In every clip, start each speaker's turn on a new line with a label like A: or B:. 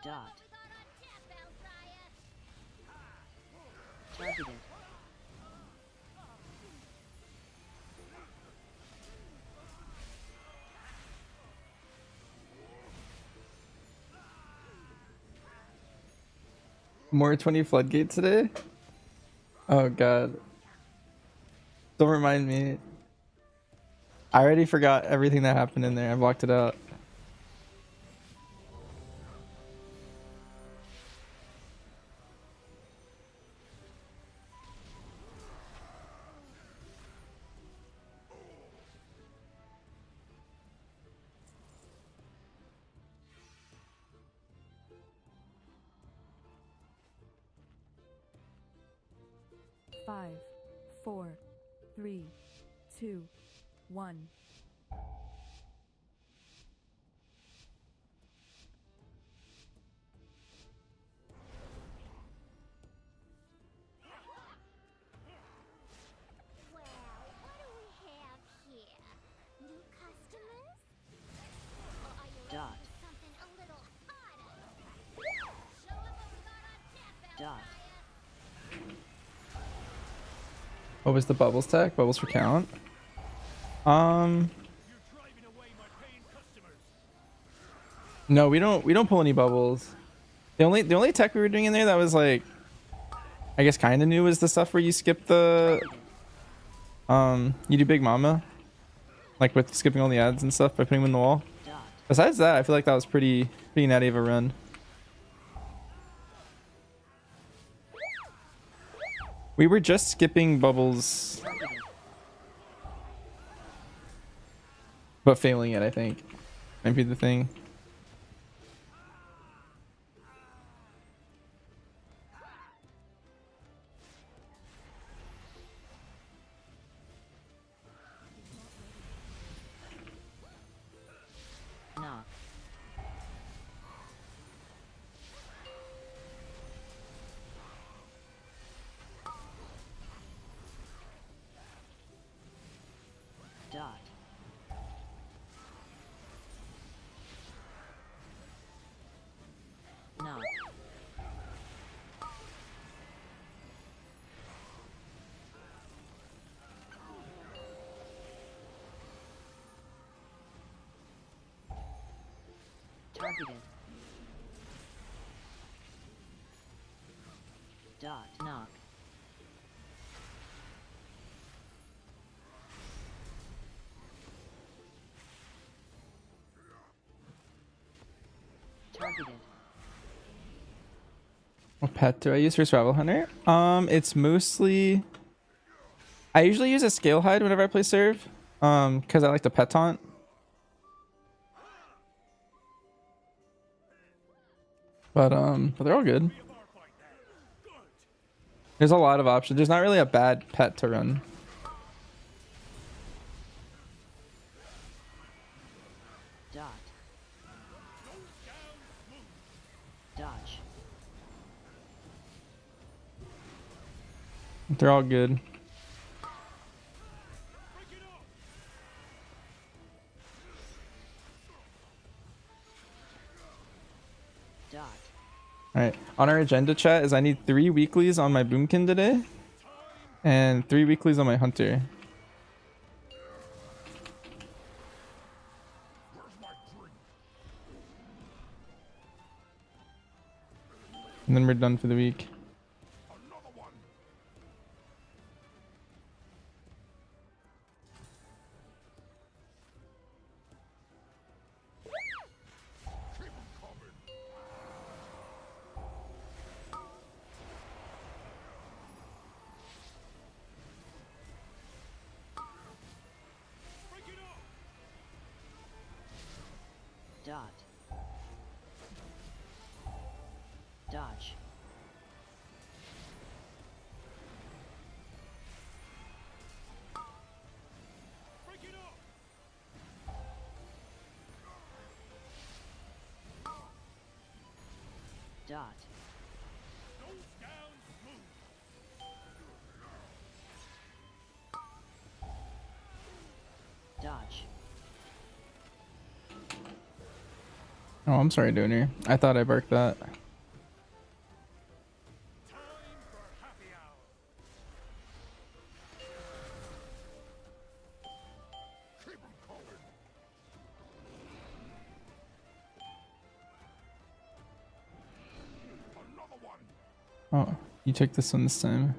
A: Dot. Targeted.
B: More 20 floodgate today? Oh god. Don't remind me. I already forgot everything that happened in there. I blocked it out.
C: Five, four, three, two, one.
D: Well, what do we have here? New customers? Or are you
A: Dot.
D: looking for something a little hotter? Show 'em what we got on tap,
A: Dot.
B: What was the bubbles tech? Bubbles for count? No, we don't pull any bubbles. The only tech we were doing in there that was like I guess kind of new was the stuff where you skip the you do Big Mama like with skipping all the ads and stuff by putting them in the wall.
A: Dot.
B: Besides that, I feel like that was pretty natty of a run. We were just skipping bubbles
A: Targeted.
B: but failing it, I think. Might be the thing.
A: Knock. Dot. Knock. Targeted. Dot. Knock. Targeted.
B: What pet do I use for Survival Hunter? It's mostly I usually use a scale hide whenever I play serve. Because I like to pet taunt. But they're all good. There's a lot of options. There's not really a bad pet to run.
A: Dot. Dodge.
B: They're all good.
A: Dot.
B: Alright. On our agenda chat is I need 3 weeklies on my boomkin today. And 3 weeklies on my hunter. And then we're done for the week.
A: Dot. Dodge. Dot. Dodge.
B: Oh, I'm sorry, Donor. I thought I barked that. Oh, you took this one this time.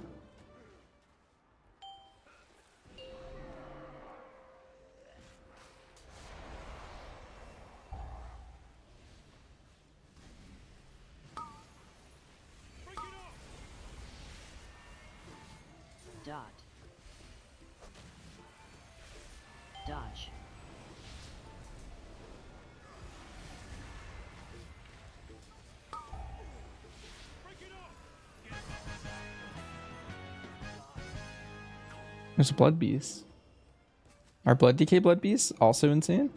A: Dot. Dodge.
B: There's a blood beast. Are blood DK blood beasts also insane?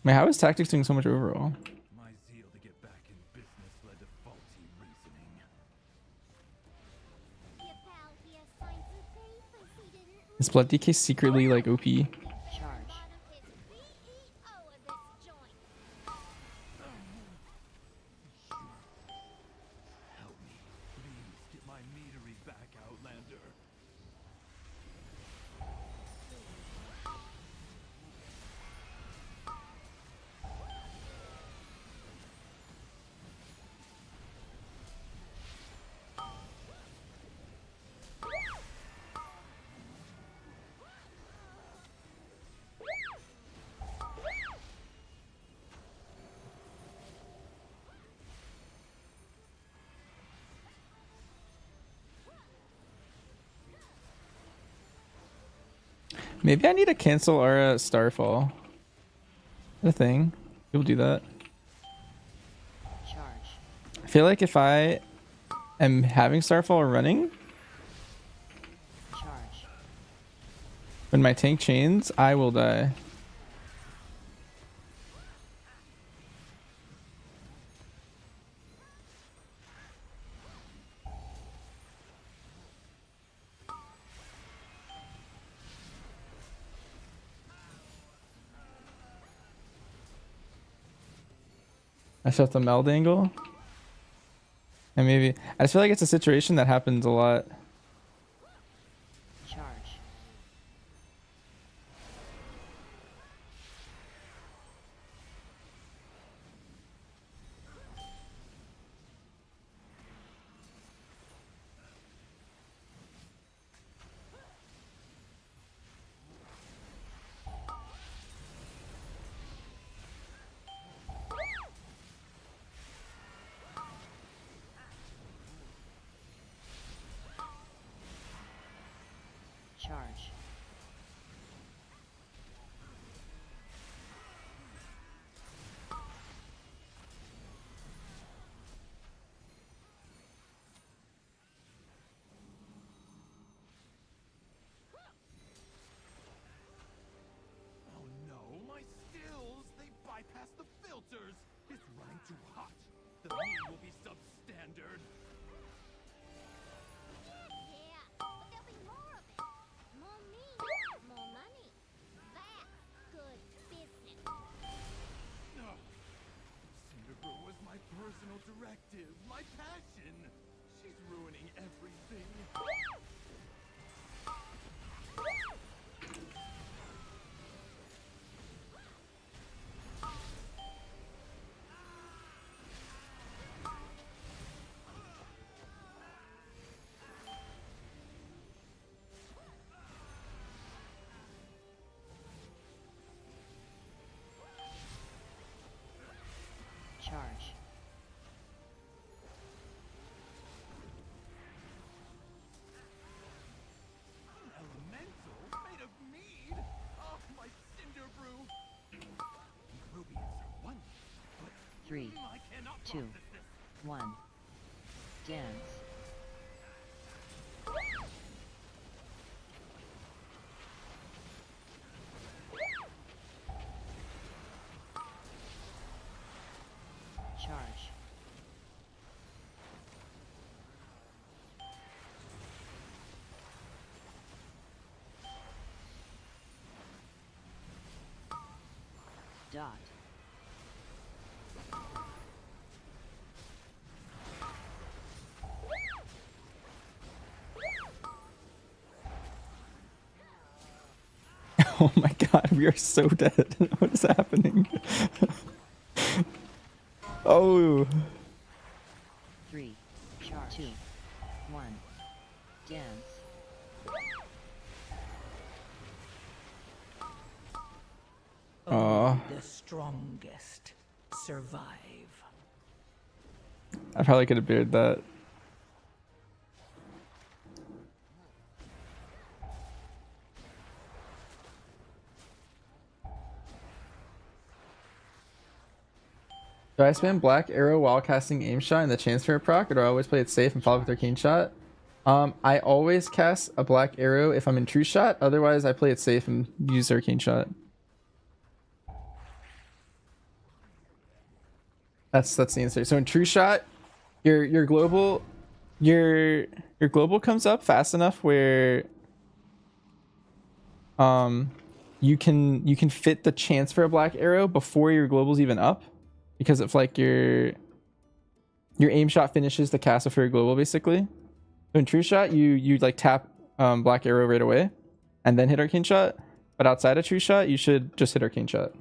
B: Man, how is tactics doing so much overall?
E: My zeal to get back in business led to faulty reasoning.
D: Your pal here signed some papers he didn't
B: Is blood DK secretly like OP?
A: Charge.
D: bottom is CEO of this joint.
E: Help me, please get my meadery back, Outlander.
B: Maybe I need to cancel our Starfall. Is that a thing? People do that.
A: Charge.
B: I feel like if I am having Starfall running,
A: Charge.
B: when my tank chains, I will die. I shot the meld angle. And maybe I just feel like it's a situation that happens a lot.
A: Charge. Charge.
E: Oh no, my skills! They bypass the filters! It's running too hot. The meat will be substandard.
D: Yeah, but there'll be more of it. More meat, more money. That's good business.
E: Ugh. Cinderbrew was my personal directive, my passion. She's ruining everything.
A: Charge.
E: Elemental made of mead? Oh, my Cinderbrew! Rubies are wonderful, but
A: 3,
E: I cannot
A: 2,
E: process this.
A: 1. Dance. Charge. Dot.
B: Oh my god, we are so dead. What is happening? Oh.
A: 3, charge. 2, 1, dance.
B: Aw.
F: The strongest survive.
B: I probably could have bearded that. Do I spam black arrow while casting aim shot and the chance for a proc, or do I always play it safe and follow with arcane shot? I always cast a black arrow if I'm in true shot. Otherwise, I play it safe and use arcane shot. That's the answer. So in true shot, your global comes up fast enough where you can fit the chance for a black arrow before your global's even up, because if like your aim shot finishes the castle for your global basically. So in true shot, you like tap black arrow right away and then hit arcane shot. But outside of true shot, you should just hit arcane shot.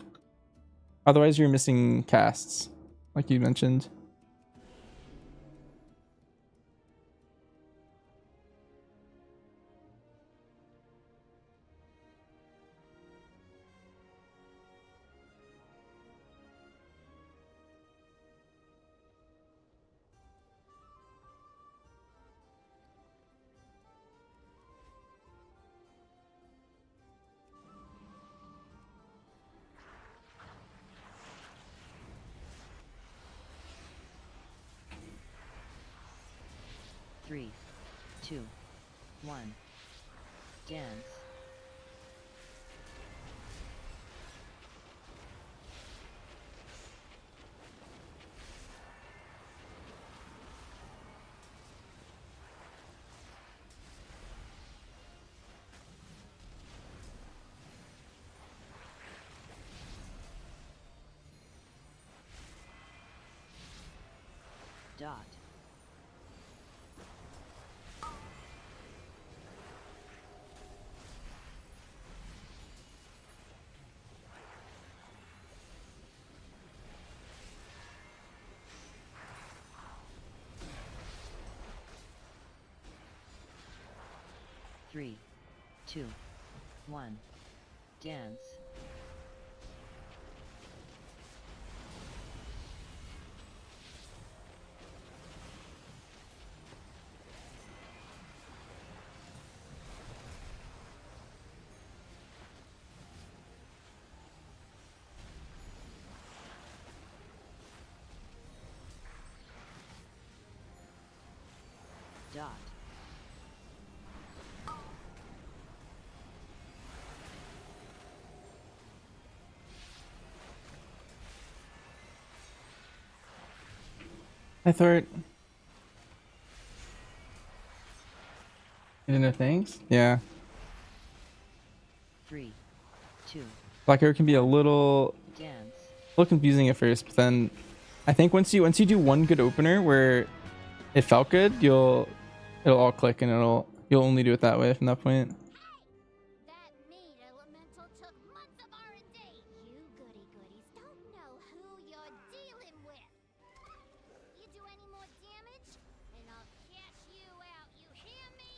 B: Otherwise, you're missing casts, like you mentioned.
A: Three, two, one, dance. Dot. Three, two, one, dance. Dot.
B: I thought. You didn't know things? Yeah.
A: Three, two,
B: Black arrow can be a little
A: dance.
B: confusing at first, but then I think once you do one good opener where it felt good, it'll all click and you'll only do it that way from that point.
D: That meat elemental took months of R&D. You goody goodies don't know who you're dealing with. You do any more damage, and I'll cash you out. You hear me?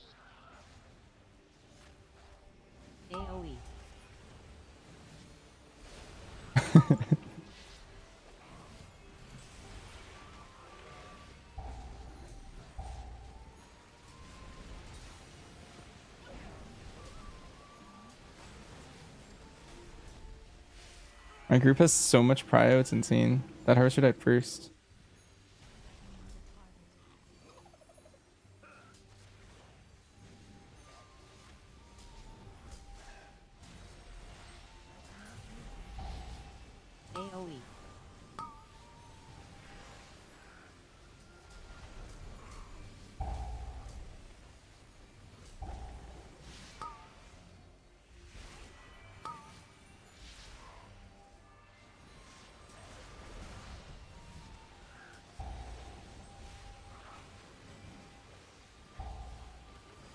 A: AoE.
B: My group has so much prio, it's insane. That Harvester died first.
A: AoE.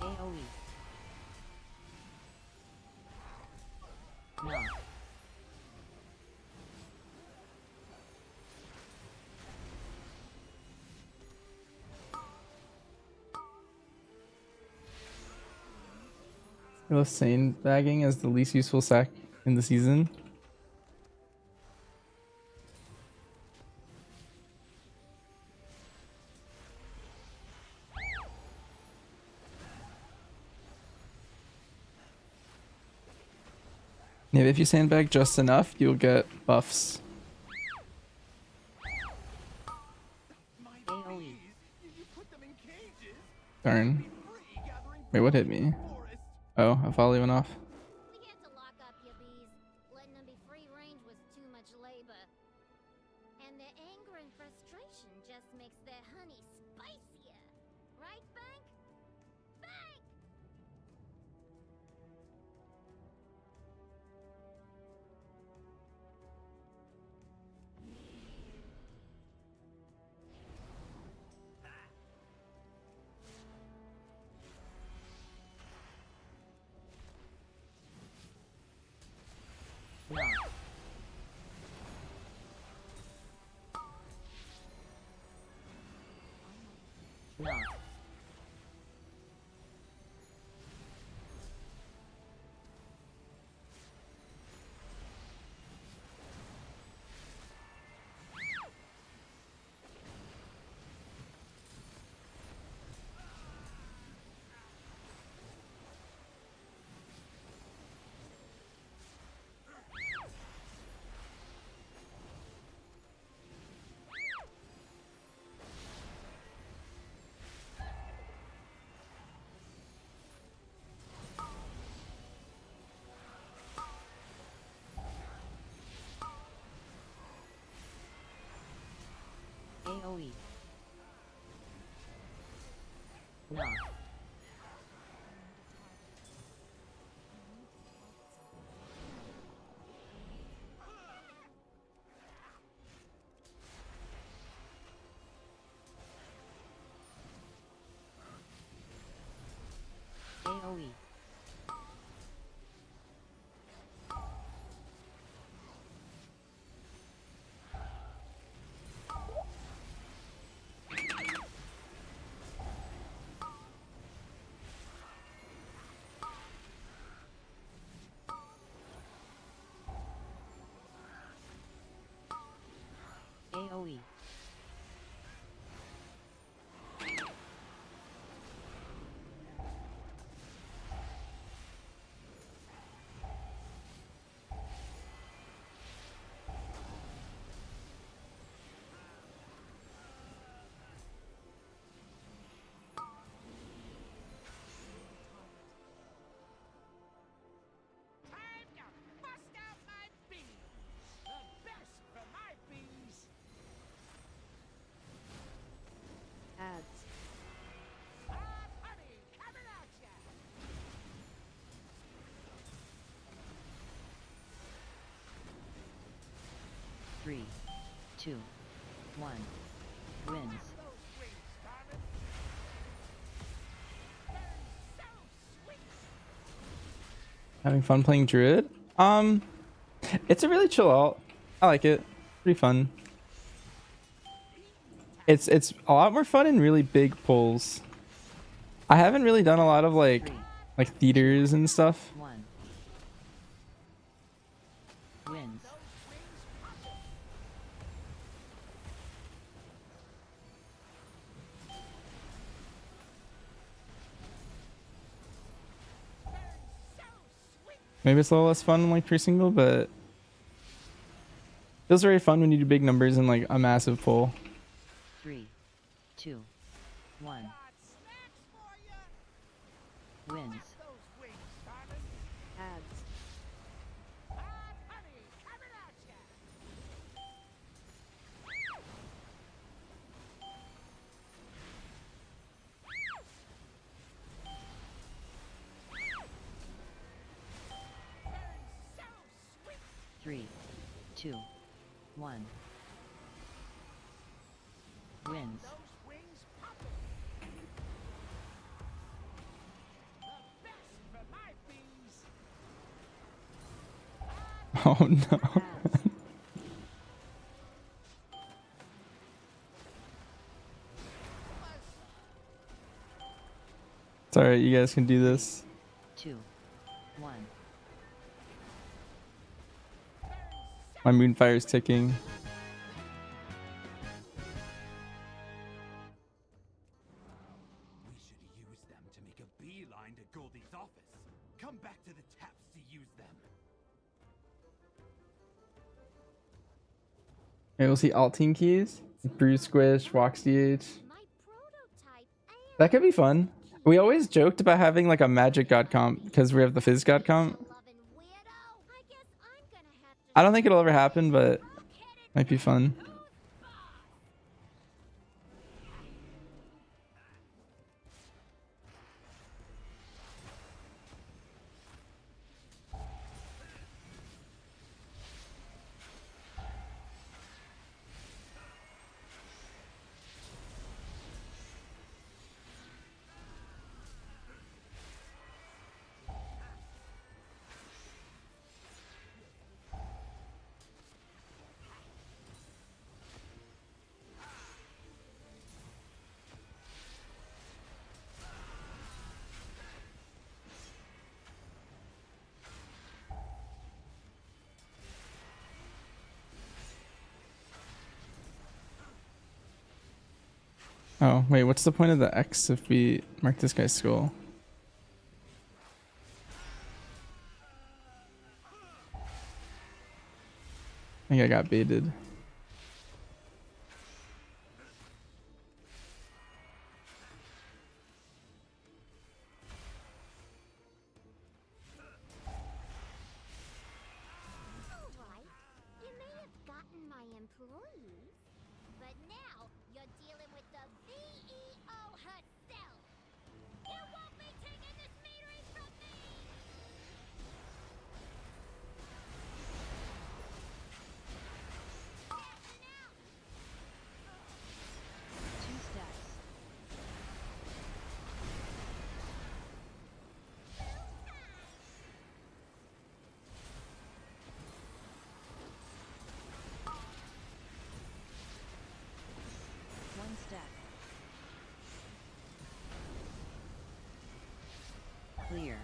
A: AoE. Knock.
B: I love sandbagging as the least useful sack in the season. Yeah, if you sandbag just enough, you'll get buffs.
E: My
A: AoE.
E: bees! You put them in cages?
B: Darn.
E: Be free gathering
B: Wait, what hit
E: pollen
B: me?
E: from the forest.
B: Oh, I volley went off.
D: We had to lock up your bees. Letting them be free range was too much labor. And their anger and frustration just makes their honey spicier. Right, Bank? Bank!
A: Knock. Knock. AoE. Knock. AoE. AoE.
F: Time to bust out my bees. The best for my bees.
A: Ads.
F: Hot honey coming at ya.
A: 3, 2, 1. Wins.
F: Those wings, darling. They're so sweet.
B: Having fun playing Druid? It's a really chill alt. I like it. Pretty fun. It's a lot more fun in really big pulls. I haven't really done a lot of like
A: 3,
B: theaters and stuff.
A: 1. Wins.
B: Maybe it's a little less fun like per single, but feels very fun when you do big numbers in like a massive pull.
A: 3, 2, 1.
F: Got snacks for ya.
A: Wins.
F: Those wings, darling.
A: Ads.
F: Hot honey coming at ya. So sweet.
A: 3, 2, 1. Wins.
F: Those wings popping. The best for my bees. Hot
B: Oh no.
C: Adds.
B: It's alright, you guys can do this.
A: 2, 1.
B: My moonfire's ticking.
E: We should use them to make a beeline to Goldie's office. Come back to the taps to use them.
B: Maybe we'll see alt team keys. Brew Squish, Walk CH.
D: My prototype and
B: That could be fun. We always joked about having like a magic god comp because we have the fizz god comp.
D: loving weirdo. I guess I'm gonna have to
B: I don't think it'll ever happen, but might be fun. Oh, wait, what's the point of the X if we mark this guy's skull? I think I got baited.
D: Alright, you may have gotten my employees, but now you're dealing with the VEO herself. You won't be taking this metering from me! Action out!
A: 2 stacks. One stack. Clear.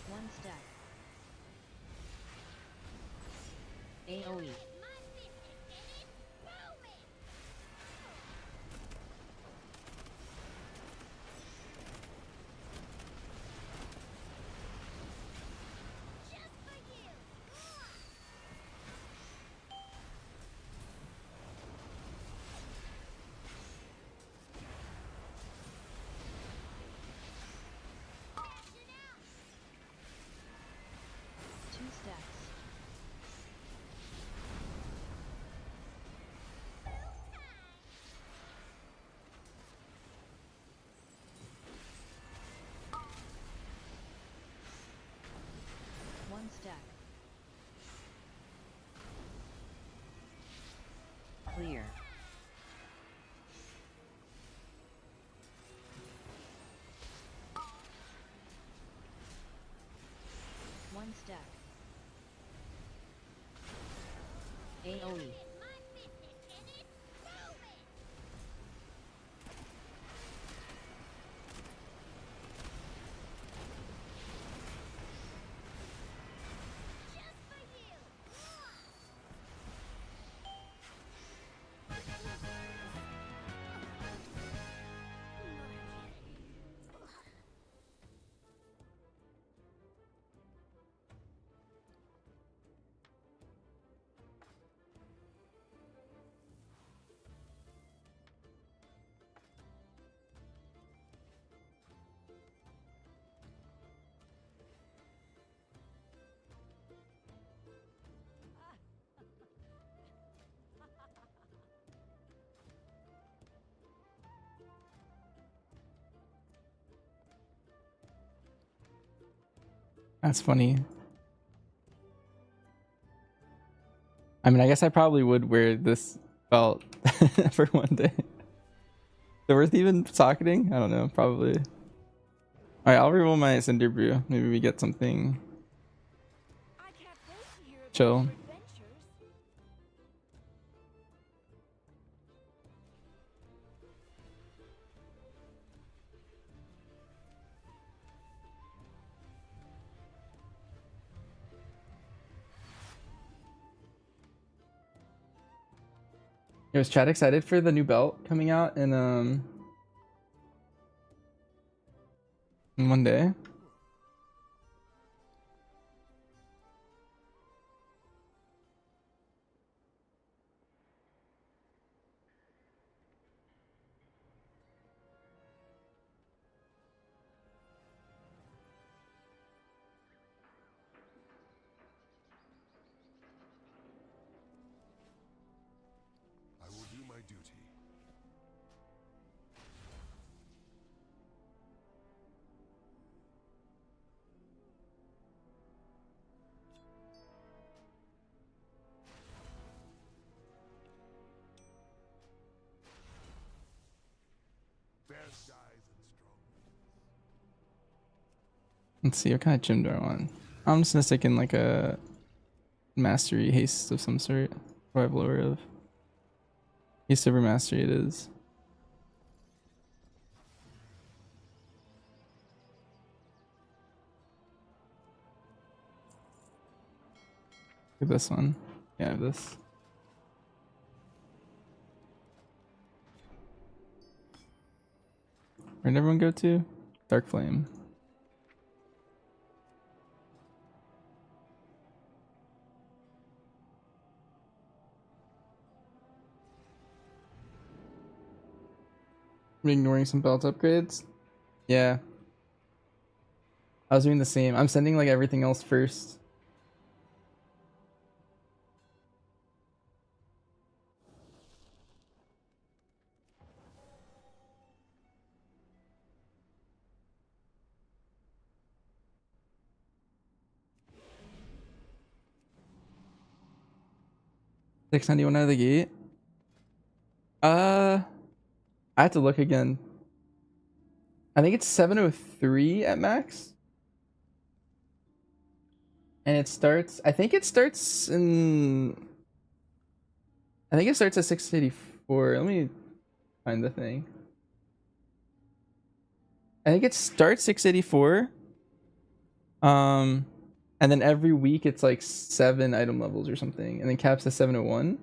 A: One stack. AoE.
D: My business, and it's booming! Just for you! Action out!
A: 2 stacks. One stack. Clear. One stack. AoE.
D: My business, and it's booming! Just for you!
B: That's funny. I mean, I guess I probably would wear this belt for one day. it worth even socketing? I don't know, probably. Alright, I'll reroll my Cinder Brew. Maybe we get something
C: I can't wait to hear about
B: chill.
C: your adventures.
B: Was Chad excited for the new belt coming out in one day?
G: I will do my duty. Fair skies and strong.
B: Let's see, what kind of gym do I want? I'm just gonna stick in like a mastery haste of some sort. What I have lower of. Haste over mastery it is. Look at this one. Yeah, I have this. Where'd everyone go to? Dark Flame. I'm ignoring some belt upgrades. Yeah. I was doing the same. I'm sending like everything else first. $691 out of the gate. I have to look again. I think it's 703 at max. And it starts, I think it starts at 684. Let me find the thing. I think it starts 684. And then every week it's like 7 item levels or something. And then caps at 701.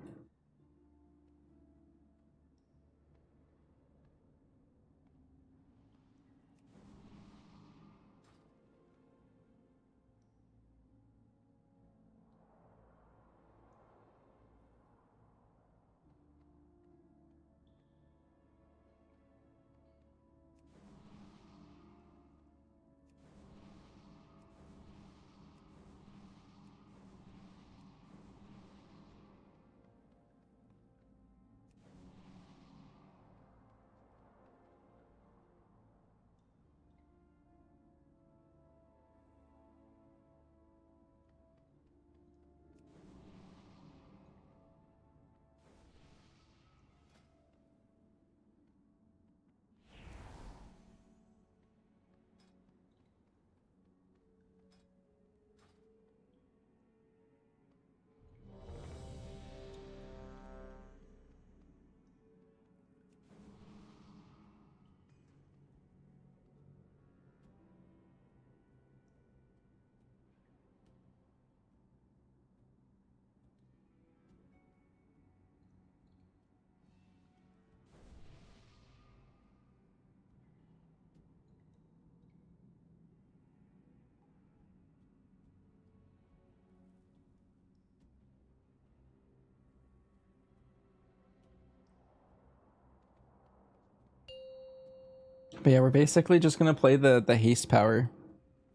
B: But yeah, we're basically just gonna play the haste power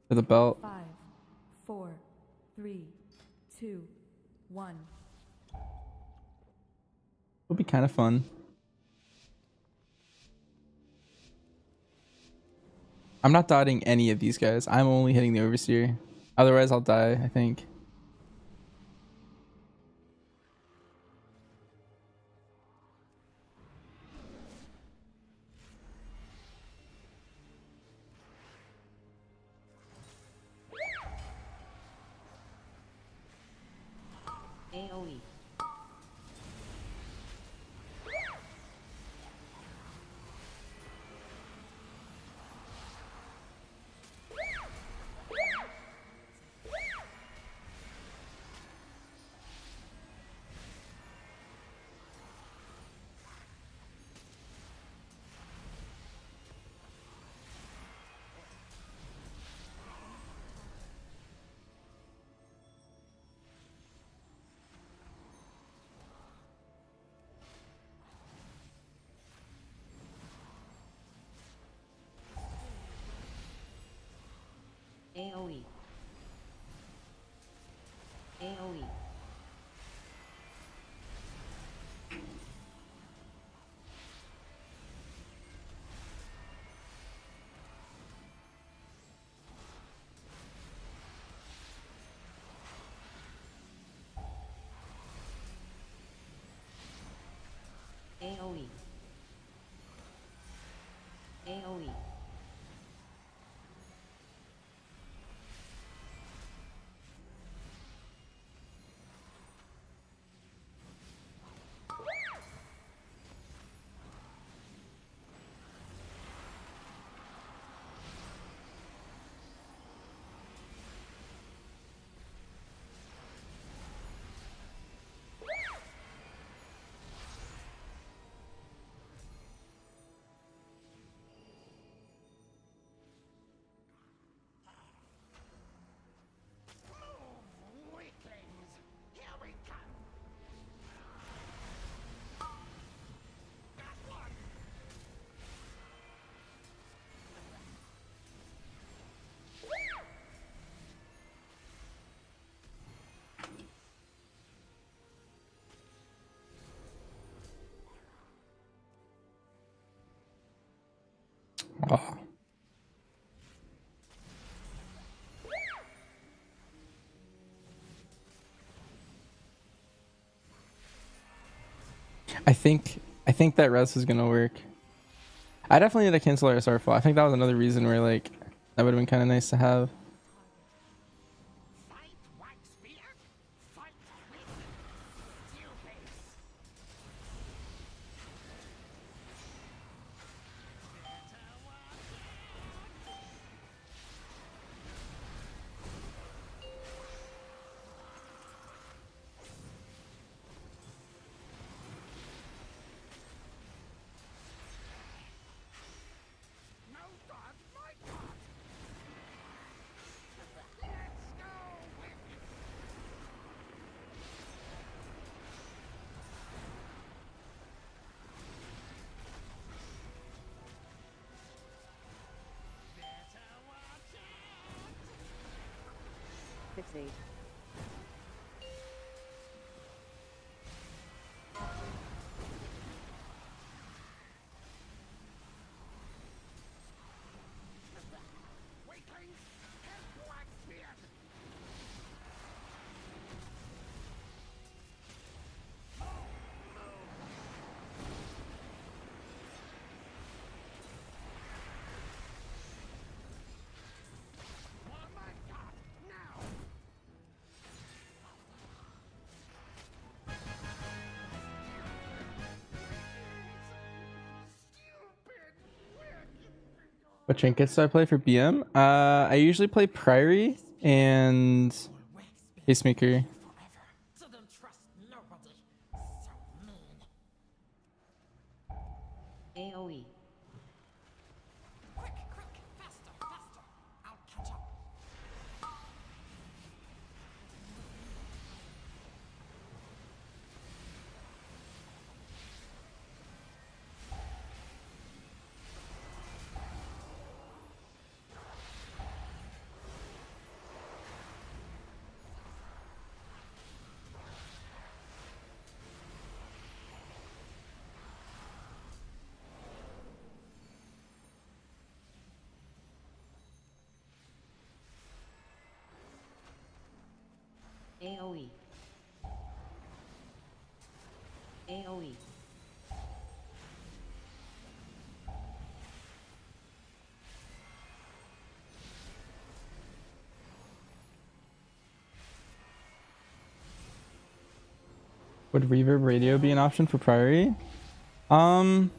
B: for the belt.
C: 5, 4, 3, 2, 1.
B: It'll be kind of fun. I'm not dotting any of these guys. I'm only hitting the overseer. Otherwise, I'll die, I think. Oh. I think that res is gonna work. I definitely need to cancel our Starfall. I think that was another reason where like that would have been kind of nice to have.
F: Fight Waxbeard? Fight with stupid. Better watch out! No dodge, my dodge! Let's go with it! Better watch out!
A: Fixate.
F: Weaklings, help Waxbeard! Oh my god, now! Stupid!
B: What trinkets do I play for BM? I usually play Priory and Pacemaker.
F: So don't trust nobody. So mean.
A: AoE.
F: Quick, faster, faster. I'll catch up.
A: AoE. AoE.
B: Would reverb radio be an option for Priory?
A: AoE.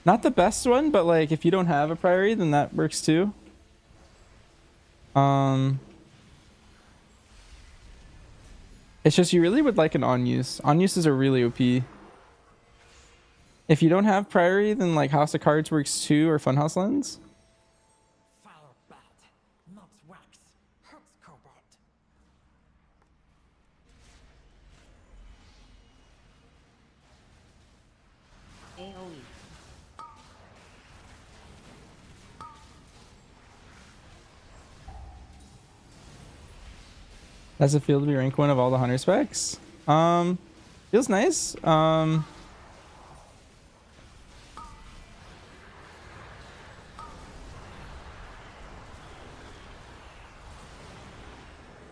B: Not the best one, but like if you don't have a Priory, then that works too. It's just you really would like an on-use. On-uses are really OP. If you don't have Priory, then like House of Cards works too, or Funhouse Lens.
F: Fire bad, not wax. Hurts Cobalt.
A: AoE.
B: Does it feel to be rank 1 of all the hunter specs? Feels nice.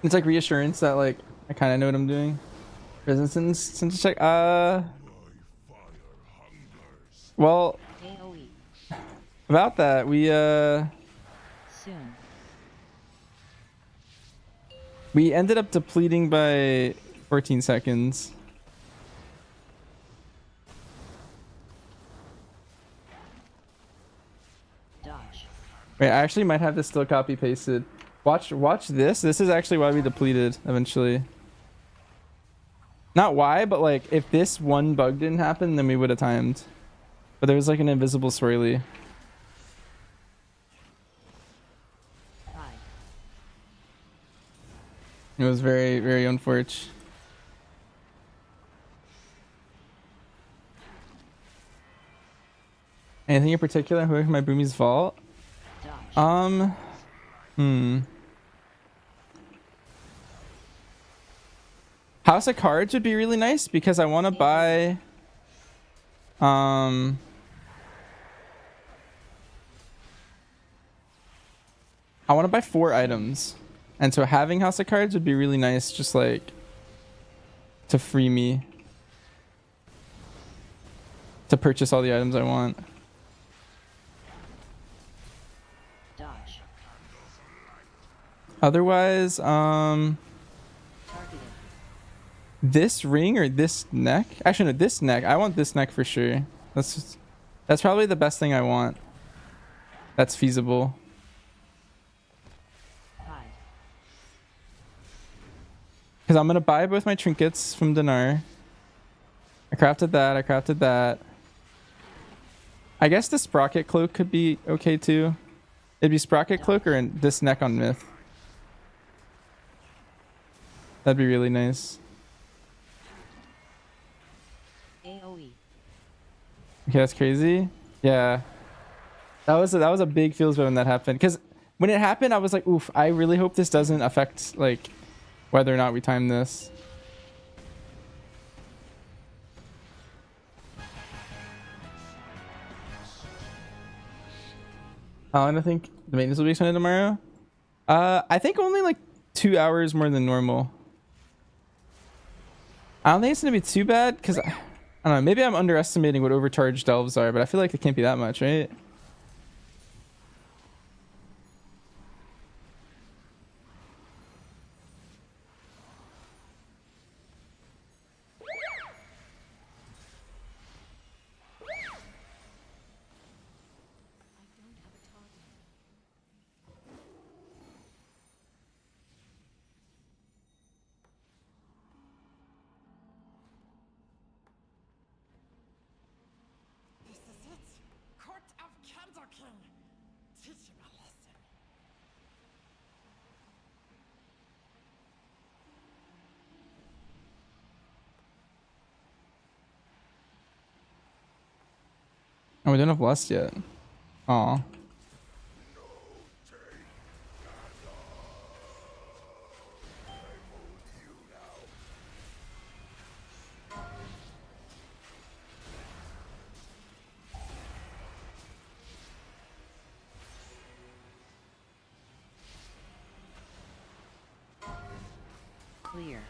B: It's like reassurance that like I kind of know what I'm doing. Resistance since check. Well,
A: AoE.
B: about that we
A: Soon.
B: we ended up depleting by 14 seconds.
A: Dodge.
B: Wait, I actually might have this still copy pasted. Watch this. This is actually why we depleted eventually. Not why, but like if this one bug didn't happen, then we would have timed. But there was like an invisible swirly.
A: Hi.
B: It was very, very unfortunate. Anything in particular with my Boomy's vault?
A: Dodge.
B: House of Cards would be really nice because I want to buy I want to buy 4 items, and so having House of Cards would be really nice, just like to free me to purchase all the items I want.
A: Dodge.
B: Otherwise,
A: Targeted.
B: this ring or this neck? Actually, no, this neck. I want this neck for sure. That's probably the best thing I want. That's feasible.
A: Hide.
B: Because I'm gonna buy both my trinkets from Dinar. I crafted that. I crafted that. I guess the sprocket cloak could be okay too. It'd be sprocket cloak or this neck on myth. That'd be really nice.
A: AoE.
B: Okay, that's crazy. Yeah, that was a big feels when that happened. Because when it happened, I was like, oof. I really hope this doesn't affect like whether or not we time this. How long do I think the maintenance will be extended tomorrow? I think only like 2 hours more than normal. I don't think it's gonna be too bad because I don't know. Maybe I'm underestimating what overcharged delves are, but I feel like it can't be that much, right?
F: This is it. Court of Candle King. Teach him a lesson.
B: Oh, we don't have lust yet. Aw.
A: Clear.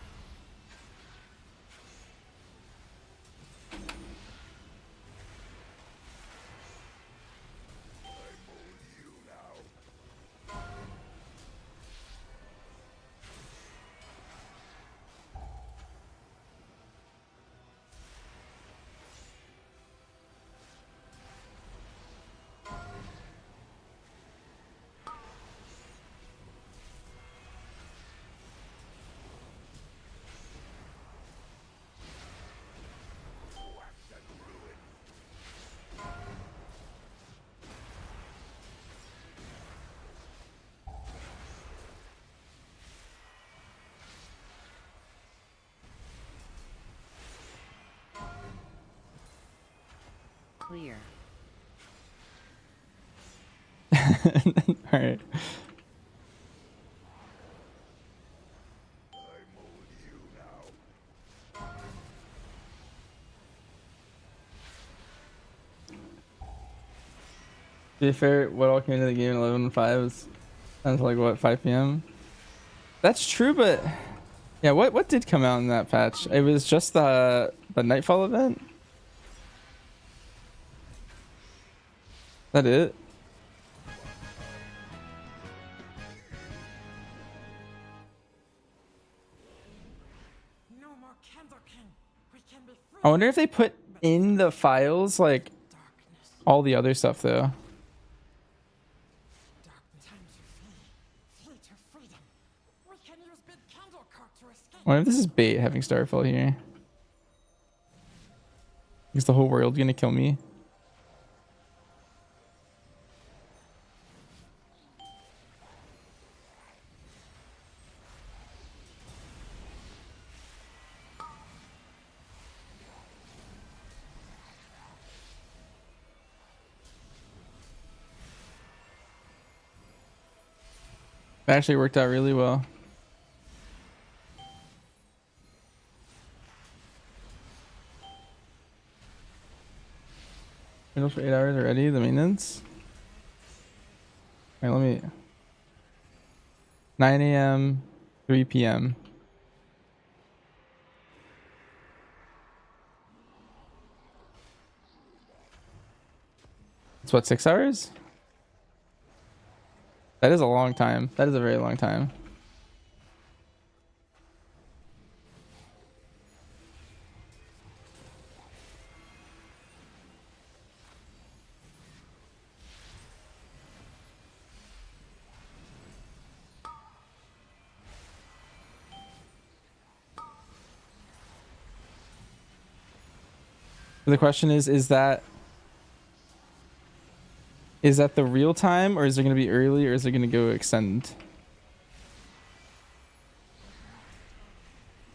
A: Clear.
B: All right. To be fair, what all came into the game at 11:05 sounds like what 5 p.m. That's true, but yeah, what did come out in that patch? It was just the Nightfall event. That it?
F: No more Candle King. We can be free.
B: I wonder if they put in the files like
F: Darkness.
B: all the other stuff though.
F: Dark time to flee. Flee to freedom. We can use big candle cock to escape.
B: I wonder if this is bait having Starfall here. Is the whole world gonna kill me? That actually worked out really well. Middle for 8 hours already, the maintenance. Alright, let me 9 a.m., 3 p.m. It's what, 6 hours? That is a long time. That is a very long time. The question is that the real time, or is it going to be early, or is it going to go extend?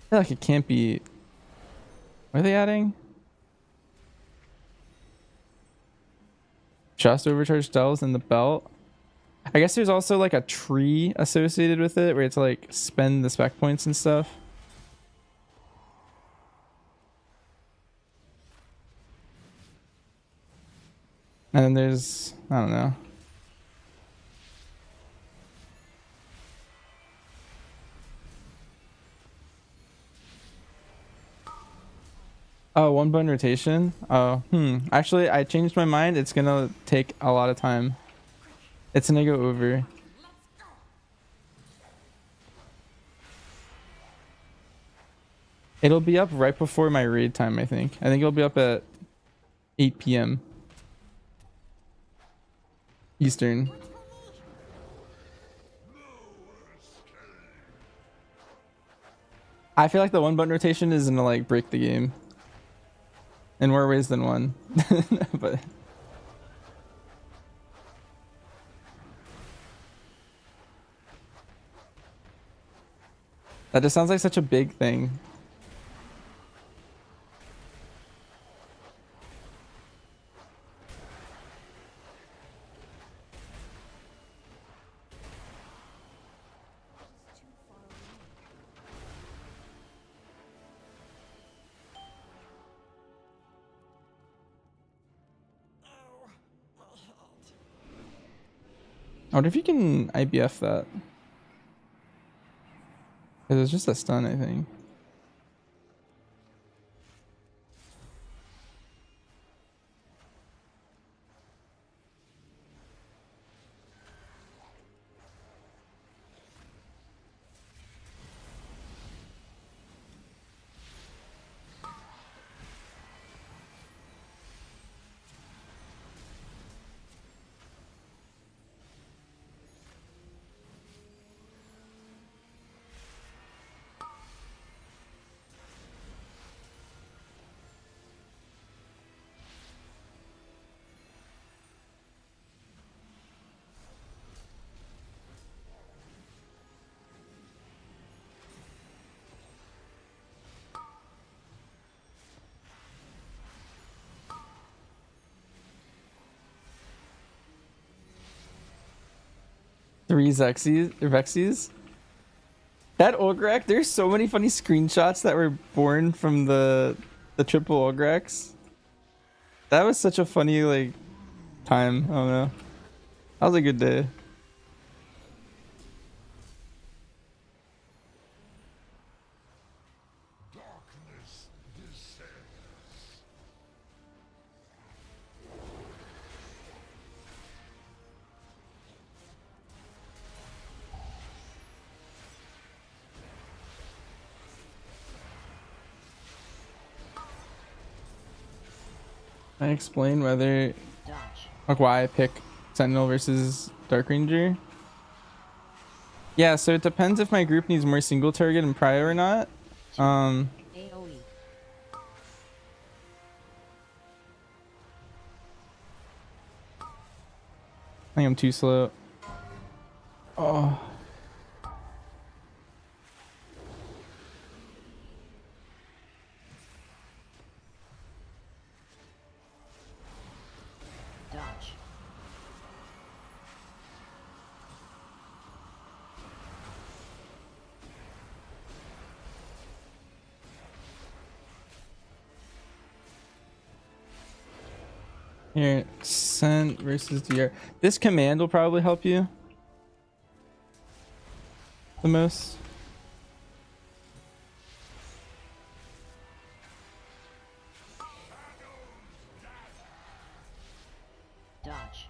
B: I feel like it can't be. What are they adding? Just overcharged delves in the belt. I guess there's also like a tree associated with it where it's like spend the spec points and stuff. And then there's, I don't know. Oh, 1 button rotation. Oh, actually, I changed my mind. It's gonna take a lot of time. It's gonna go over. It'll be up right before my raid time, I think. I think it'll be up at 8 p.m. Eastern. I feel like the 1 button rotation is gonna like break the game in more ways than one. But that just sounds like such a big thing. I wonder if you can IBF that. Because it's just a stun, I think. Three Vexies. That Ograk, there's so many funny screenshots that were born from the triple Ograks. That was such a funny like time. I don't know. That was a good day.
G: Darkness descends.
B: Can I explain whether
A: Dodge.
B: like why I pick Sentinel versus Dark Ranger? Yeah, so it depends if my group needs more single target and prio or not.
A: AoE.
B: I think I'm too slow. Oh.
A: Dodge.
B: Here, Scent versus DR. This command will probably help you. the most.
A: Dodge.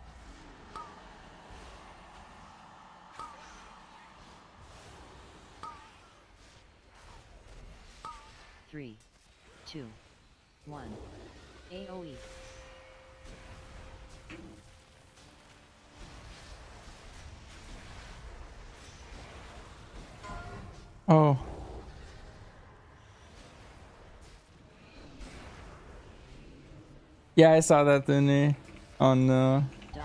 A: Three, two, one. AOE.
B: Oh. Yeah, I saw that in there. Oh no.
A: Dodge.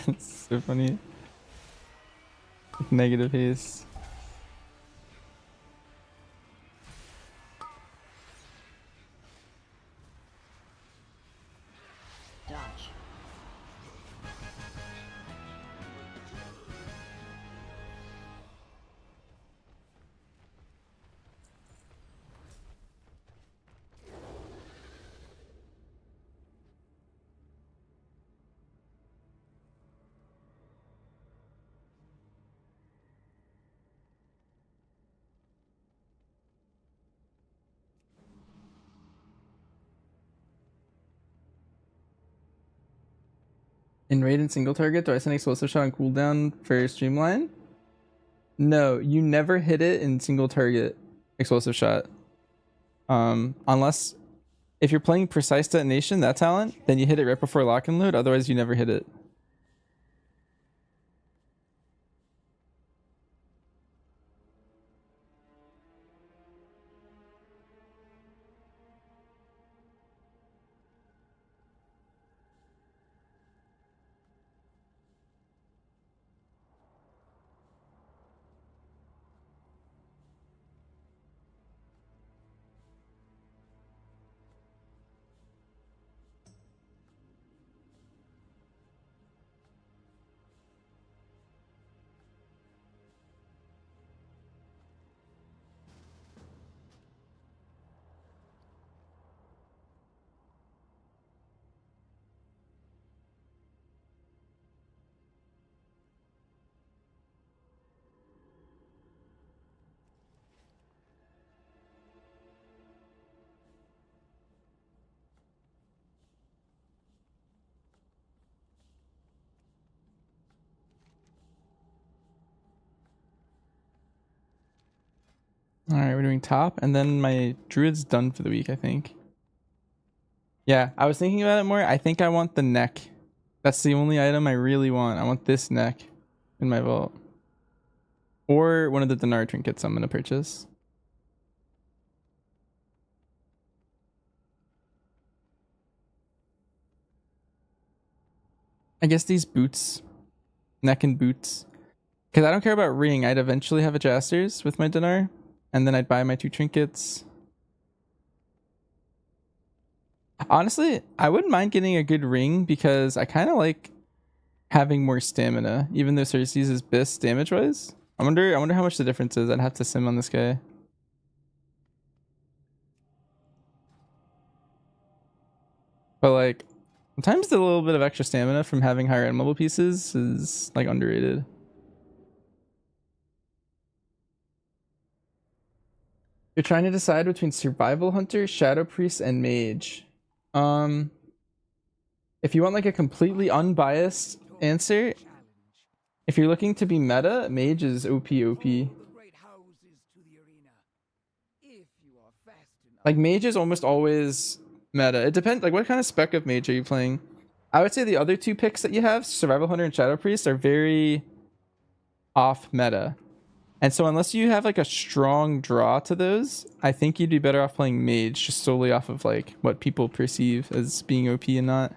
B: It's so funny. Negative haste.
A: Dodge.
B: In raid and single target, do I send explosive shot on cooldown for streamline? No, you never hit it in single target explosive shot. Unless if you're playing precise detonation, that talent, then you hit it right before lock and load, otherwise you never hit it. All right, we're doing top, and then my druid's done for the week, I think. Yeah, I was thinking about it more. I think I want the neck. That's the only item I really want. I want this neck in my vault. Or one of the dinar trinkets I'm going to purchase. I guess these boots. Neck and boots. Because I don't care about ring. I'd eventually have a Jasters with my dinar. And then I'd buy my 2 trinkets. Honestly, I wouldn't mind getting a good ring because I kind of like having more stamina, even though Cersei's is best damage-wise. I wonder how much the difference is. I'd have to sim on this guy. But like, sometimes the little bit of extra stamina from having higher end mobile pieces is like underrated. You're trying to decide between survival hunter, shadow priest, and mage. If you want like a completely unbiased answer, if you're looking to be meta, mage is OP. Like mage is almost always meta. It depends, like what kind of spec of mage are you playing? I would say the other 2 picks that you have, survival hunter and shadow priest, are very off meta. And so unless you have like a strong draw to those, I think you'd be better off playing mage just solely off of like what people perceive as being OP and not.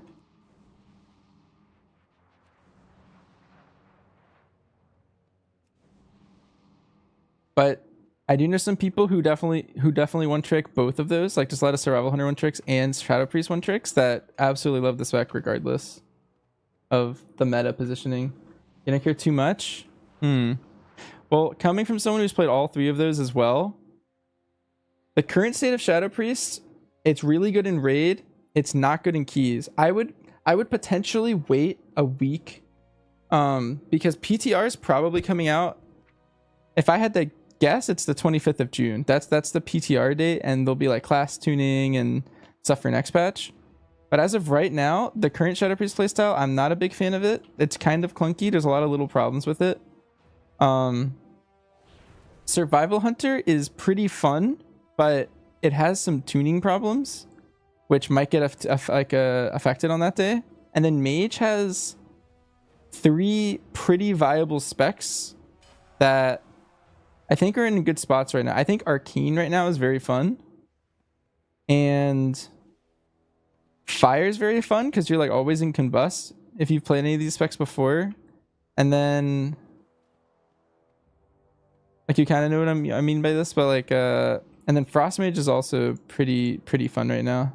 B: But I do know some people who definitely one trick both of those, like just let a survival hunter one tricks and shadow priest one tricks, that absolutely love the spec regardless of the meta positioning. You don't care too much? Well, coming from someone who's played all three of those as well, the current state of Shadow Priest, it's really good in raid. It's not good in keys. I would potentially wait a week, because PTR is probably coming out. If I had to guess, it's the 25th of June. That's the PTR date, and there'll be like class tuning and stuff for next patch. But as of right now, the current Shadow Priest playstyle, I'm not a big fan of it. It's kind of clunky. There's a lot of little problems with it. Survival Hunter is pretty fun, but it has some tuning problems, which might get affected on that day. And then Mage has 3 pretty viable specs that I think are in good spots right now. I think Arcane right now is very fun. And Fire is very fun because you're like always in Combust if you've played any of these specs before. And then like you kind of know what I mean by this, but like and then Frost Mage is also pretty fun right now.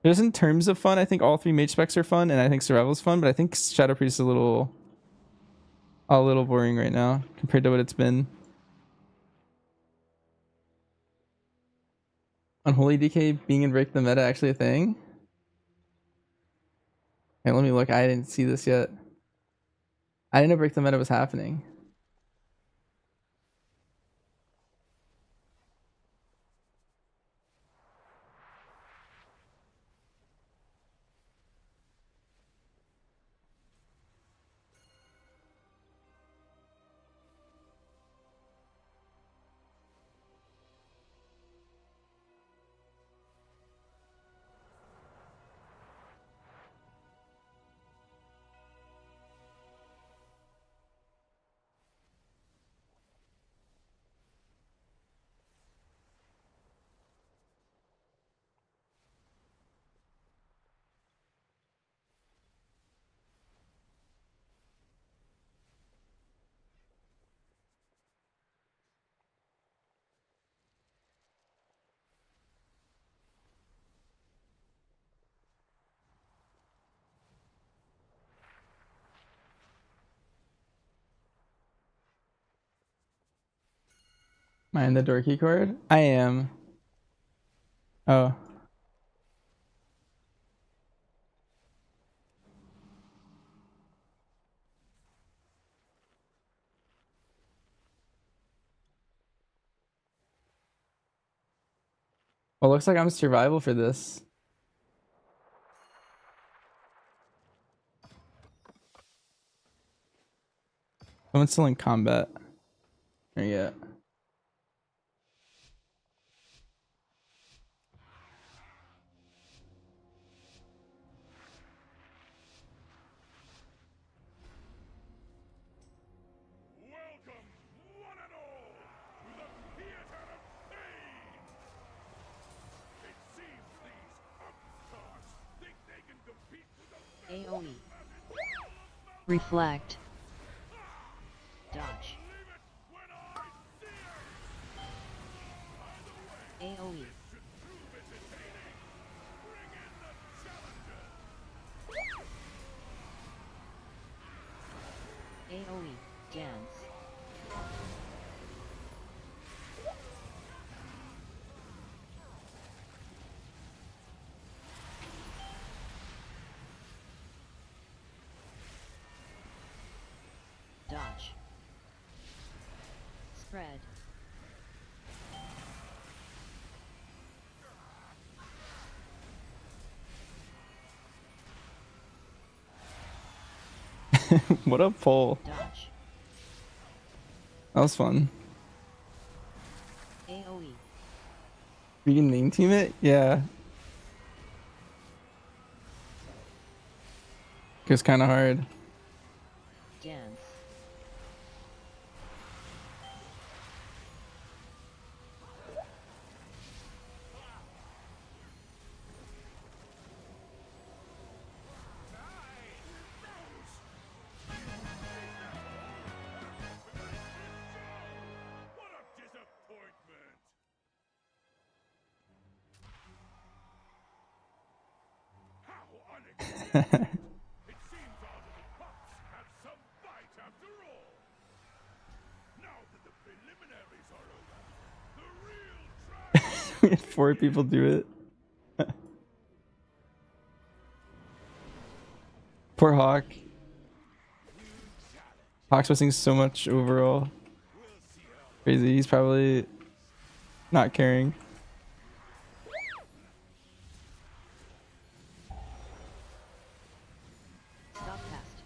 B: Just in terms of fun, I think all 3 mage specs are fun, and I think survival is fun, but I think Shadow Priest is a little boring right now compared to what it's been. Unholy DK being in break the meta actually a thing? Hey, let me look. I didn't see this yet. I didn't know break the meta was happening. Am I in the door key card? I am. Oh. Well, looks like I'm survival for this. Someone's still in combat. There you go.
E: Welcome, one and all, to the theater of pain! It seems these upstarts think they can compete with the
A: AoE. Reflect. Dodge.
E: Leave it when I see it!
A: AoE.
E: Should prove entertaining. Bring in the challenger!
A: AoE. Dance. Dodge. Spread.
B: What a pull.
A: Dodge.
B: That was fun.
A: AoE.
B: You can name team it? Yeah. Goes kind of hard.
A: Dance.
E: What a disappointment! How unexpected! It seems our little
B: We had 4 people do it. Poor Hawk. Hawk's missing so much overall. Crazy. He's probably not caring.
A: Stop cast.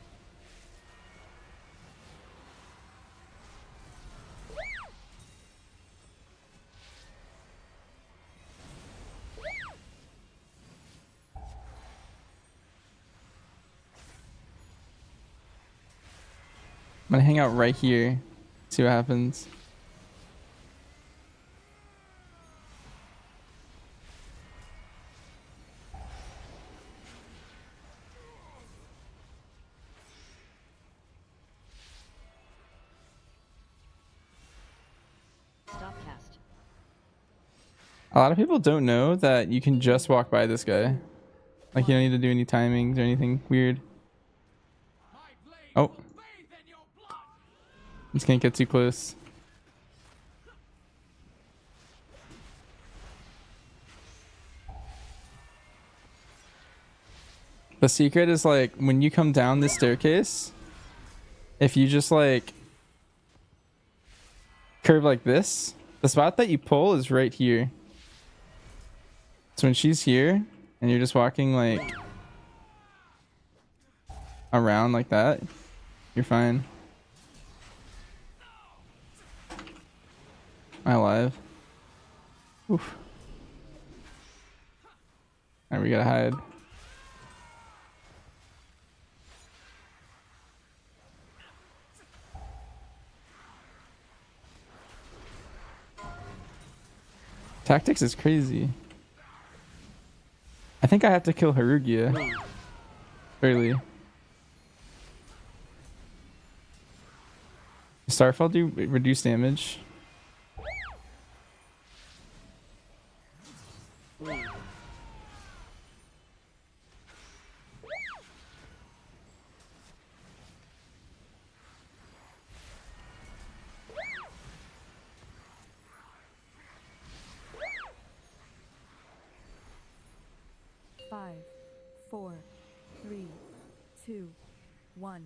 B: I'm gonna hang out right here. See what happens.
A: Stop cast.
B: A lot of people don't know that you can just walk by this guy. Like you don't need to do any timings or anything weird. Oh. Just can't get too close. The secret is like when you come down this staircase, if you just like curve like this, the spot that you pull is right here. So when she's here and you're just walking like around like that, you're fine. Am I alive? Oof. Alright, we gotta hide. Tactics is crazy. I think I have to kill Harugia early. Starfall do reduce damage.
C: Five, four, three, two, one.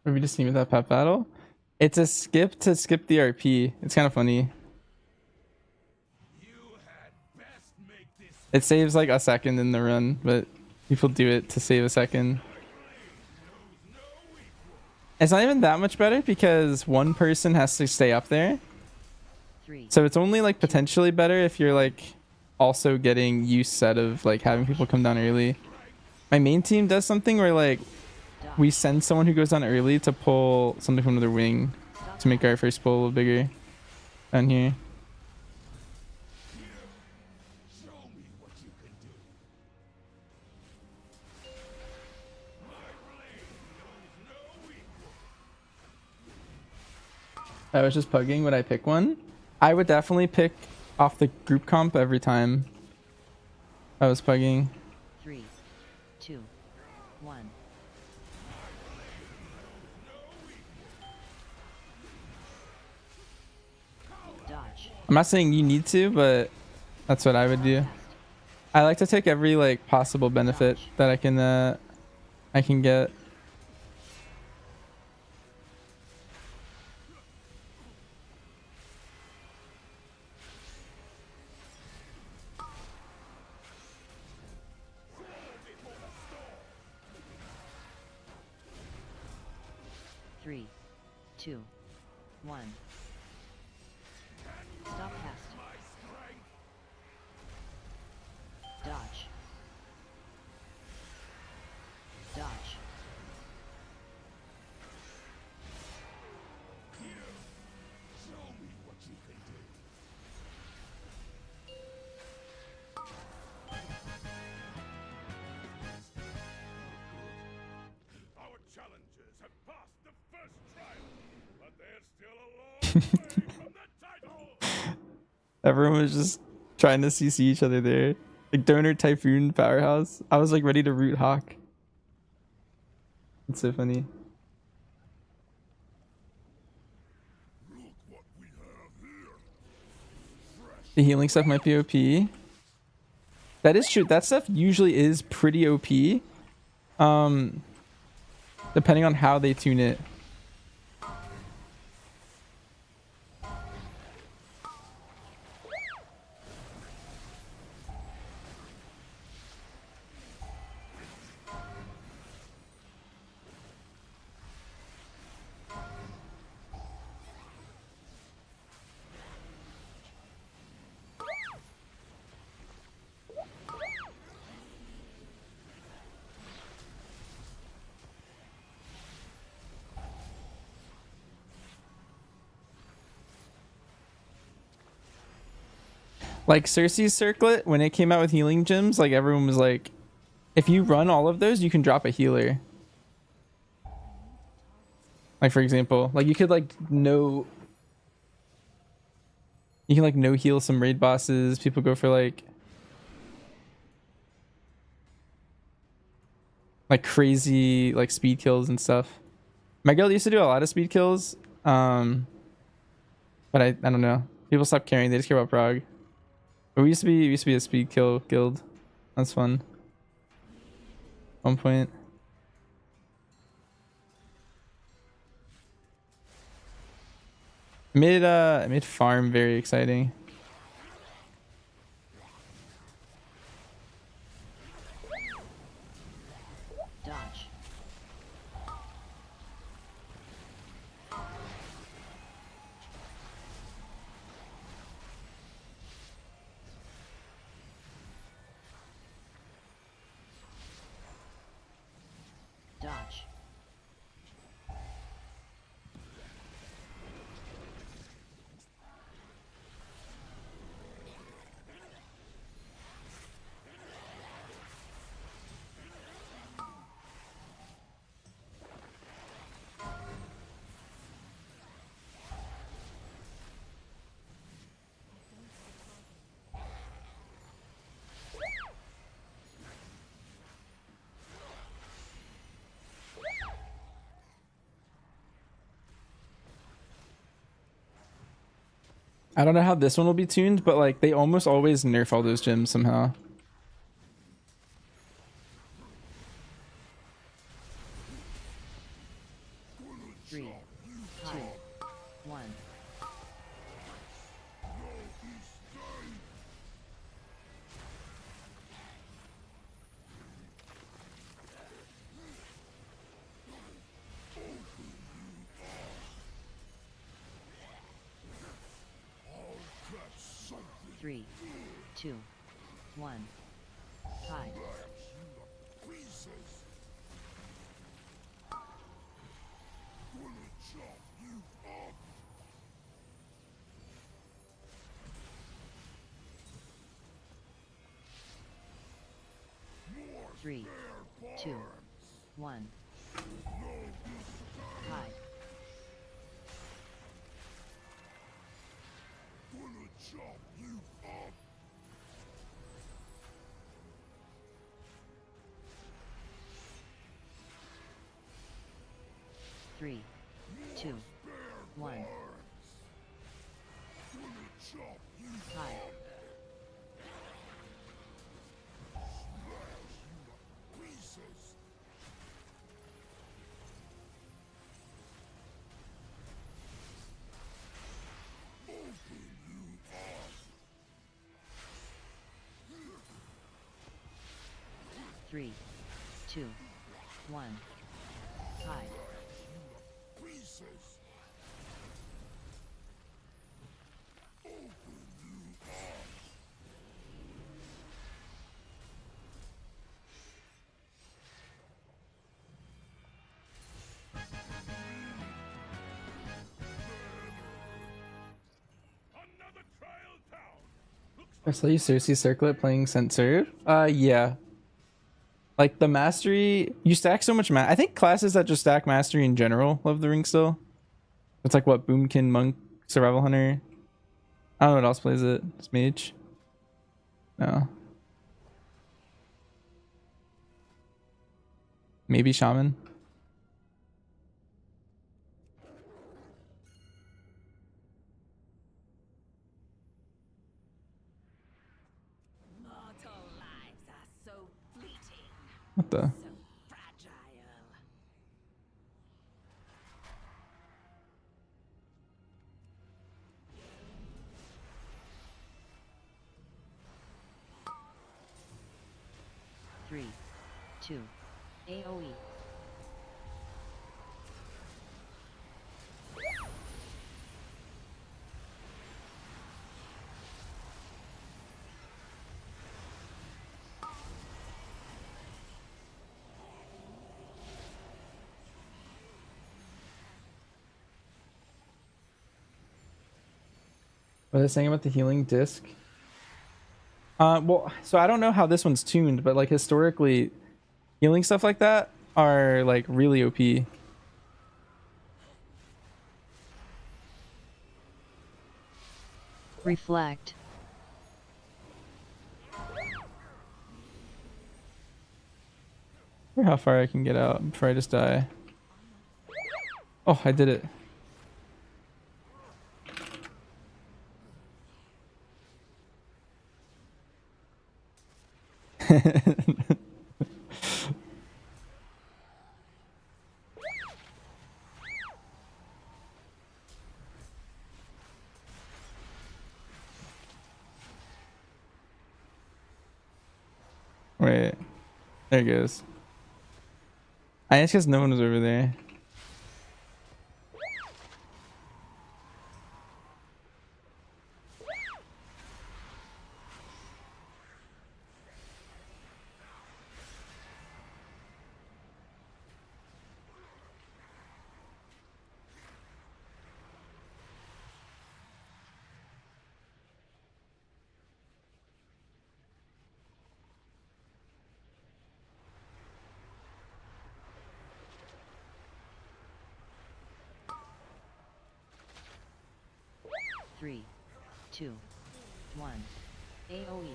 B: Are we just team with that pep battle? It's a skip to skip the RP. It's kind of funny. It saves like a second in the run, but people do it to save a second. It's not even that much better because one person has to stay up there. So it's only like potentially better if you're like also getting use set of like having people come down early. My main team does something where like we send someone who goes down early to pull something from another wing to make our first pull a little bigger down here. I was just pugging. Would I pick one? I would definitely pick off the group comp every time I was pugging.
A: 3, 2, 1. Dodge.
B: I'm not saying you need to, but that's what I would do. I like to take every like possible benefit that I can get.
A: Three, 2, 1. Stop cast. Dodge. Dodge.
E: Our challengers have passed the first trial, but they're still a long way from the title.
B: Everyone was just trying to CC each other there. Like Donor Typhoon Powerhouse. I was like ready to root Hawk. It's so funny.
G: Look what we
B: The healing stuff might be OP. That is true. That stuff usually is pretty OP. Depending on how they tune it. Like Cersei's circlet, when it came out with healing gems, like everyone was like, if you run all of those, you can drop a healer. Like for example, like you could like no heal some raid bosses. People go for like crazy like speed kills and stuff. My guild used to do a lot of speed kills. But I don't know. People stopped caring, they just care about prog. But we used to be a speed kill guild. That's fun. One point. Made farm very exciting.
A: Dodge. Dodge.
B: I don't know how this one will be tuned, but like they almost always nerf all those gems somehow.
A: Three, two, one. Three, two, one. Hide. Three, two, one. Hide. Three, two, one. Hide. Three, two, one. Hide.
E: Another trial down. Looks
B: I saw you Cersei circlet playing Scent Serve. Yeah. Like the mastery, you stack so much I think classes that just stack mastery in general love the ring still. It's like what, Boomkin, Monk, Survival Hunter. I don't know what else plays it. It's Mage. No. Maybe Shaman.
A: 2. AoE.
B: What are they saying about the healing disc? Well, so I don't know how this one's tuned, but like historically, healing stuff like that are like really OP.
A: Reflect.
B: I wonder how far I can get out before I just die. Oh, I did it. Wait, there it goes. I guess because no one was over there.
A: Three, two, one. AoE.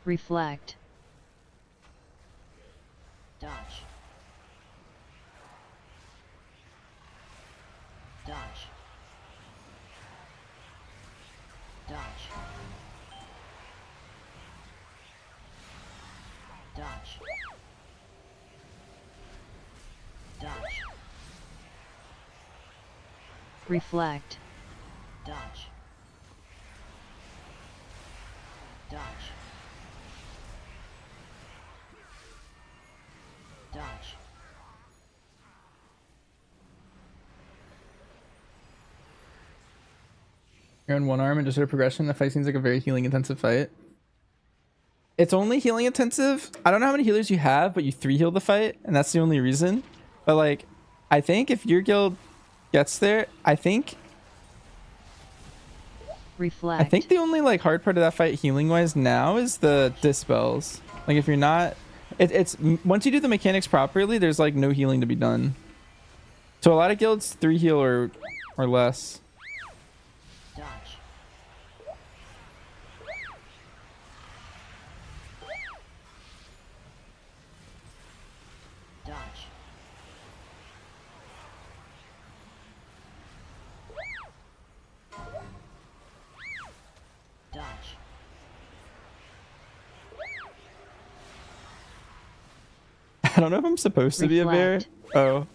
A: Reflect. Dodge. Dodge. Dodge. Dodge. Dodge. Reflect. Dodge. Dodge. Dodge.
B: You're on one arm and just a progression. The fight seems like a very healing intensive fight. It's only healing intensive. I don't know how many healers you have, but you 3-heal the fight, and that's the only reason. But like, I think if your guild gets there, I think
A: Reflect.
B: the only like hard part of that fight healing wise now is the dispels. Like if you're not, it's once you do the mechanics properly, there's like no healing to be done. So a lot of guilds 3-heal or less.
A: Dodge. Dodge. Dodge.
B: I don't know if I'm supposed to be a bear.
A: Reflect.
B: Oh.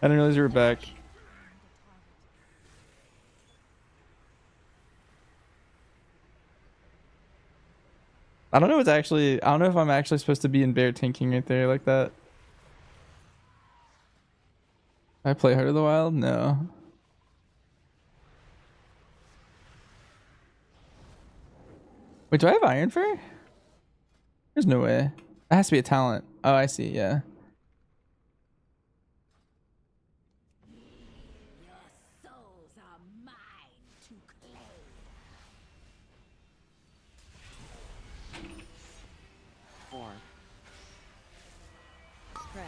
B: I didn't realize you were back. I don't know what's actually, I don't know if I'm actually supposed to be in bear tanking right there like that. I play Heart of the Wild? No. Wait, do I have Iron Fur? There's no way. It has to be a talent. Oh, I see, yeah.
F: Your souls are mine to claim.
A: 4. Spread.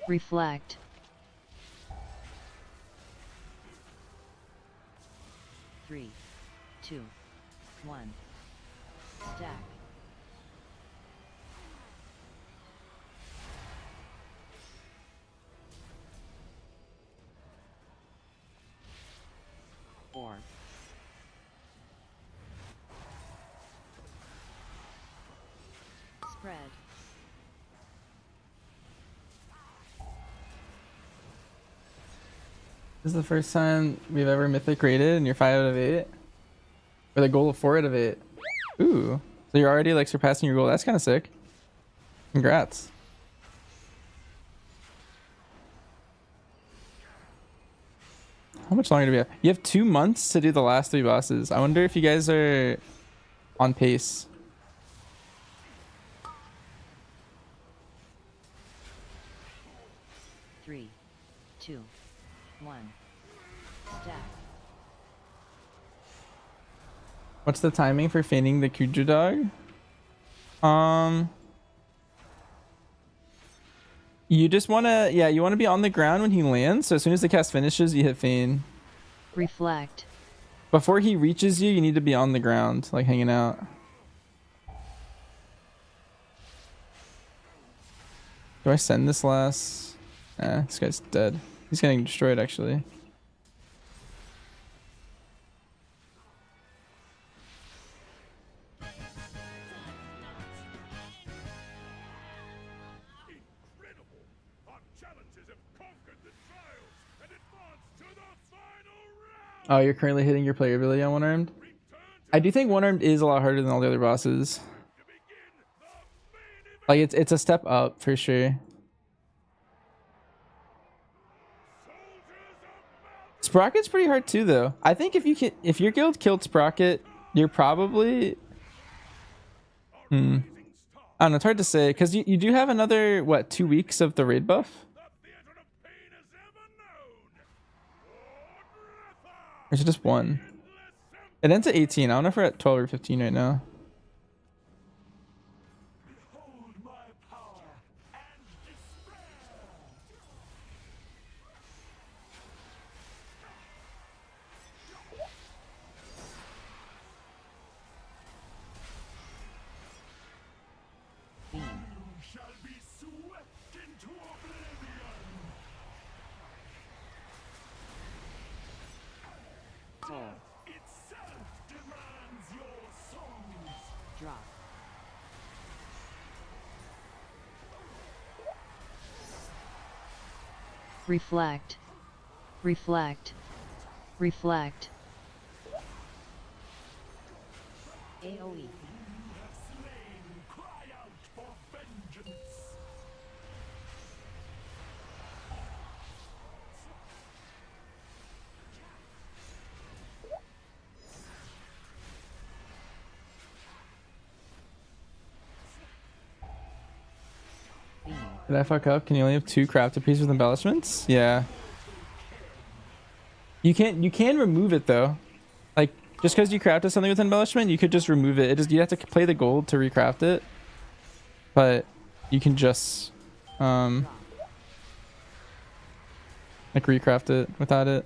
A: Reflect. Three, two, one. Stack. Spread.
B: This is the first time we've ever mythic rated and you're 5 out of 8. With a goal of 4 out of 8. Ooh. So you're already like surpassing your goal. That's kind of sick. Congrats. How much longer do we have? You have 2 months to do the last 3 bosses. I wonder if you guys are on pace.
A: Three, two, one. Stack.
B: What's the timing for feigning the Kuju dog? You just wanna, yeah, you wanna be on the ground when he lands. So as soon as the cast finishes, you hit feign.
A: Reflect.
B: Before he reaches you, you need to be on the ground, like hanging out. Do I send this last? This guy's dead. He's getting destroyed actually.
E: Incredible! Our challenges have conquered the trials and advanced to the final round!
B: Oh, you're currently hitting your player ability on one armed? I do think one armed is a lot harder than all the other bosses.
E: To begin the main event!
B: Like it's a step up for sure. Sprocket's pretty hard too though. I think if your guild killed Sprocket, you're probably I don't know, it's hard to say because you do have another what 2 weeks of the raid buff?
E: The theater of pain has ever known!
B: Or is it just 1? It ends at 18. I don't know if we're at 12 or 15 right now.
G: Behold my power and despair!
A: Beam.
G: You shall be swept into oblivion!
A: Soul.
G: Itself demands your souls!
A: Drop. Reflect. Reflect. Reflect. AoE.
G: Slain, cry out for vengeance!
A: Beam.
B: Did I fuck up? Can you only have 2 crafted pieces with embellishments? Yeah. You can remove it though. Like just because you crafted something with embellishment, you could just remove it. It just you have to play the gold to recraft it. But you can just like recraft it without it.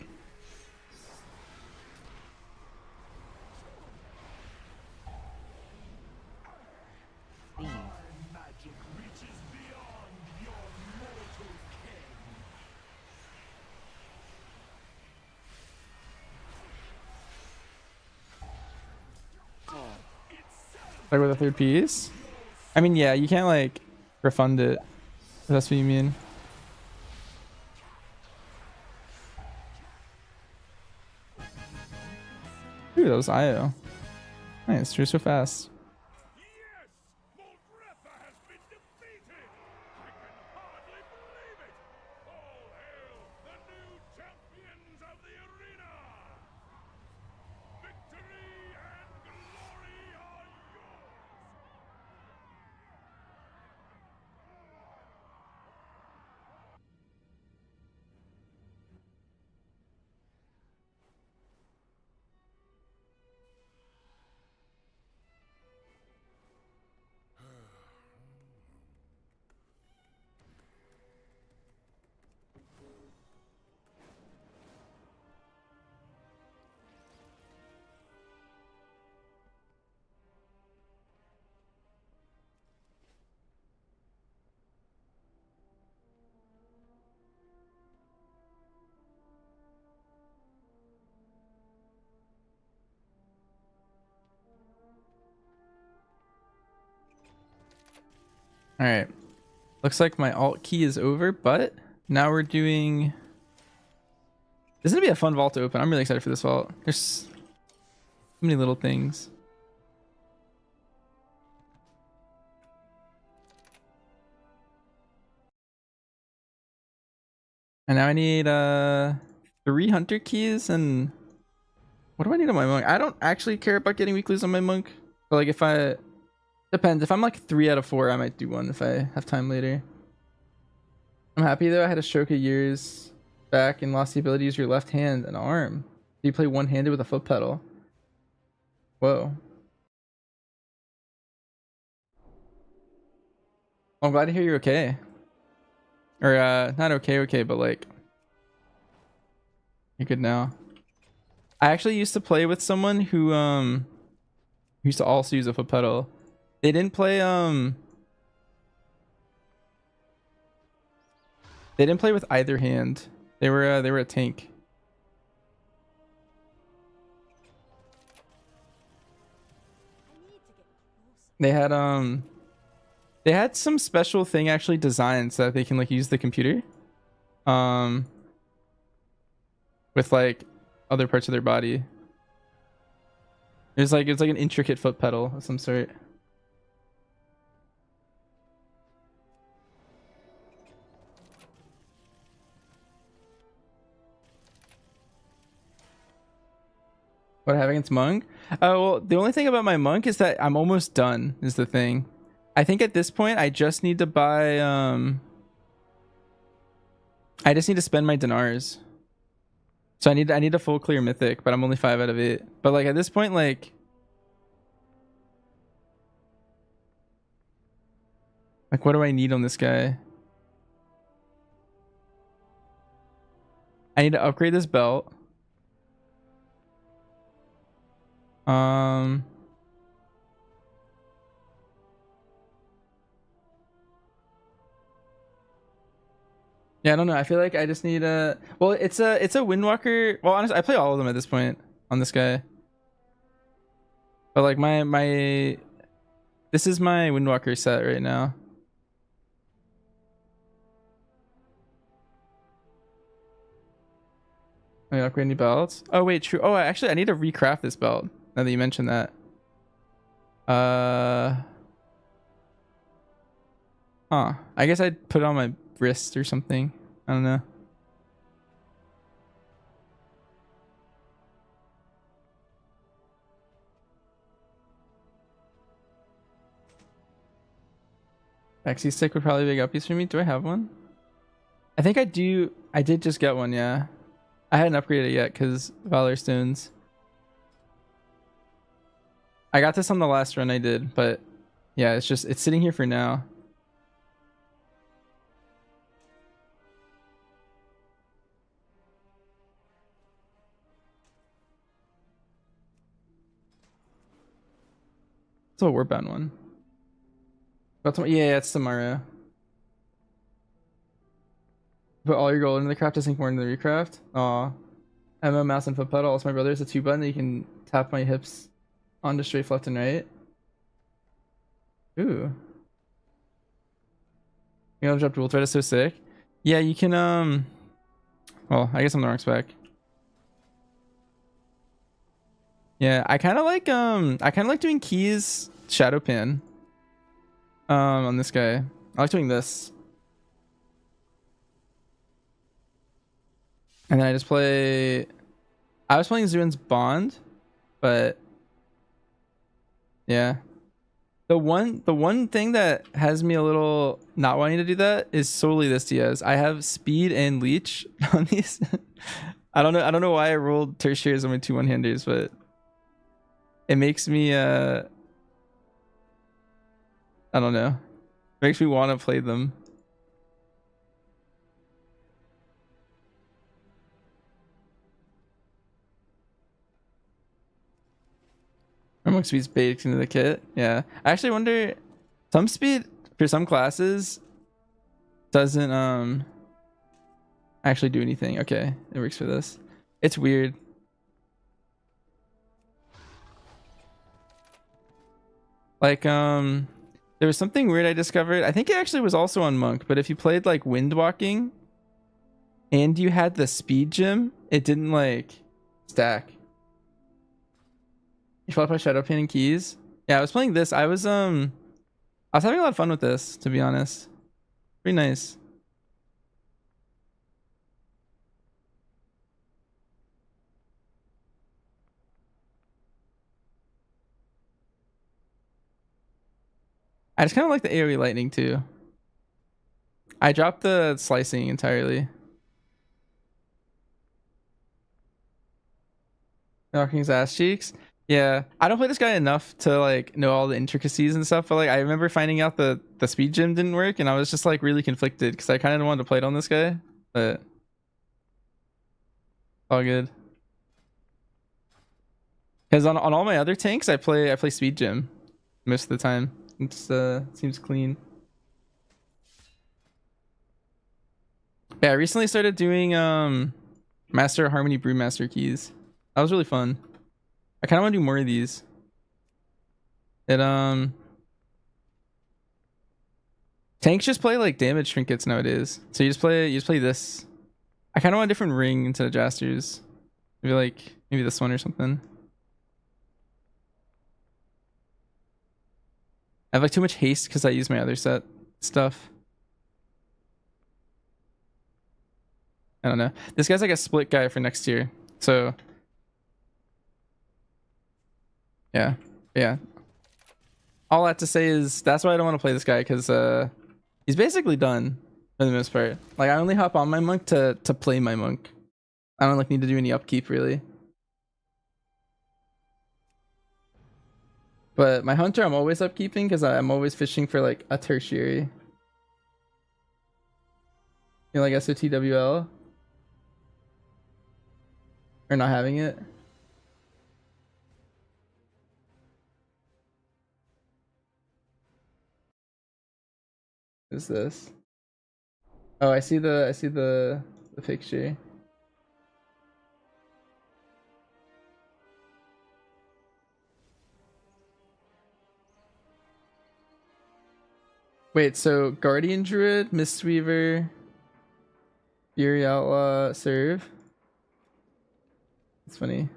A: Beam.
G: Magic reaches beyond your mortal ken.
A: Soul.
B: Like with a 3rd piece? I mean, yeah, you can't like refund it. If that's what you mean. Ooh, that was IO. Nice, drew so fast.
E: Yes! Moldretha has been defeated! I can hardly believe it! All hail the new champions of the arena! Victory and glory are yours!
B: All right. Looks like my alt key is over, but now we're doing. This is gonna be a fun vault to open. I'm really excited for this vault. There's so many little things. And now I need 3 hunter keys, and what do I need on my monk? I don't actually care about getting weeklies on my monk. But like if I depends. If I'm like 3 out of 4, I might do one if I have time later. I'm happy though. I had a stroke of years back and lost the ability to use your left hand and arm. Do you play one-handed with a foot pedal? Whoa. I'm glad to hear you're okay. Or not okay, but like you're good now. I actually used to play with someone who used to also use a foot pedal. They didn't play with either hand. They were a tank. They had some special thing actually designed so that they can like use the computer with like other parts of their body. It's like an intricate foot pedal of some sort. What I have against monk? Well, the only thing about my monk is that I'm almost done is the thing. I think at this point I just need to buy I just need to spend my dinars. So I need a full clear mythic, but I'm only 5 out of 8. But like at this point, like what do I need on this guy? I need to upgrade this belt. Yeah, I don't know. I feel like I just need a. Well, it's a Windwalker. Well, honestly, I play all of them at this point on this guy. But like my this is my Windwalker set right now. I upgrade any belts. Oh wait, true. Oh, actually, I need to recraft this belt. Now that you mentioned that. Huh. I guess I'd put it on my wrist or something. I don't know. Maxi stick would probably be a big uppiece for me. Do I have one? I think I do. I did just get one, yeah. I hadn't upgraded it yet because Valor Stones. I got this on the last run I did, but yeah, it's sitting here for now. It's a Warbound one. Yeah, it's tomorrow. Put all your gold into the craft to sink more into the recraft. Aw. MO mouse and foot pedal. Also, my brother, it's a 2 button that you can tap my hips onto strafe left and right. Ooh. You know, drop dual thread is so sick. Yeah, you can well, I guess I'm the wrong spec. Yeah, I kinda like doing keys shadow pan. On this guy. I like doing this. And then I just play. I was playing Zuin's Bond, but yeah. The one thing that has me a little not wanting to do that is solely this Diaz. I have speed and leech on these. I don't know why I rolled tertiaries on my 2 one-handers, but it makes me I don't know. It makes me want to play them. Remote speed's baked into the kit. Yeah. I actually wonder, some speed for some classes doesn't actually do anything. Okay, it works for this. It's weird. Like There was something weird I discovered. I think it actually was also on Monk, but if you played like Windwalking and you had the speed gem, it didn't like stack. You felt by Shadow Painting Keys. Yeah, I was playing this. I was having a lot of fun with this, to be honest. Pretty nice. I just kind of like the AoE lightning too. I dropped the slicing entirely. Knocking his ass cheeks. Yeah, I don't play this guy enough to like know all the intricacies and stuff. But like, I remember finding out the speed gem didn't work, and I was just like really conflicted because I kind of wanted to play it on this guy, but all good. Because on all my other tanks, I play speed gem most of the time. It's seems clean. Yeah, I recently started doing Master Harmony Brewmaster keys. That was really fun. I kind of want to do more of these. It tanks just play like damage trinkets nowadays. So you just play this. I kind of want a different ring instead of Jasters. Maybe this one or something. I have like too much haste because I use my other set stuff. I don't know. This guy's like a split guy for next year. So yeah. All I have to say is that's why I don't want to play this guy, because he's basically done for the most part. Like, I only hop on my monk to play my monk. I don't like need to do any upkeep really. But my hunter I'm always upkeeping because I'm always fishing for like a tertiary. You know, like SOTWL? Or not having it? What is this? Oh, I see the picture. Wait, so Guardian Druid, Mistweaver, Fury Outlaw, Serve. It's funny.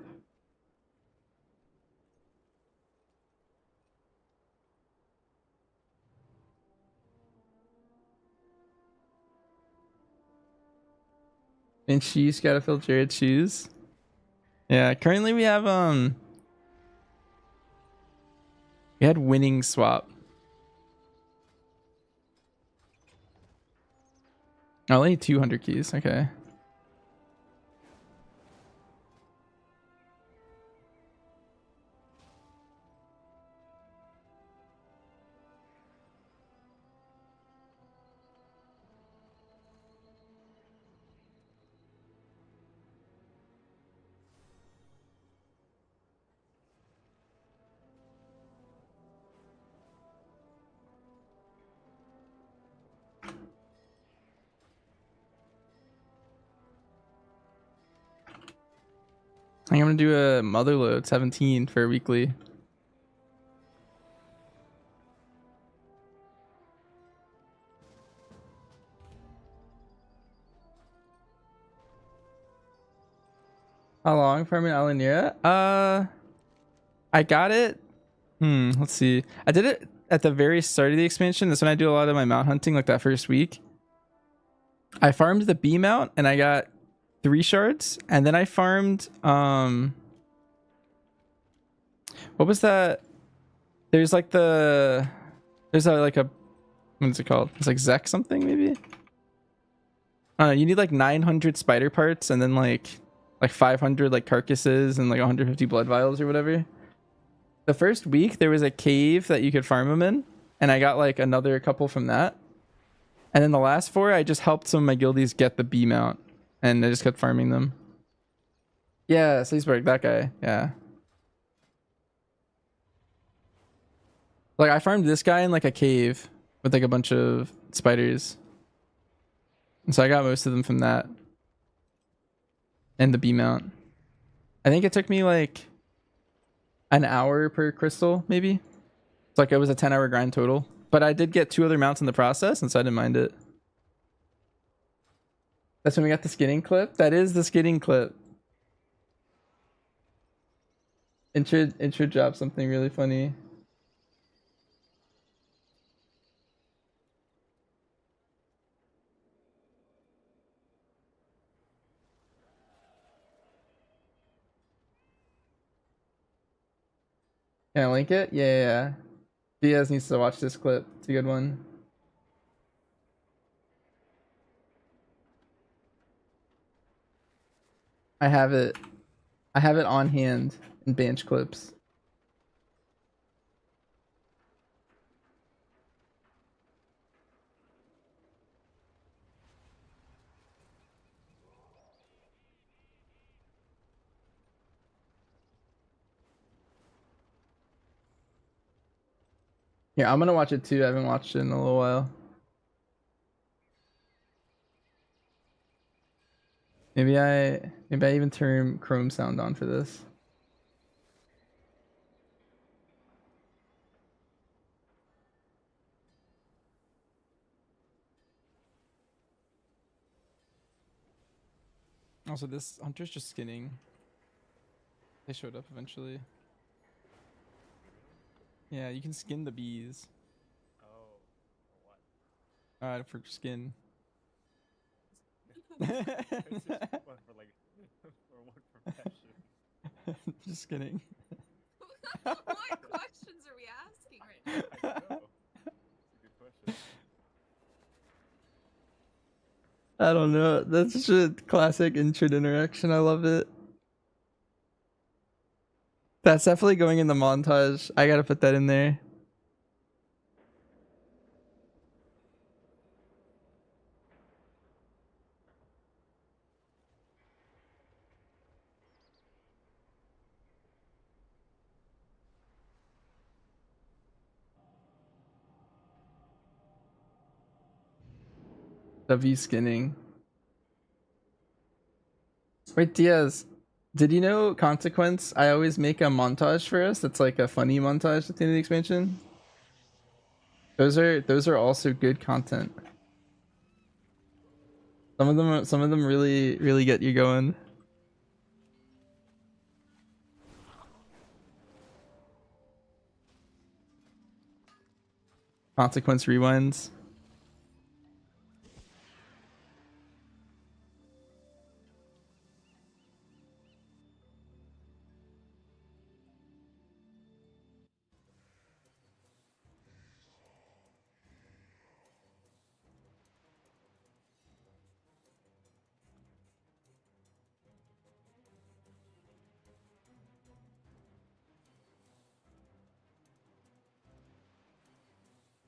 B: And she's gotta fill Jared's shoes. Yeah, currently we have we had winning swap. Only 200 keys, okay. I'm gonna do a motherload 17 for a weekly. How long farming Alanira? I got it. Let's see. I did it at the very start of the expansion. That's when I do a lot of my mount hunting, like that first week. I farmed the B mount and I got 3 shards, and then I farmed what was that? There's like there's like a what is it called? It's like Zek something maybe. You need like 900 spider parts and then like 500 like carcasses and like 150 blood vials or whatever. The first week there was a cave that you could farm them in, and I got like another couple from that. And then the last 4 I just helped some of my guildies get the B mount, and I just kept farming them. Yeah, Sleesburg, that guy. Yeah. Like I farmed this guy in like a cave with like a bunch of spiders. And so I got most of them from that. And the B mount. I think it took me like an hour per crystal, maybe. It's like it was a 10-hour grind total. But I did get 2 other mounts in the process, and so I didn't mind it. That's when we got the skinning clip. That is the skinning clip. Intro dropped something really funny. Can I link it? Yeah. Diaz needs to watch this clip. It's a good one. I have it on hand in bench clips. Here, I'm gonna watch it too. I haven't watched it in a little while. Maybe I even turn Chrome sound on for this. Also, this hunter's just skinning. They showed up eventually. Yeah, you can skin the bees.
H: Oh, for what?
B: For skin.
H: One for like, or one for fashion.
B: Just kidding.
I: What questions are we asking right now?
H: I don't know. It's a good question.
B: I don't know. That's such a classic intro interaction. I love it. That's definitely going in the montage. I gotta put that in there. W skinning. Wait, Diaz, did you know Consequence? I always make a montage for us. That's like a funny montage at the end of the expansion. Those are also good content. Some of them really get you going. Consequence rewinds.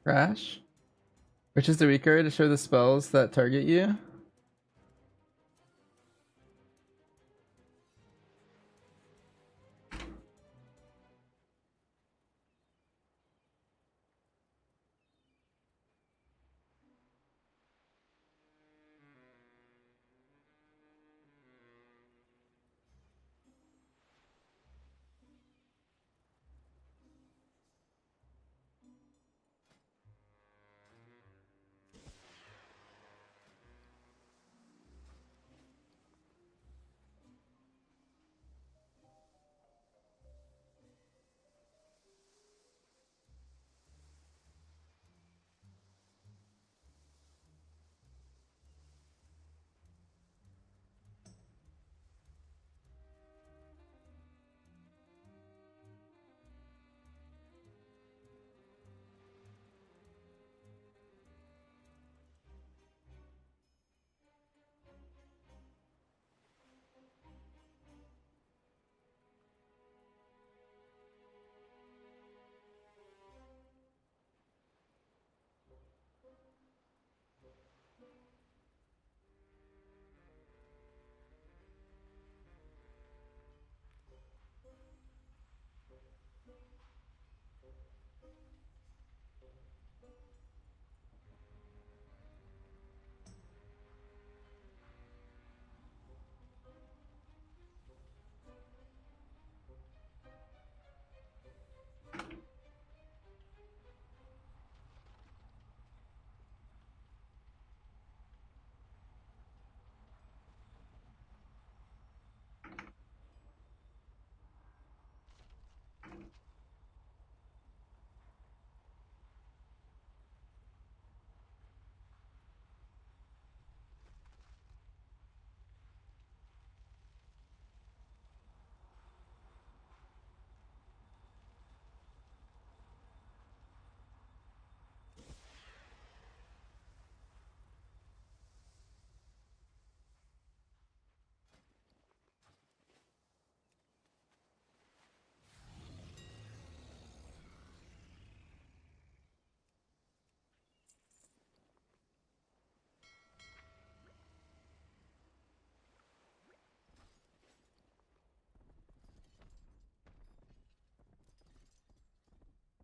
B: Crash? Which is the weaker to show the spells that target you?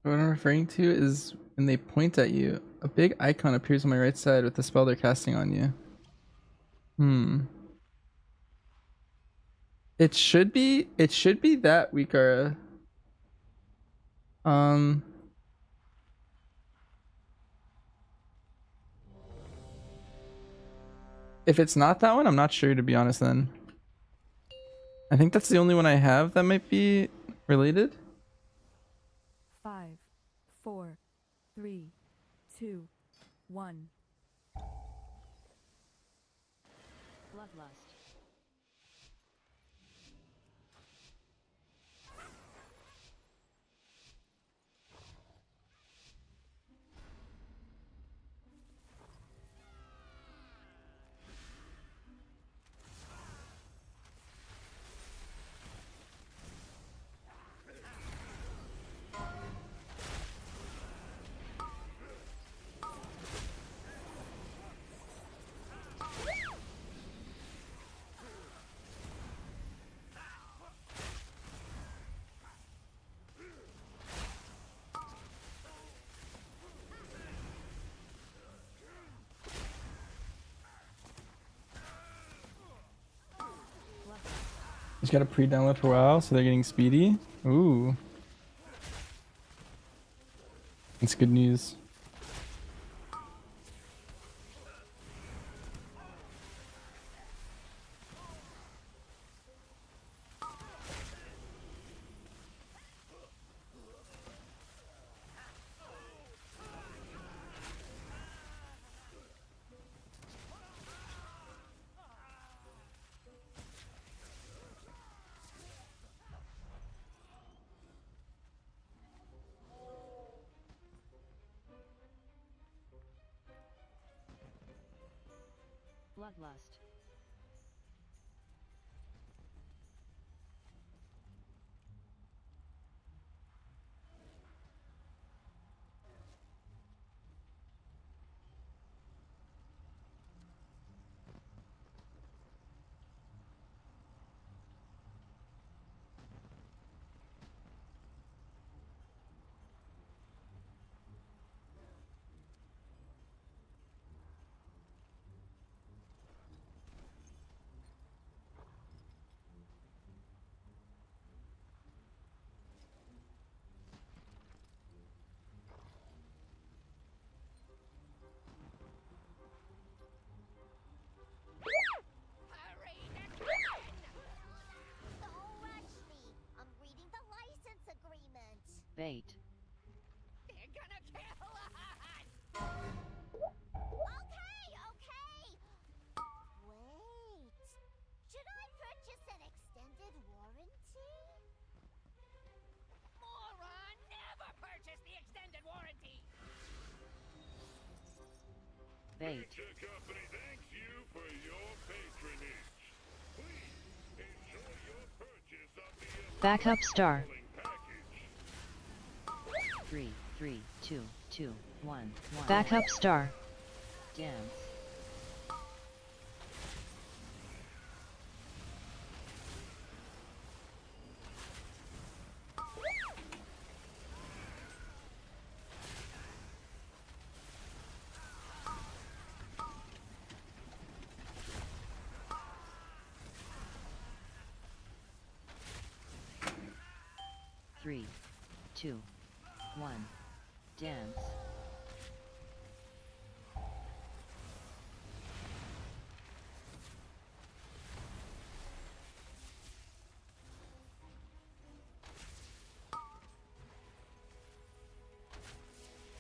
B: What I'm referring to is when they point at you, a big icon appears on my right side with the spell they're casting on you. Hmm. It should be that Weekara. Um if it's not that one, I'm not sure to be honest then. I think that's the only one I have that might be related.
C: 5, 4, 3, 2, 1.
A: Bloodlust.
B: He's got a pre-download for a while, so they're getting speedy. Ooh. That's good news.
A: Bloodlust.
D: Hurry, they're coming! Oh, actually, I'm reading the license agreement.
A: Bait.
F: They're gonna kill us!
D: Okay, okay. Wait. Should I purchase an extended warranty?
F: Moron! Never purchase the extended warranty!
A: Bait.
E: Your company thanks you for your patronage. Please enjoy your purchase of the
A: Backup star.
E: package.
A: 3, 3, 2, 2, 1, 1. Backup star. Dance. Three, 2, 1. Dance.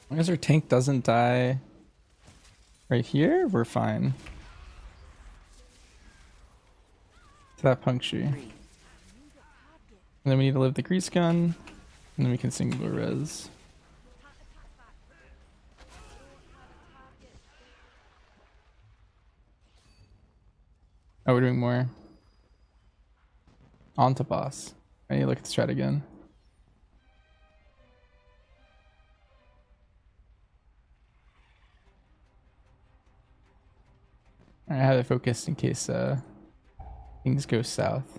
B: As long as our tank doesn't die right here, we're fine. To that puncture.
A: 3.
B: And then we need to live the grease gun. And then we can single res. Oh, we're doing more. On to boss. I need to look at the strat again. I have it focused in case things go south.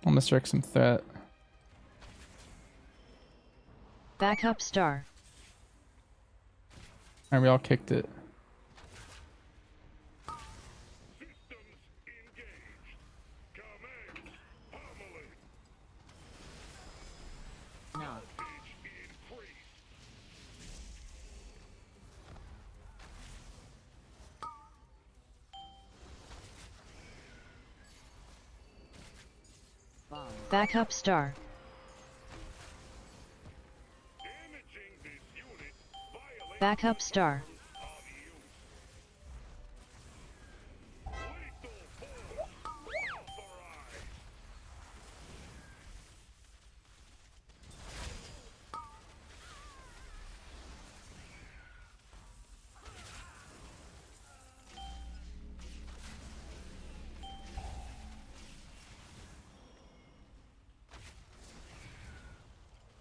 B: I'm Almost direct some threat.
A: Backup star.
B: Alright, we all kicked it.
E: Systems engaged. Commence pummeling.
A: Knock.
E: Voltage increased.
A: Bomb. Backup star.
E: Damaging this unit violates
A: Backup star.
E: of use. Lethal force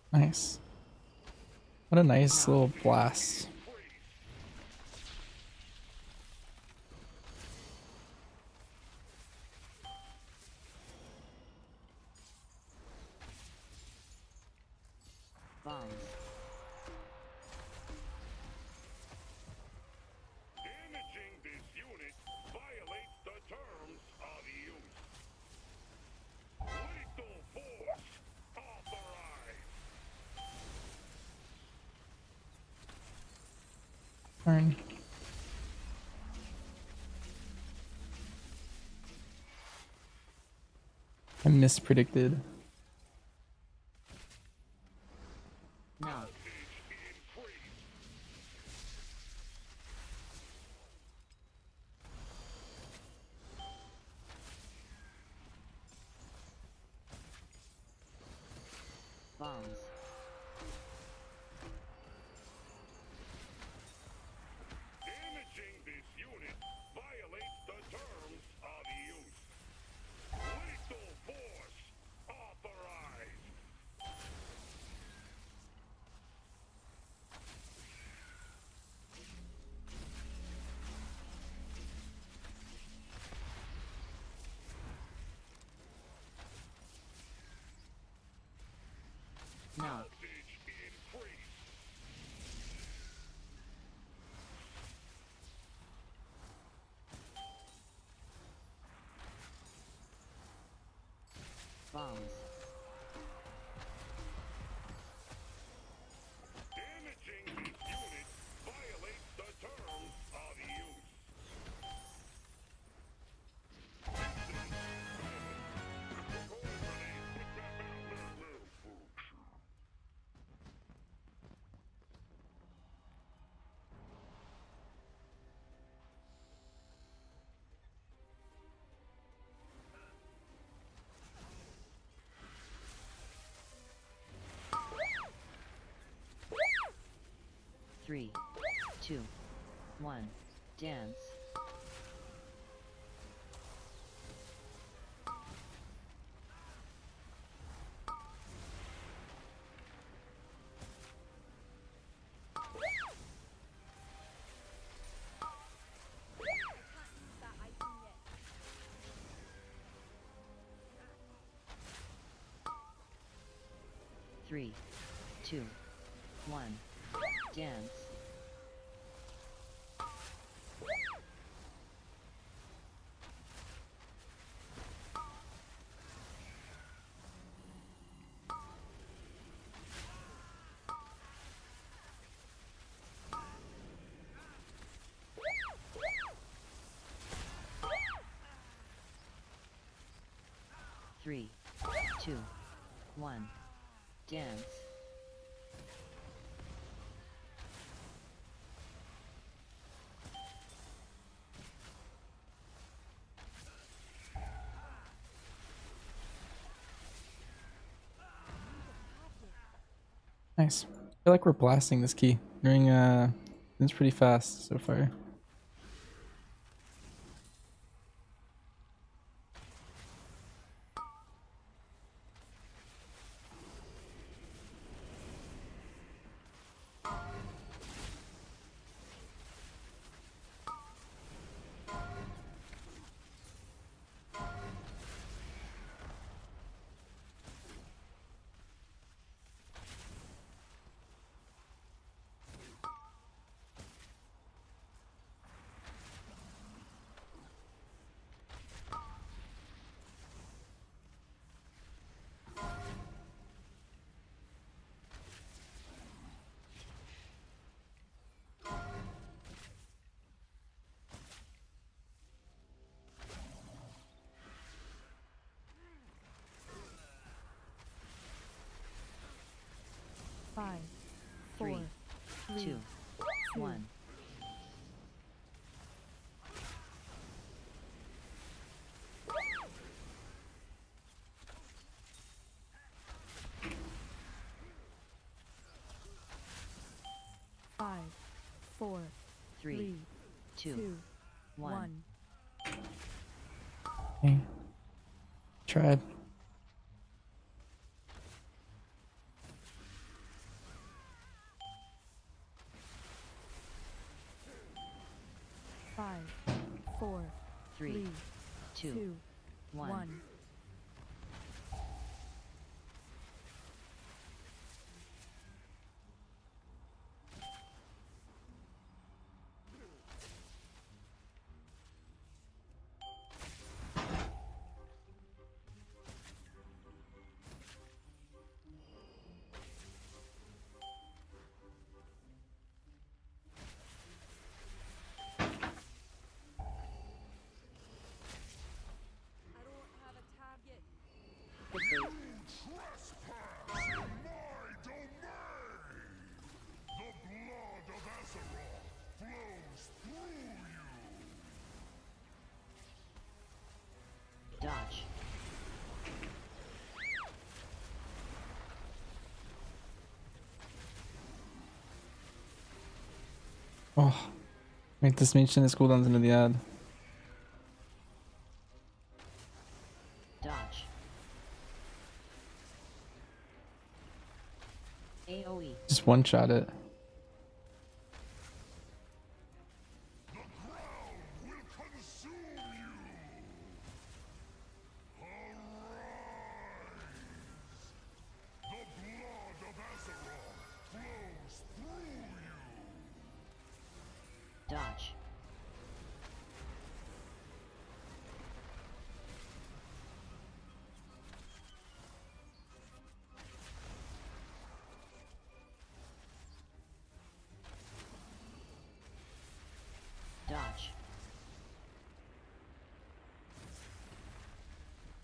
E: authorized.
B: Nice. What a nice little blast.
A: Bombs.
E: Damaging this unit violates the terms of use. Lethal force authorized.
B: Turn. I mispredicted.
A: Knock. Bombs.
E: Damaging this unit violates the terms of use. Lethal force authorized.
A: Knock.
E: Voltage increased.
A: Bombs.
E: Damaging this unit violates the terms of use.
A: Three, two, one. Dance. Three, two, one. Dance. Three, two, one. Dance.
B: Nice. I feel like we're blasting this key. Doing it's pretty fast so far.
C: Three,
A: two,
C: two,
A: one.
C: 5, 4,
A: Three,
C: 3,
A: two,
C: 2,
A: one.
C: 1.
B: Okay. Tried.
C: Five, 4,
A: Three,
C: 3,
A: two,
C: 2,
A: one.
C: 1. I don't have a tab yet.
E: Trespass in my domain! The blood of Azeroth flows through you!
A: Dodge.
B: Oh. Make this mage his cooldowns into the ad.
A: Dodge. AoE.
B: Just one shot it.
E: The ground will consume you! Arise! The blood of Azeroth flows through you!
A: Dodge. Dodge.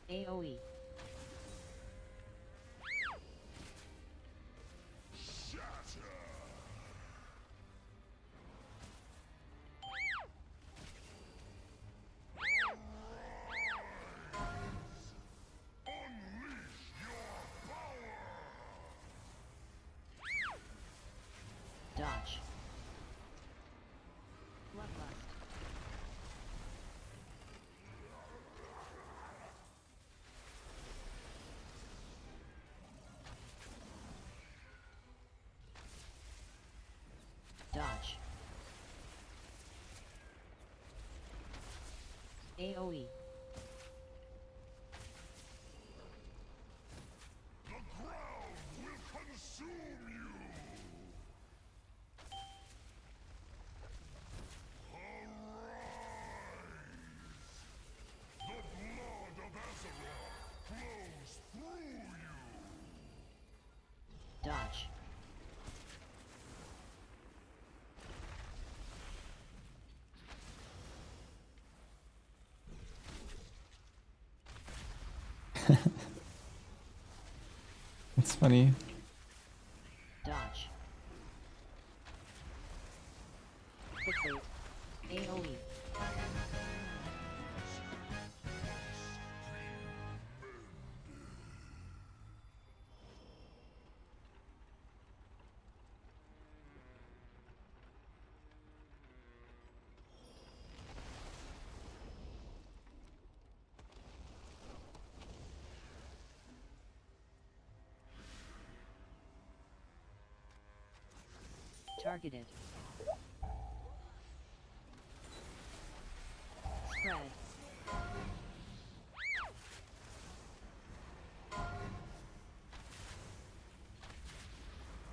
A: AoE.
E: Shatter! Unleash your power!
A: Dodge. Bloodlust. Dodge. AoE.
E: The ground will consume you! Arise! The blood of Azeroth flows through you!
A: Dodge.
B: It's funny.
A: Dodge. Quickly. AoE. Targeted. Spread.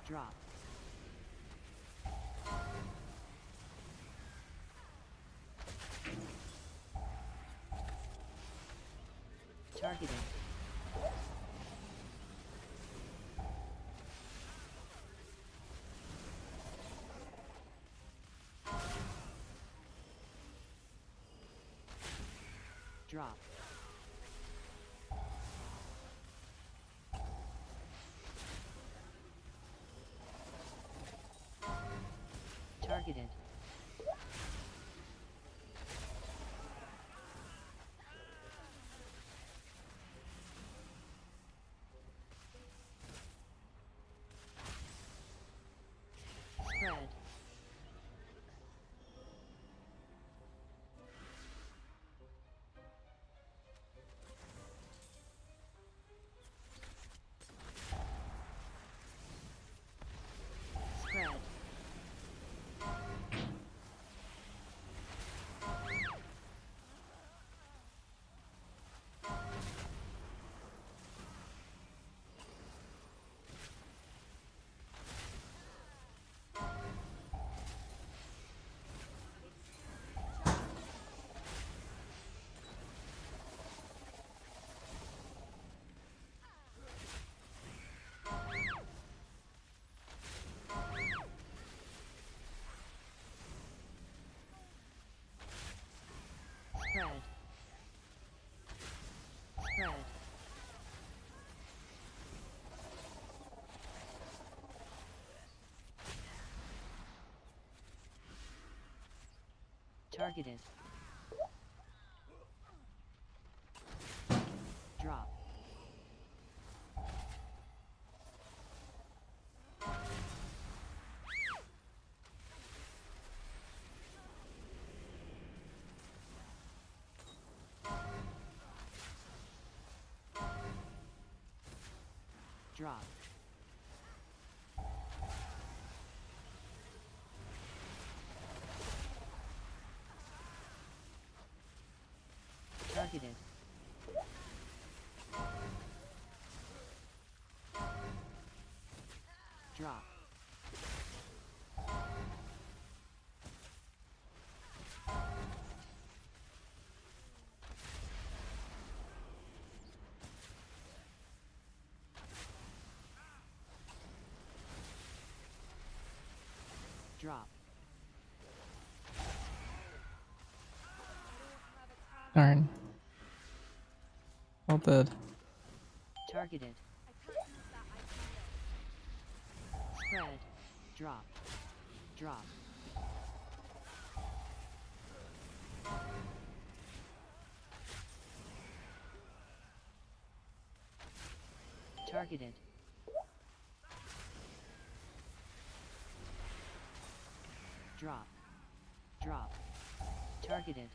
A: Drop. Targeted. Drop. Spread. Spread. Spread. Spread. Targeted. Drop. Drop. Targeted. Drop. Drop.
B: Darn. Well dead.
A: Targeted. Spread. Drop. Drop. Targeted. Drop. Drop. Targeted.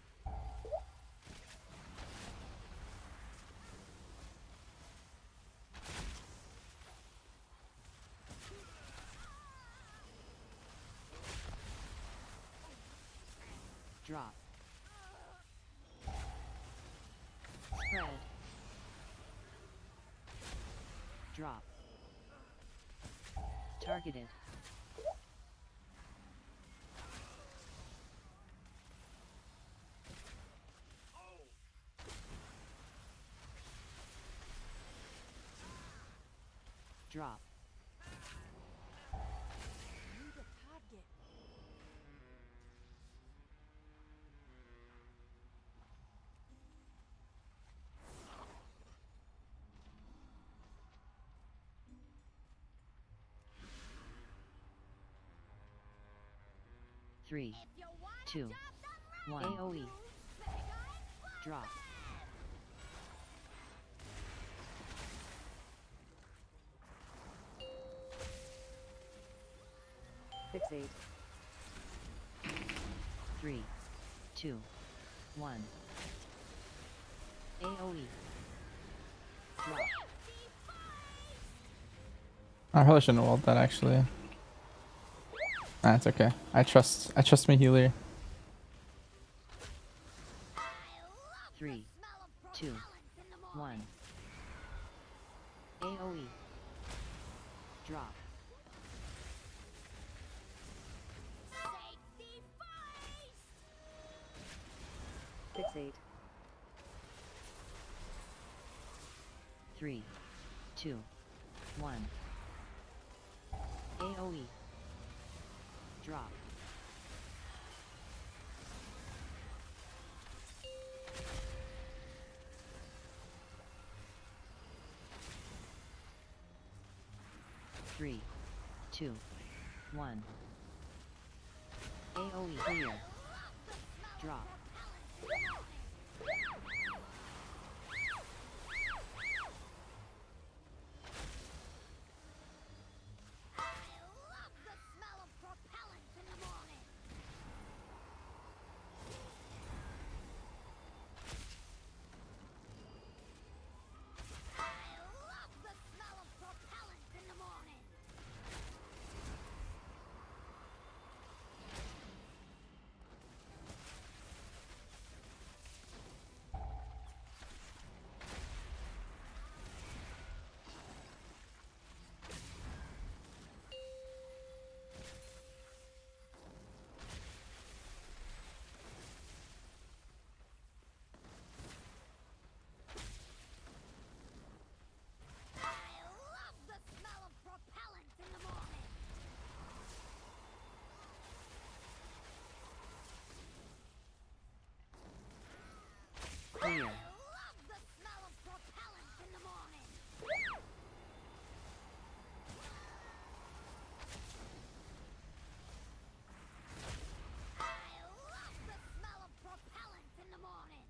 A: Drop. Spread. Drop. Targeted. Drop.
C: Need a target.
A: Three,
D: If you want a
A: 2,
D: job done right,
A: 1. AOE.
D: you better go and
A: Drop.
J: Fixate.
A: 3, 2, 1. AOE. Drop.
B: I probably shouldn't have walled that actually. Nah, it's okay. I trust my healer.
A: 3, 2, 1. AOE. Drop.
D: Safety first!
J: Fixate.
A: 3, 2, 1. AOE. Drop. Three, 2, 1. AOE clear. Drop.
D: I love the smell of propellant!
A: Clear.
D: love the smell of propellants in the morning. I love the smell of propellants in the morning.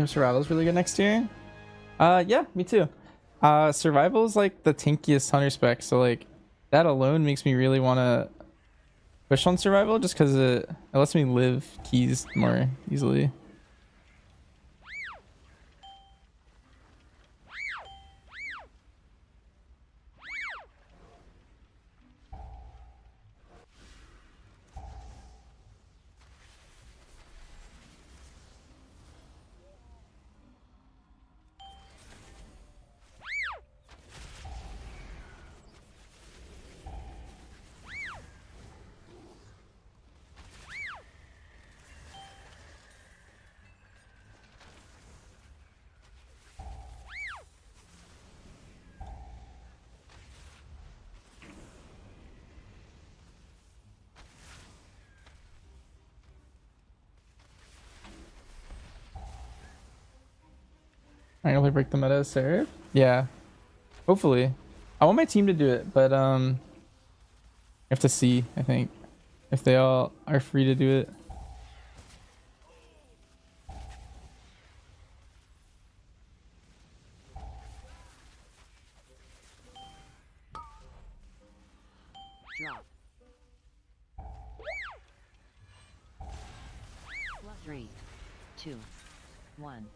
B: Survival is really good next year. Yeah, me too. Survival is like the tankiest hunter spec, so like that alone makes me really want to push on survival just because it lets me live keys more easily. I'm gonna break the meta serve. Yeah, hopefully. I want my team to do it, but I have to see. I think if they all are free to do it.
A: Drop. 3, 2, 1.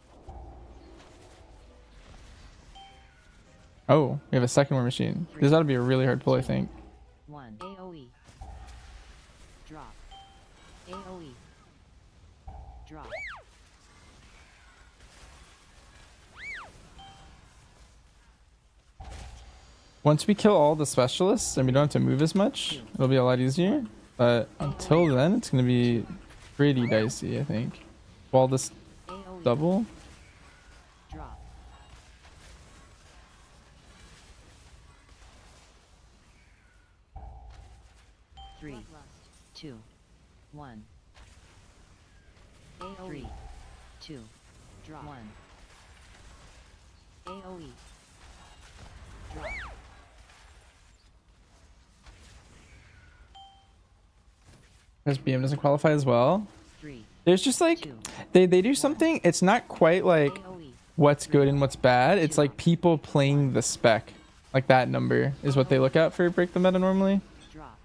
B: Oh, we have a second war machine. This ought to be a really hard pull, I think.
A: 1. AoE. Drop. AoE. Drop.
B: Once we kill all the specialists and we don't have to move as much, it'll be a lot easier. But until then, it's gonna be pretty dicey, I think. While this
A: AoE.
B: double.
A: Drop. Three, 2, 1. AoE. 3, 2, drop. 1. AoE. Drop.
B: Because BM doesn't qualify as well.
A: 3,
B: There's just like
A: 2,
B: they do something. It's not quite like
A: AoE.
B: what's good and what's bad. It's like people playing the spec. Like that number is what they look at for break the meta normally.
A: Drop.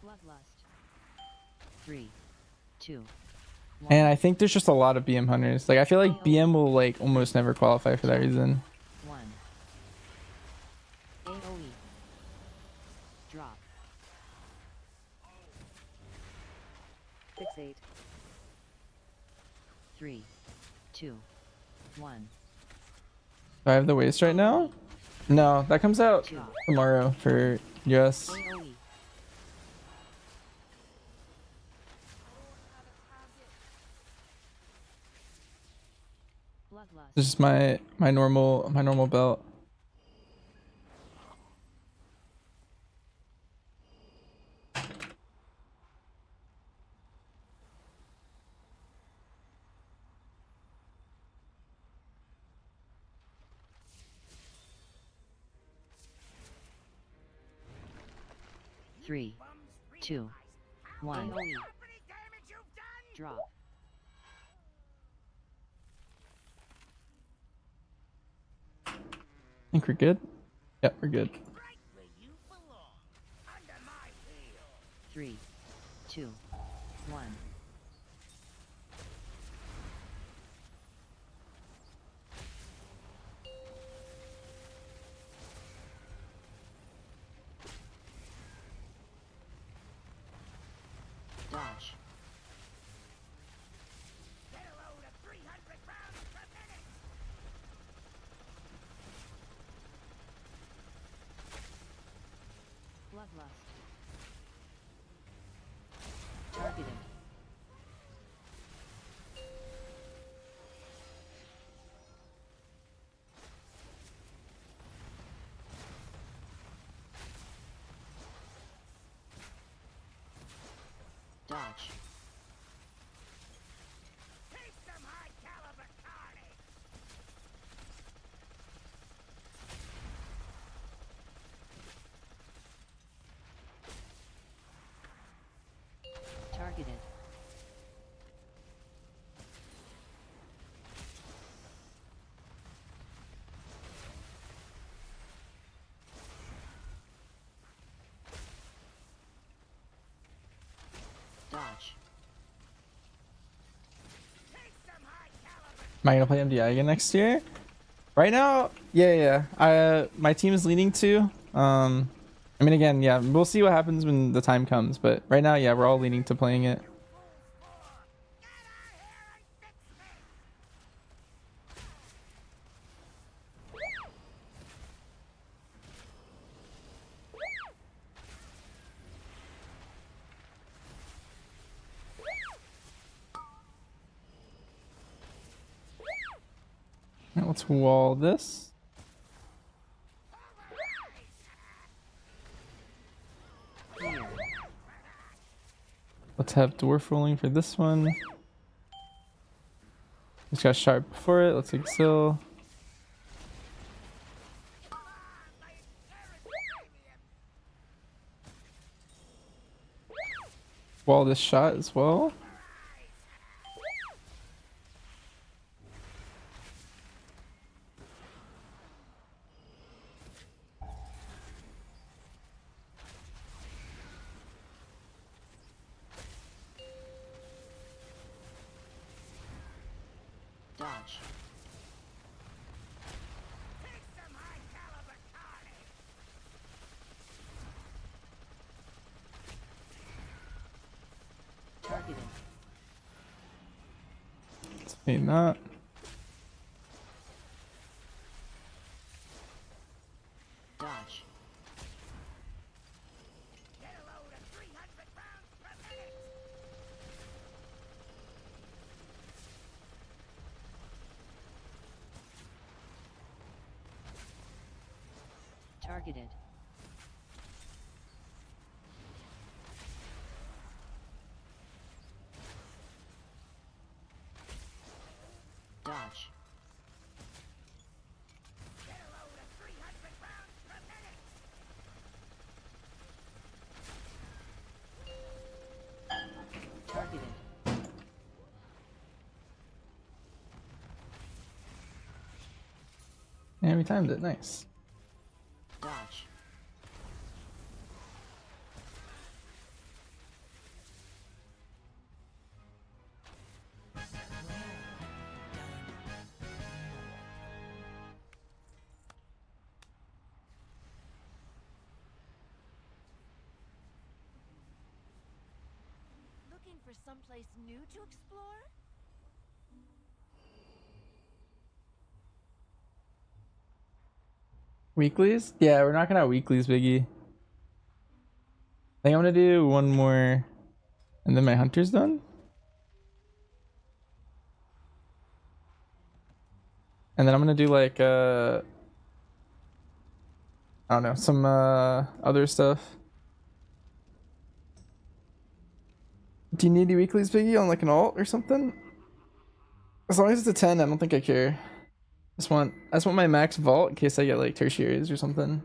A: Bloodlust. 3, 2, 1.
B: And I think there's just a lot of BM hunters. Like I feel like BM will like almost never qualify for that reason.
A: 1. AoE. Drop. Fixate. 3, 2, 1.
B: Do I have the waste right now? No, that comes out tomorrow for US.
A: AoE. Bloodlust.
B: This is my normal belt.
A: Three, 2, 1. Drop.
B: I think we're good. Yep, we're good.
A: 3, 2, 1. Dodge. Bloodlust. Targeted. Dodge.
F: Take some high caliber carnage!
A: Targeted. Dodge.
F: Take some high caliber!
B: Am I gonna play MDI again next year? Right now, yeah. My team is leaning to. I mean, again, yeah, we'll see what happens when the time comes. But right now, yeah, we're all leaning to playing it.
F: Get out here and fix
B: Now let's wall this.
A: Clear.
B: Let's have dwarf rolling for this one. Just got sharp before it. Let's exil. Wall this shot as well.
A: Dodge.
F: Take some high caliber carnage!
A: Targeted.
B: Let's pay that.
A: Dodge.
F: Get a load of 300 rounds per minute!
A: Targeted. Dodge.
F: Get a load of 300 rounds per minute!
A: Targeted.
B: And we timed it. Nice.
A: Dodge.
C: Looking for someplace new to explore?
B: Weeklies? Yeah, we're knocking out weeklies, Biggie. I think I'm gonna do one more, and then my hunter's done. And then I'm gonna do like I don't know, some other stuff. Do you need the weeklies, Biggie, on like an alt or something? As long as it's a 10, I don't think I care. I just want my max vault in case I get like tertiaries or something.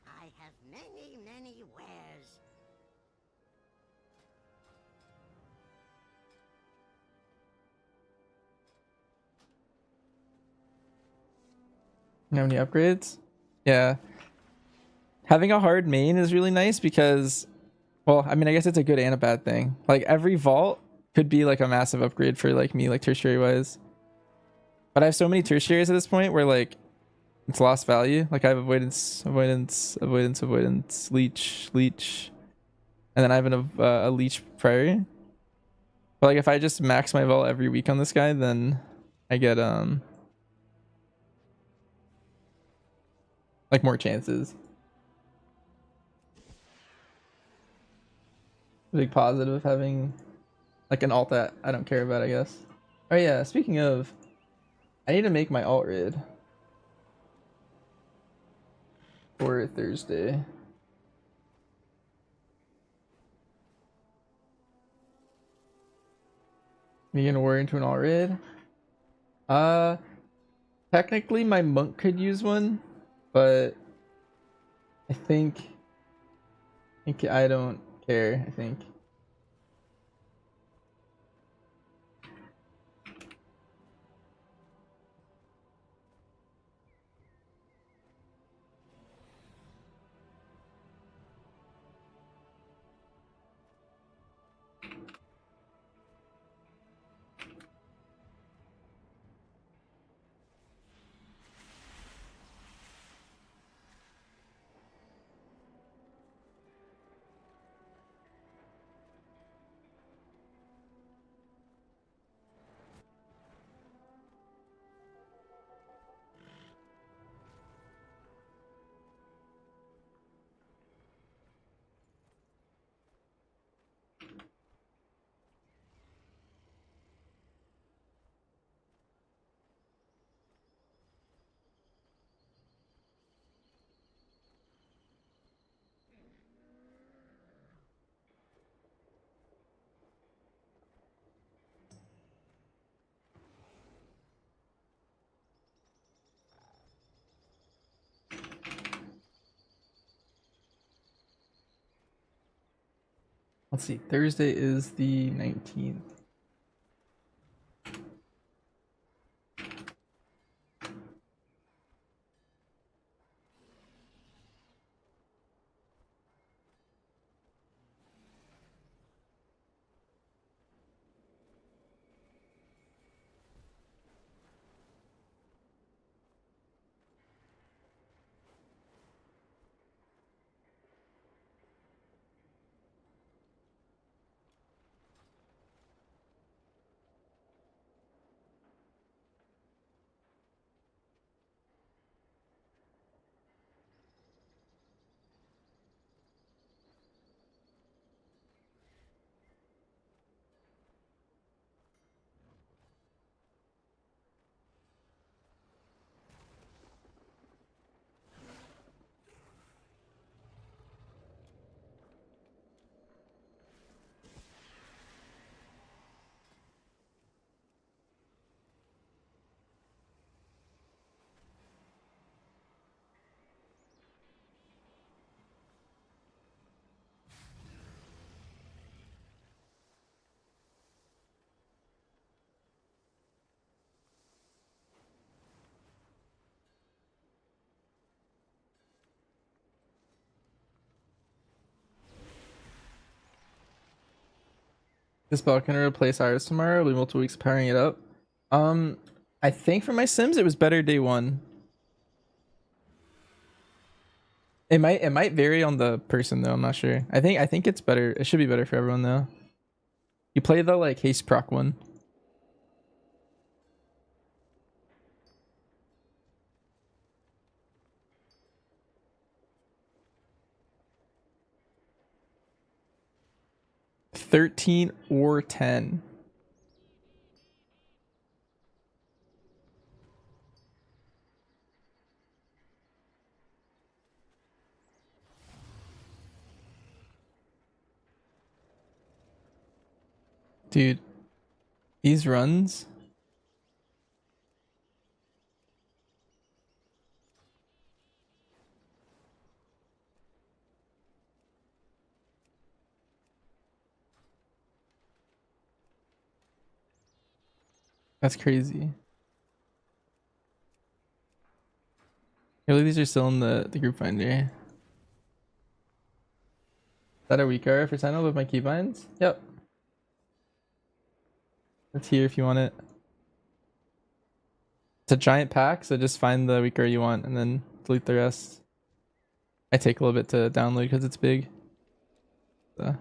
F: I have many, many wares.
B: You have any upgrades? Yeah. Having a hard main is really nice because, well, I mean, I guess it's a good and a bad thing. Like every vault could be like a massive upgrade for like me, like tertiary wise. But I have so many tertiaries at this point where like it's lost value. Like I have avoidance, avoidance, avoidance, avoidance, leech, leech, and then I have a leech prairie. But like if I just max my vault every week on this guy, then I get like more chances. Big positive of having like an alt that I don't care about, I guess. Oh yeah, speaking of, I need to make my alt rid for Thursday. Me gonna warrior into an alt rid? Technically my monk could use one, but I think I don't care, I think. Let's see, Thursday is the 19th. This spell can replace Iris tomorrow. We multiple weeks powering it up. I think for my Sims it was better day one. It might vary on the person though. I'm not sure. I think it's better. It should be better for everyone though. You play the like haste proc one. $13 or $10. Dude, these runs. That's crazy. Really, these are still in the group finder. Is that a weak R for Sentinel with my keybinds? Yep. It's here if you want it. It's a giant pack, so just find the weaker you want and then delete the rest. I take a little bit to download because it's big. So.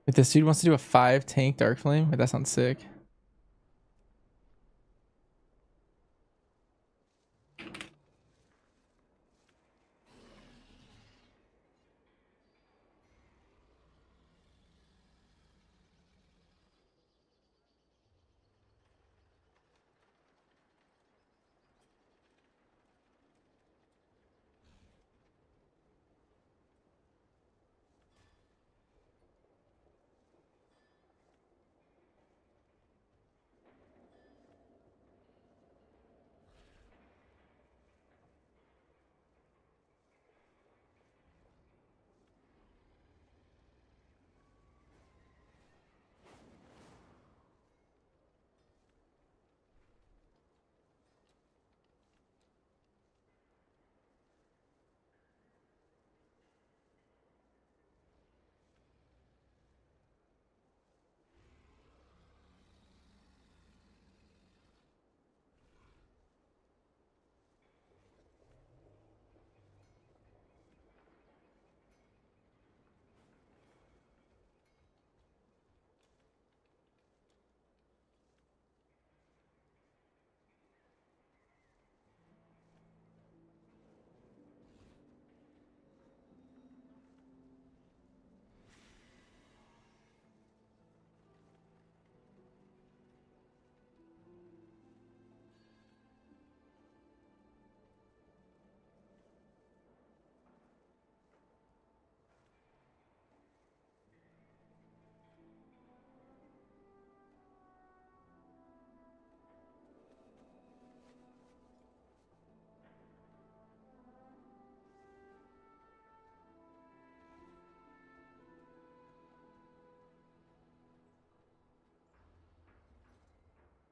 B: If this dude wants to do a 5 tank Dark Flame, that sounds sick.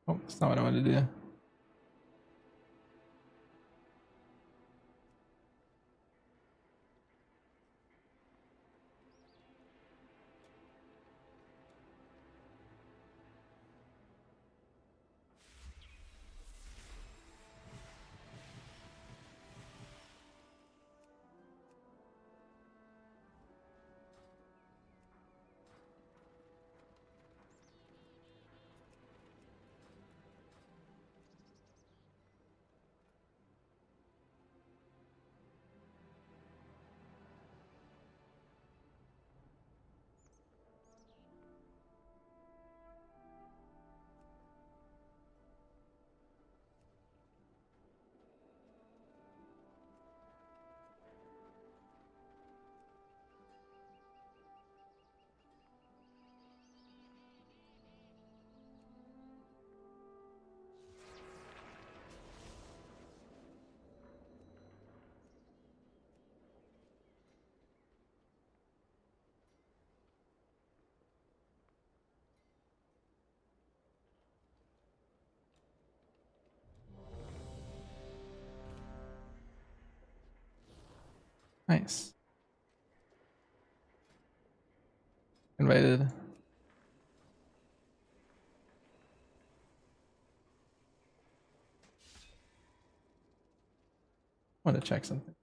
B: Oh, that's not what I wanted to do. Nice. Invited. I want to check something.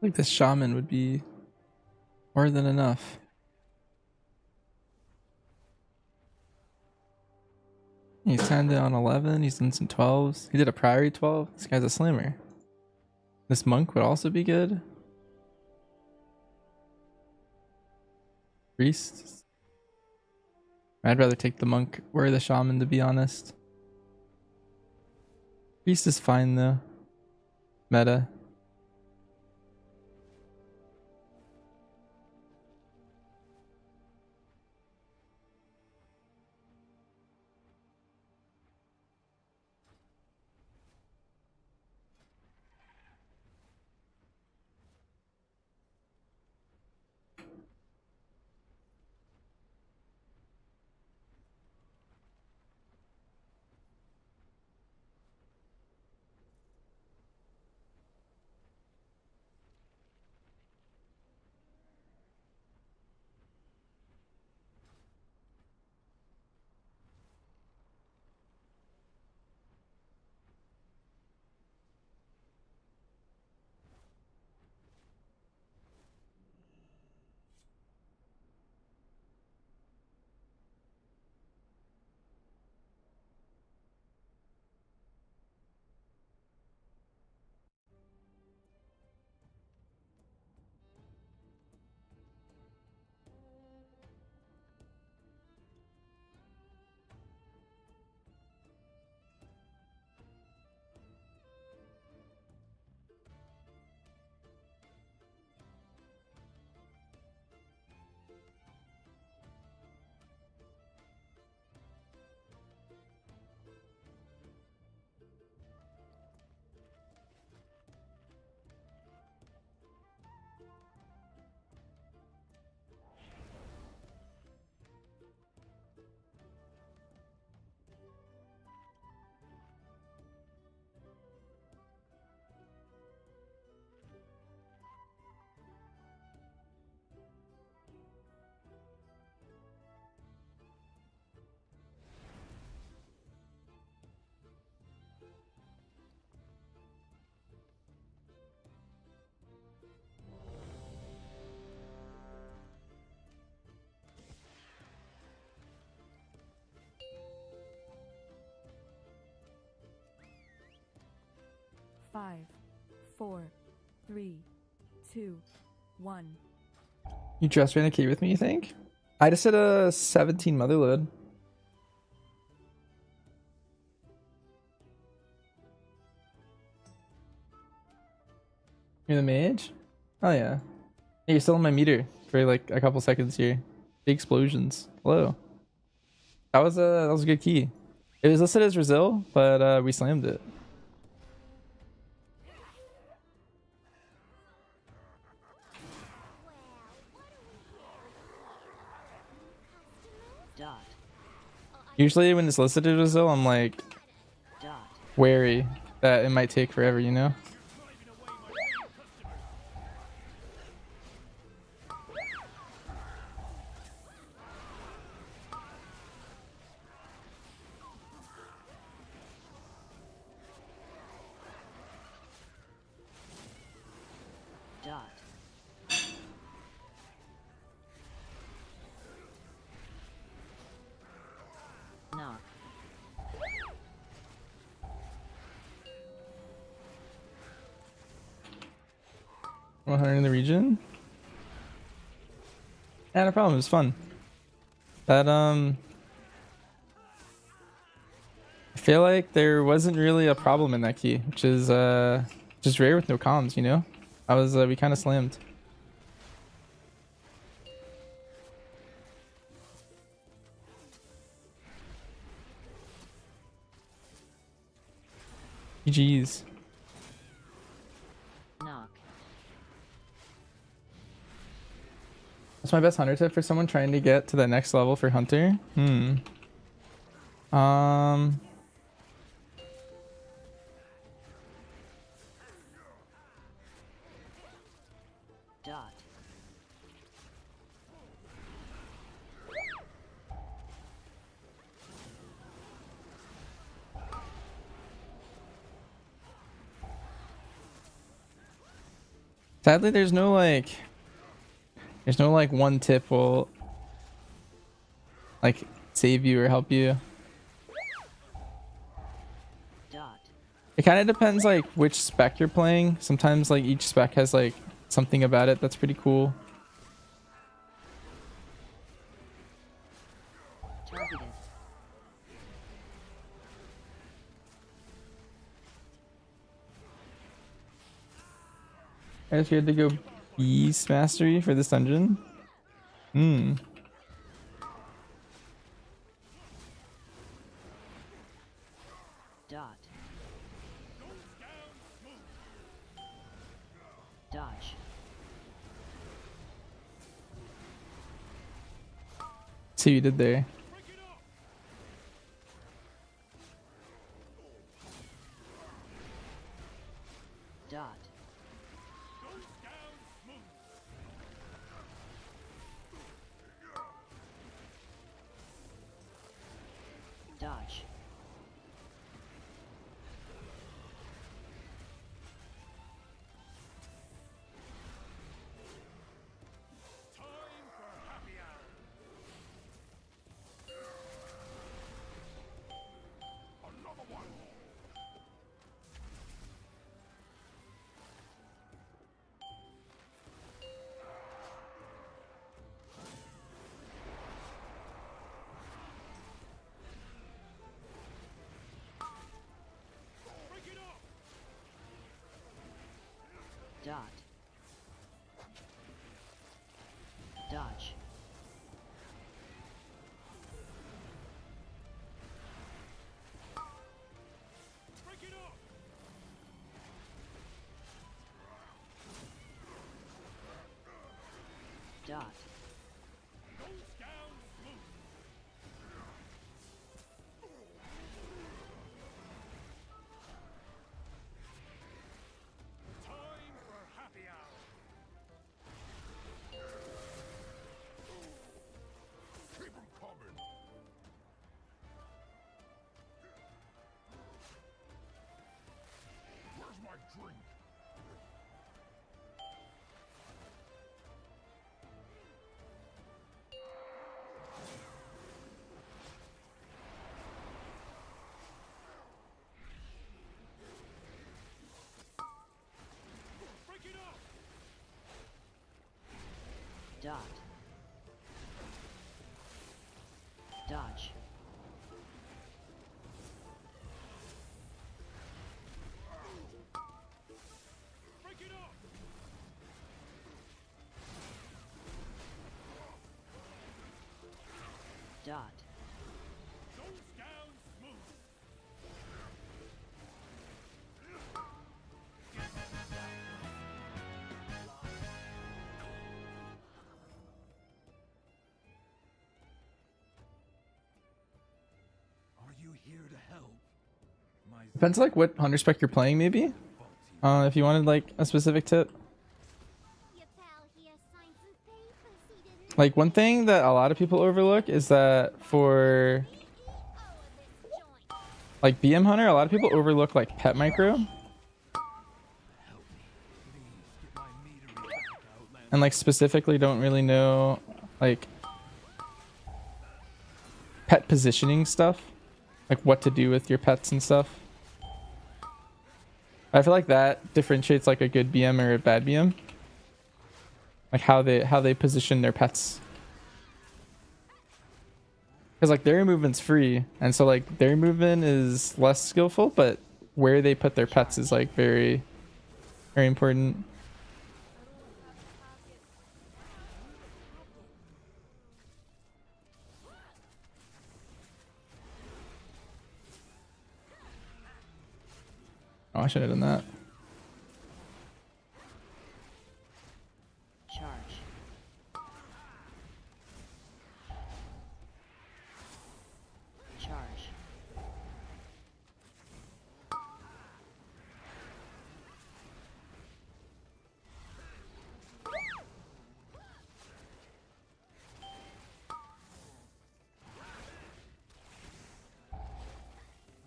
B: like this shaman would be more than enough. He's timed it on 11. He's done some 12s. He did a priory 12. This guy's a slammer. This monk would also be good. Priest. I'd rather take the monk or the shaman, to be honest. Priest is fine though. Meta.
J: Five, 4, 3, 2, 1.
B: You just ran a key with me, you think? I just hit a 17 motherload. You're the mage? Oh yeah. Hey, you're still on my meter for like a couple seconds here. Big explosions. Hello. That was a good key. It was listed as Brazil, but we slammed it.
A: Dot.
B: Usually when it's listed as Brazil, I'm like
A: Dot.
B: wary that it might take forever, you know?
A: Dot. Knock.
B: In the region? Yeah, no problem. It was fun. That I feel like there wasn't really a problem in that key, which is just rare with no comms, you know? I was we kind of slammed. GG's.
A: Knock.
B: What's my best hunter tip for someone trying to get to the next level for hunter?
A: Dot.
B: It's Sadly, there's no like one tip will like save you or help you.
A: Dot.
B: It kind of depends like which spec you're playing. Sometimes like each spec has like something about it that's pretty cool.
A: Targeted.
B: I guess we had to go Beast Mastery for this dungeon. Hmm.
A: Dot. Dodge.
B: See what you did there.
A: Dot. Dodge. Dot. Dodge. Dot. Dot. Dodge. Dot.
G: Are you here to help? My
B: Depends like what hunter spec you're playing maybe. If you wanted like a specific tip.
D: Your pal here signed some papers he didn't
B: Like one thing that a lot of people overlook is that for
D: owe this joint.
B: like BM hunter, a lot of people overlook like pet micro. And like specifically don't really know like pet positioning stuff, like what to do with your pets and stuff. I feel like that differentiates like a good BM or a bad BM, like how they position their pets, because like their movement's free, and so like their movement is less skillful, but where they put their pets is like very important. Oh, I should have done that.
A: Charge. Charge.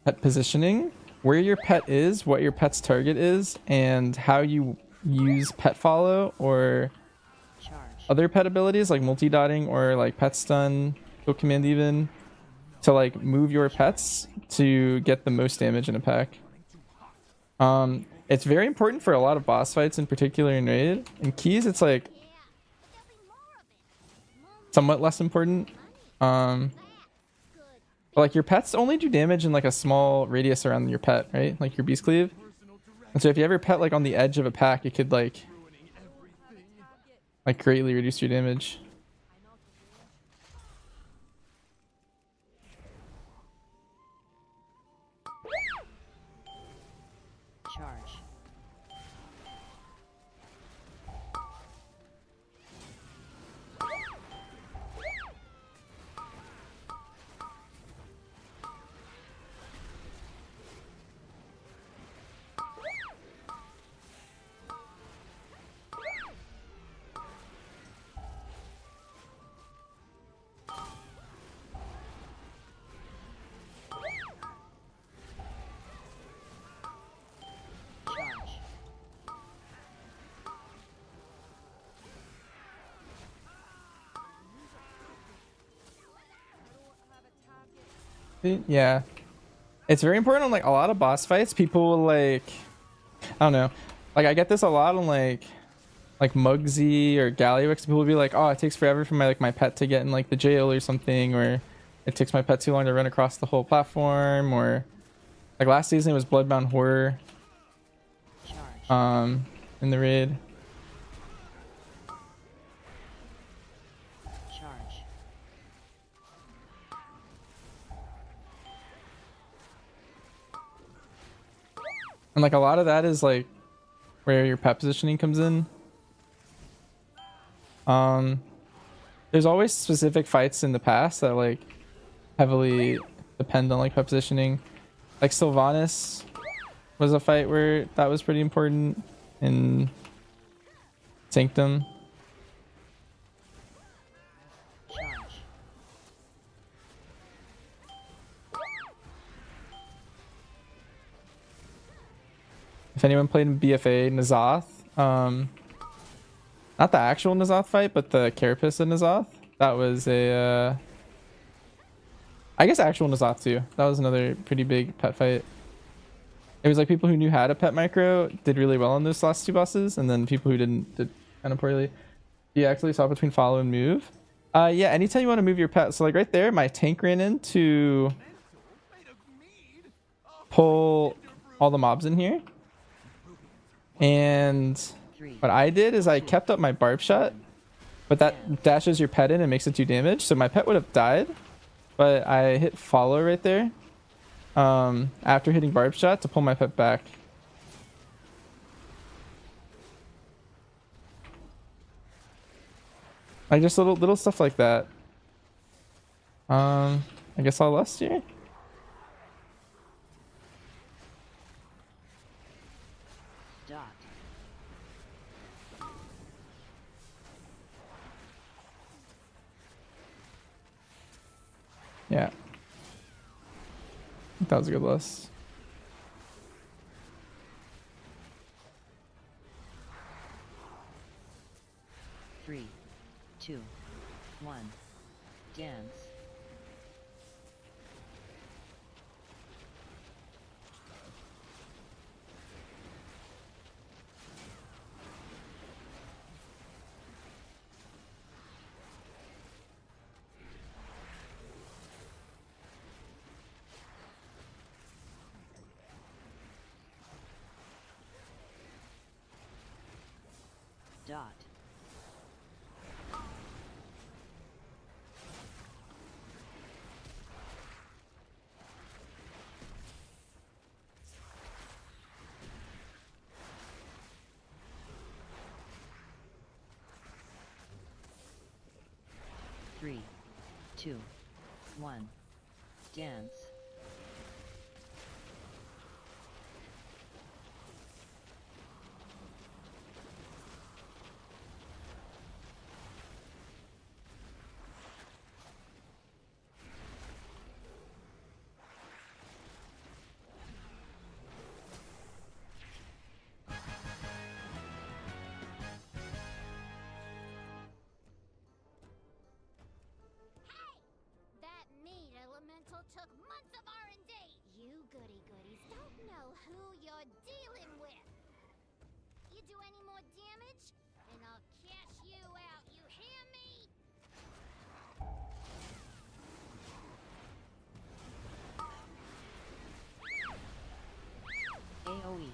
B: Pet positioning, where your pet is, what your pet's target is, and how you use pet follow or
A: Charge.
B: other pet abilities like multi-dotting or like pet stun, go command even, to like move your pets to get the most damage in a pack. It's very important for a lot of boss fights, in particular in raid. In keys, it's like somewhat less important. But like your pets only do damage in like a small radius around your pet, right? Like your beast cleave. And so if you have your pet like on the edge of a pack, it could like greatly reduce your damage.
A: Charge. Charge.
B: Yeah, it's very important on like a lot of boss fights. People will like, I don't know, like I get this a lot on like Mugsy or Gallywix. People will be like, oh, it takes forever for my pet to get in like the jail or something, or it takes my pet too long to run across the whole platform, or like last season it was Bloodbound Horror
A: Charge.
B: in the raid.
A: Charge.
B: And like a lot of that is like where your pet positioning comes in. There's always specific fights in the past that like heavily depend on like pet positioning. Like Sylvanas was a fight where that was pretty important in Sanctum.
A: Charge.
B: If anyone played in BFA, N'Zoth, not the actual N'Zoth fight, but the Carapace of N'Zoth, that was a, I guess actual N'Zoth too. That was another pretty big pet fight. It was like people who knew how to pet micro did really well on those last two bosses, and then people who didn't did kind of poorly. You actually saw between follow and move. Yeah, anytime you want to move your pet. So like right there, my tank ran in to pull all the mobs in here. And what I did is I kept up my barb shot, but that dashes your pet in and makes it do damage. So my pet would have died, but I hit follow right there after hitting barb shot to pull my pet back. Like just little stuff like that. I guess I'll lust here.
A: Dot.
B: Yeah. That was a good list.
A: Three, two, one. Dance. Dot. Three, two, one. Dance.
D: who you're dealing with. You do any more damage, and I'll cash you out, you hear me?
A: AoE.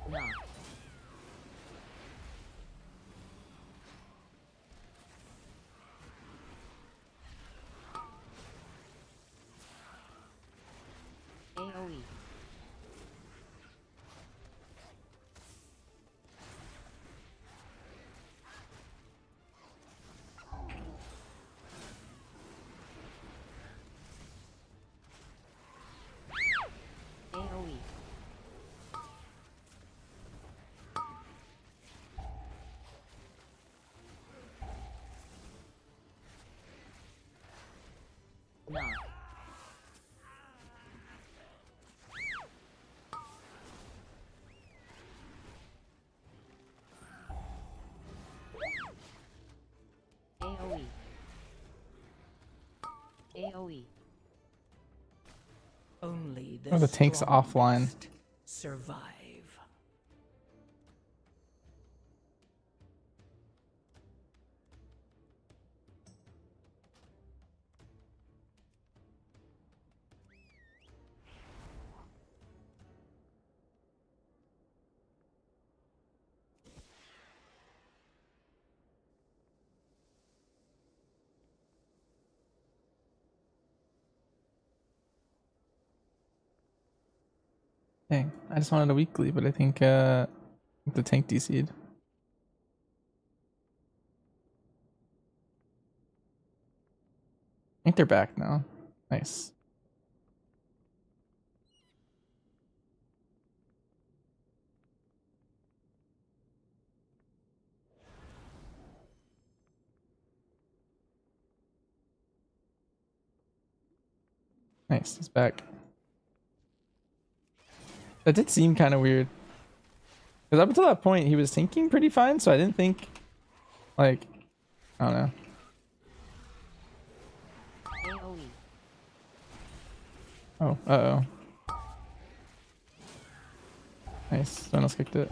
A: Knock. AoE. AoE. Knock. AoE. AoE.
F: Only
B: Oh, the tank's offline.
F: strongest survive.
B: Dang, I just wanted a weekly, but I think the tank DC'd. I think they're back now. Nice. Nice, he's back. That did seem kind of weird. Because up until that point, he was tanking pretty fine, so I didn't think, like, I don't know.
A: AoE.
B: Oh, uh-oh. Nice, someone else kicked it.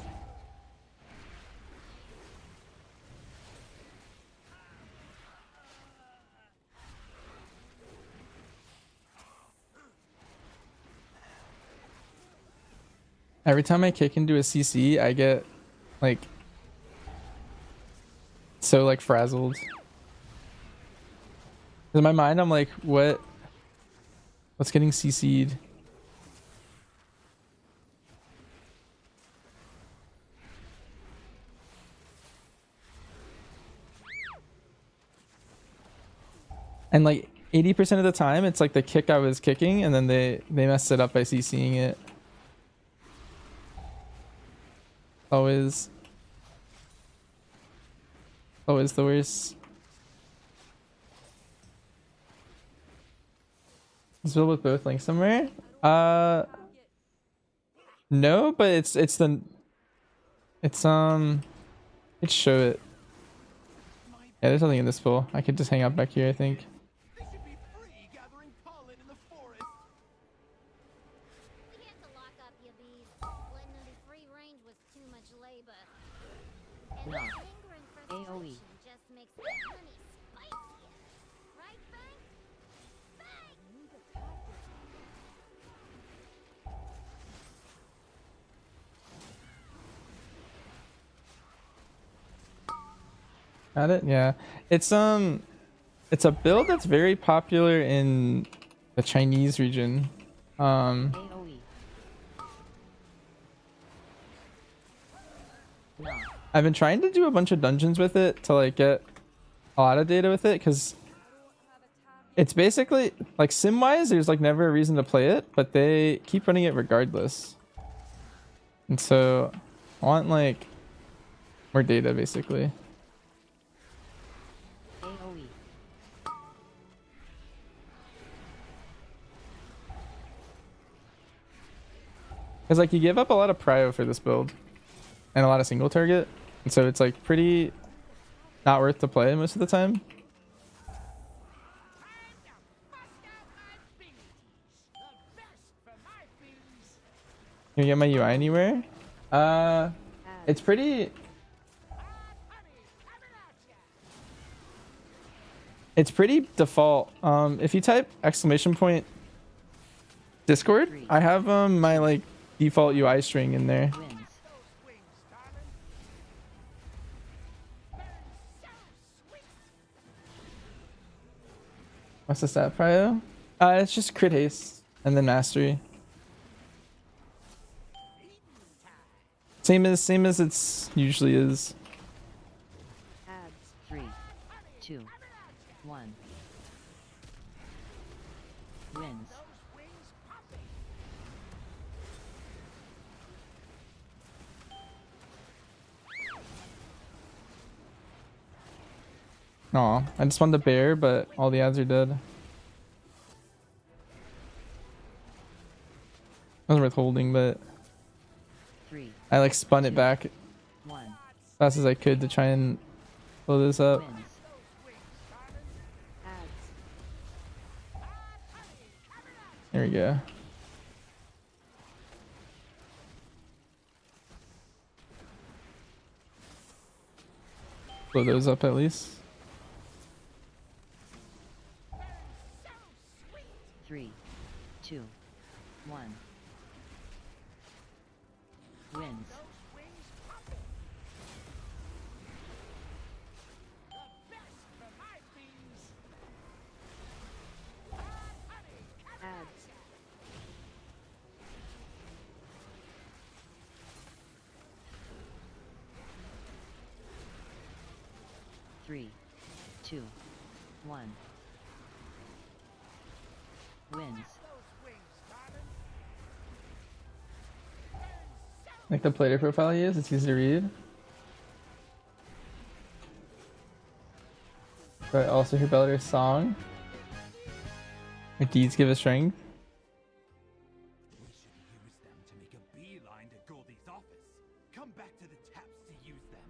B: Every time I kick into a CC, I get, like, so, like, frazzled. In my mind, I'm like, what's getting CC'd? And, like, 80% of the time, it's, like, the kick I was kicking, and then they messed it up by CCing it. Always the worst. Is build with both links somewhere? No, but it's show it. Yeah, there's nothing in this pool. I could just hang out back here, I think.
G: They should be free gathering pollen in the forest.
D: We had to lock up your bees. Letting them be free range was too much labor. And
A: Knock.
D: lingering
A: AoE.
D: frustration just makes the honey spicier. Right, Bank? Bank!
B: Got it? Yeah. It's a build that's very popular in the Chinese region.
A: AoE. Knock.
B: I've been trying to do a bunch of dungeons with it to like get a lot of data with it because it's basically like sim wise there's like never a reason to play it, but they keep running it regardless. And so I want like more data basically.
A: AoE.
B: Because like you give up a lot of prio for this build and a lot of single target. And so it's like pretty not worth to play most of the time.
F: Time to bust out my beans. The best for my beans.
B: Can you get my UI anywhere? It's pretty. It's pretty default. If you type exclamation point Discord, I have my like default UI string in there.
A: Wins.
B: What's the stat prio? It's just crit haste and then mastery. Same as it's usually is.
A: Ads. 3, 2, 1. Wins.
B: Aw, I just wanted the bear, but all the ads are dead. Wasn't worth holding, but
A: 3,
B: I like spun it back
A: 1.
B: fast as I could to try and blow this up.
A: Wins. Ads.
B: There we go. Blow those up at least.
A: 3, 2, 1. Wins. Ads. Three, 2, 1. Wins.
B: Like the player profile he is, it's easy to read. But also hear Bellator's song. Her deeds give us strength.
G: We should use them to make a beeline to Goldie's office. Come back to the taps to use them.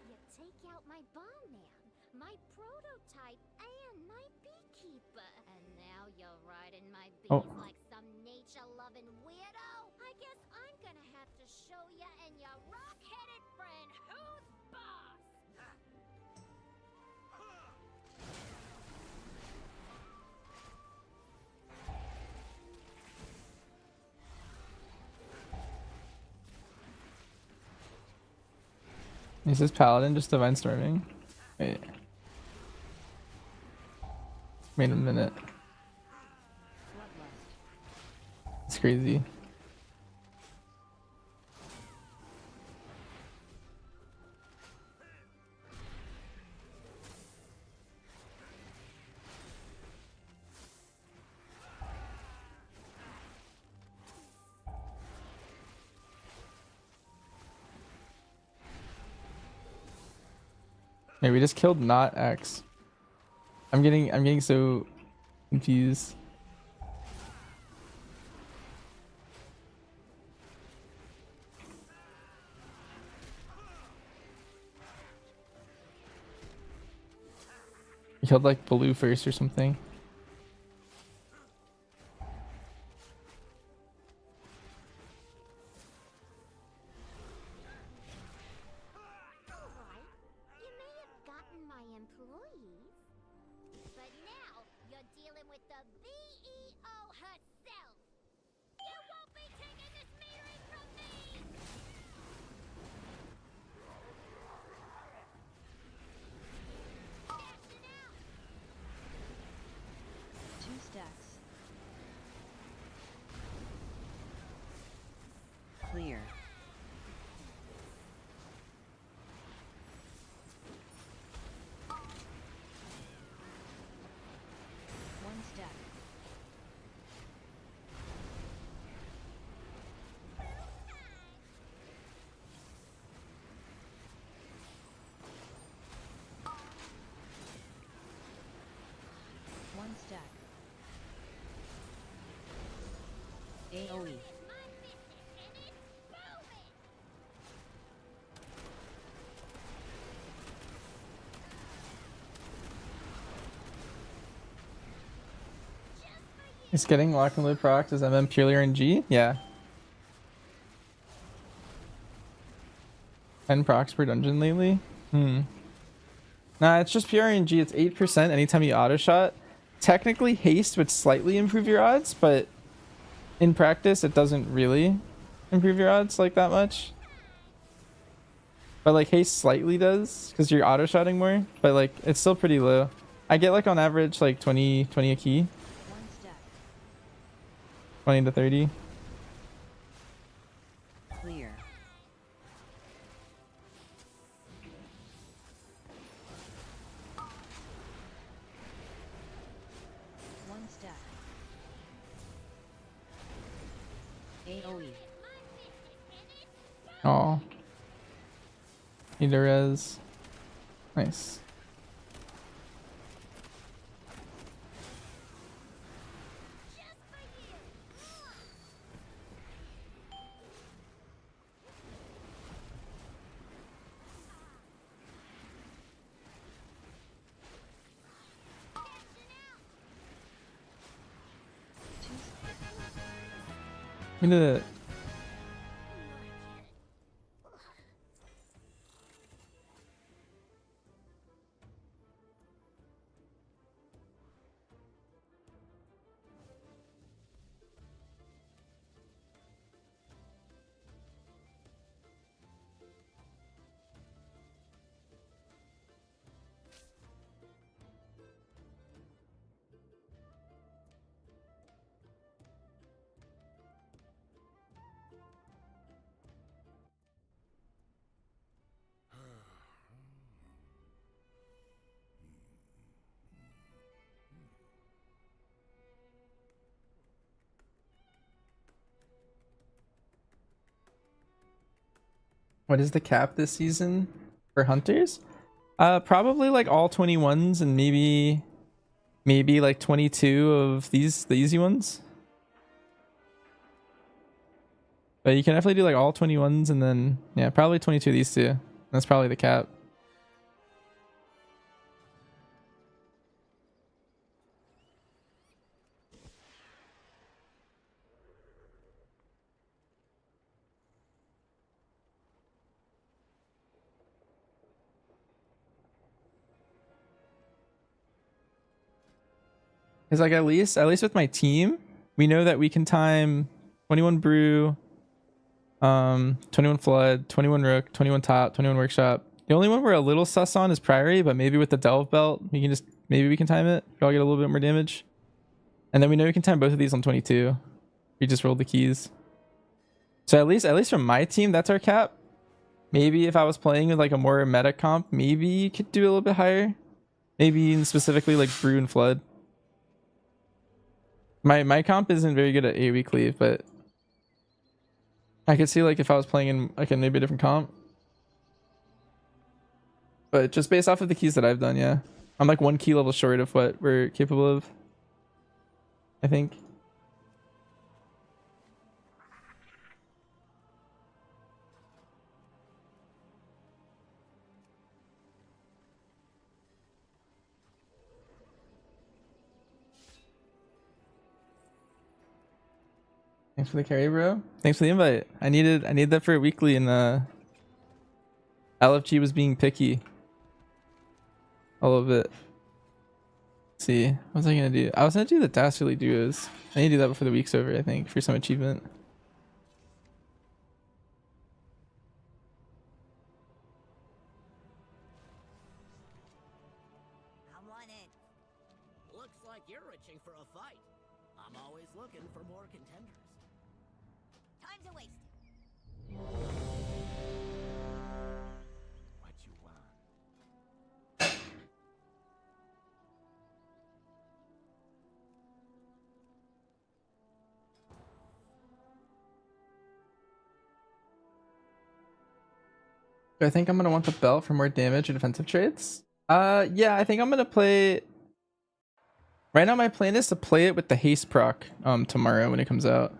D: You take out my barman, my prototype, and my beekeeper. And now you're riding my bees like some nature-loving weirdo. I guess I'm gonna have to show you and your rock-headed friend who's boss.
B: Is this paladin just divine storming? Wait. Wait a minute. It's crazy. Hey, we just killed not X. I'm getting so confused. We killed like blue first or something.
D: You may have gotten my employees, but now you're dealing with the BEO herself. You won't be taking this metering from me! Dashing out!
A: 2 stacks. Clear. One stack. One stack. AOE.
D: My
B: Is getting lock and load procs as MM purely RNG? Yeah. 10 procs per dungeon lately? Nah, it's just pure RNG. It's 8% anytime you auto shot. Technically, haste would slightly improve your odds, but in practice, it doesn't really improve your odds like that much. But like haste slightly does because you're auto shotting more, but like it's still pretty low. I get like on average like 20 a key, 20 to 30.
A: Clear. One stack. AOE.
B: Oh, need a res. Nice. We did it. What is the cap this season for hunters? Probably like all 21s and maybe like 22 of the easy ones. But you can definitely do like all 21s and then yeah, probably 22 of these two. That's probably the cap. Because like at least with my team, we know that we can time 21 brew, 21 flood, 21 rook, 21 top, 21 workshop. The only one we're a little sus on is priory, but maybe with the delve belt, maybe we can time it. Probably get a little bit more damage. And then we know we can time both of these on 22. We just rolled the keys. So at least from my team, that's our cap. Maybe if I was playing with like a more meta comp, maybe you could do a little bit higher. Maybe specifically like brew and flood. My comp isn't very good at AoE cleave, but I could see like if I was playing in like a maybe a different comp. But just based off of the keys that I've done, yeah. I'm like one key level short of what we're capable of, I think. Thanks for the carry, bro. Thanks for the invite. I need that for a weekly, and LFG was being picky a little bit. Let's see, what was I gonna do? I was gonna do the Dastardly duos. I need to do that before the week's over, I think, for some achievement.
F: Come on in. Looks like you're itching for a fight. I'm always looking for more contenders. Time's a waste.
H: What you want?
B: Do I think I'm gonna want the belt for more damage or defensive trades? Yeah, I think I'm gonna play. Right now, my plan is to play it with the haste proc tomorrow when it comes out.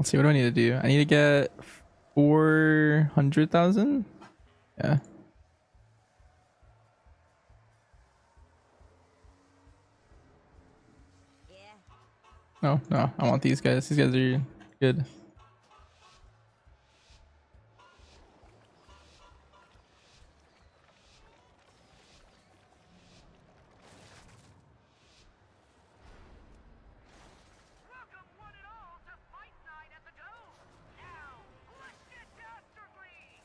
B: Let's see. What do I need to do? I need to get 400,000. Yeah. No, no. I want these guys. These guys are good.
E: Welcome one and all to Fight Night at the Dome. Now, let's get Dastardly.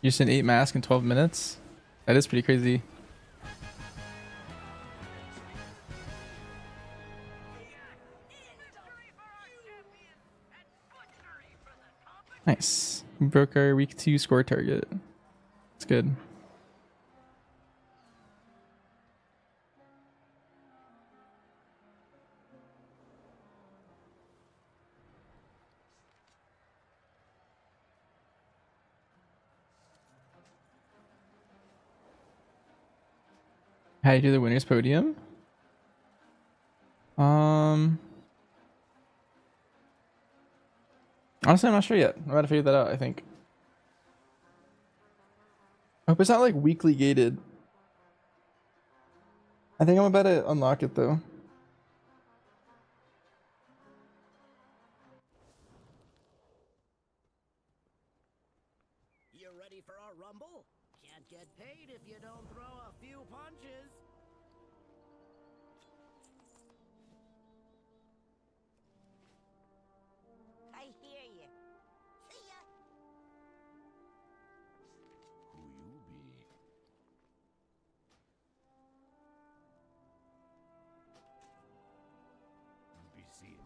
B: You sent 8 masks in 12 minutes. That is pretty crazy. Nice. We broke our week 2 score target. It's good. How do you do the winner's podium? Honestly, I'm not sure yet. I'm about to figure that out, I think. I hope it's not like weekly gated. I think I'm about to unlock it though.
F: You ready for our rumble? Can't get paid if you don't throw a few punches.
C: I hear you. See ya.
E: Who you be? Be seeing ya.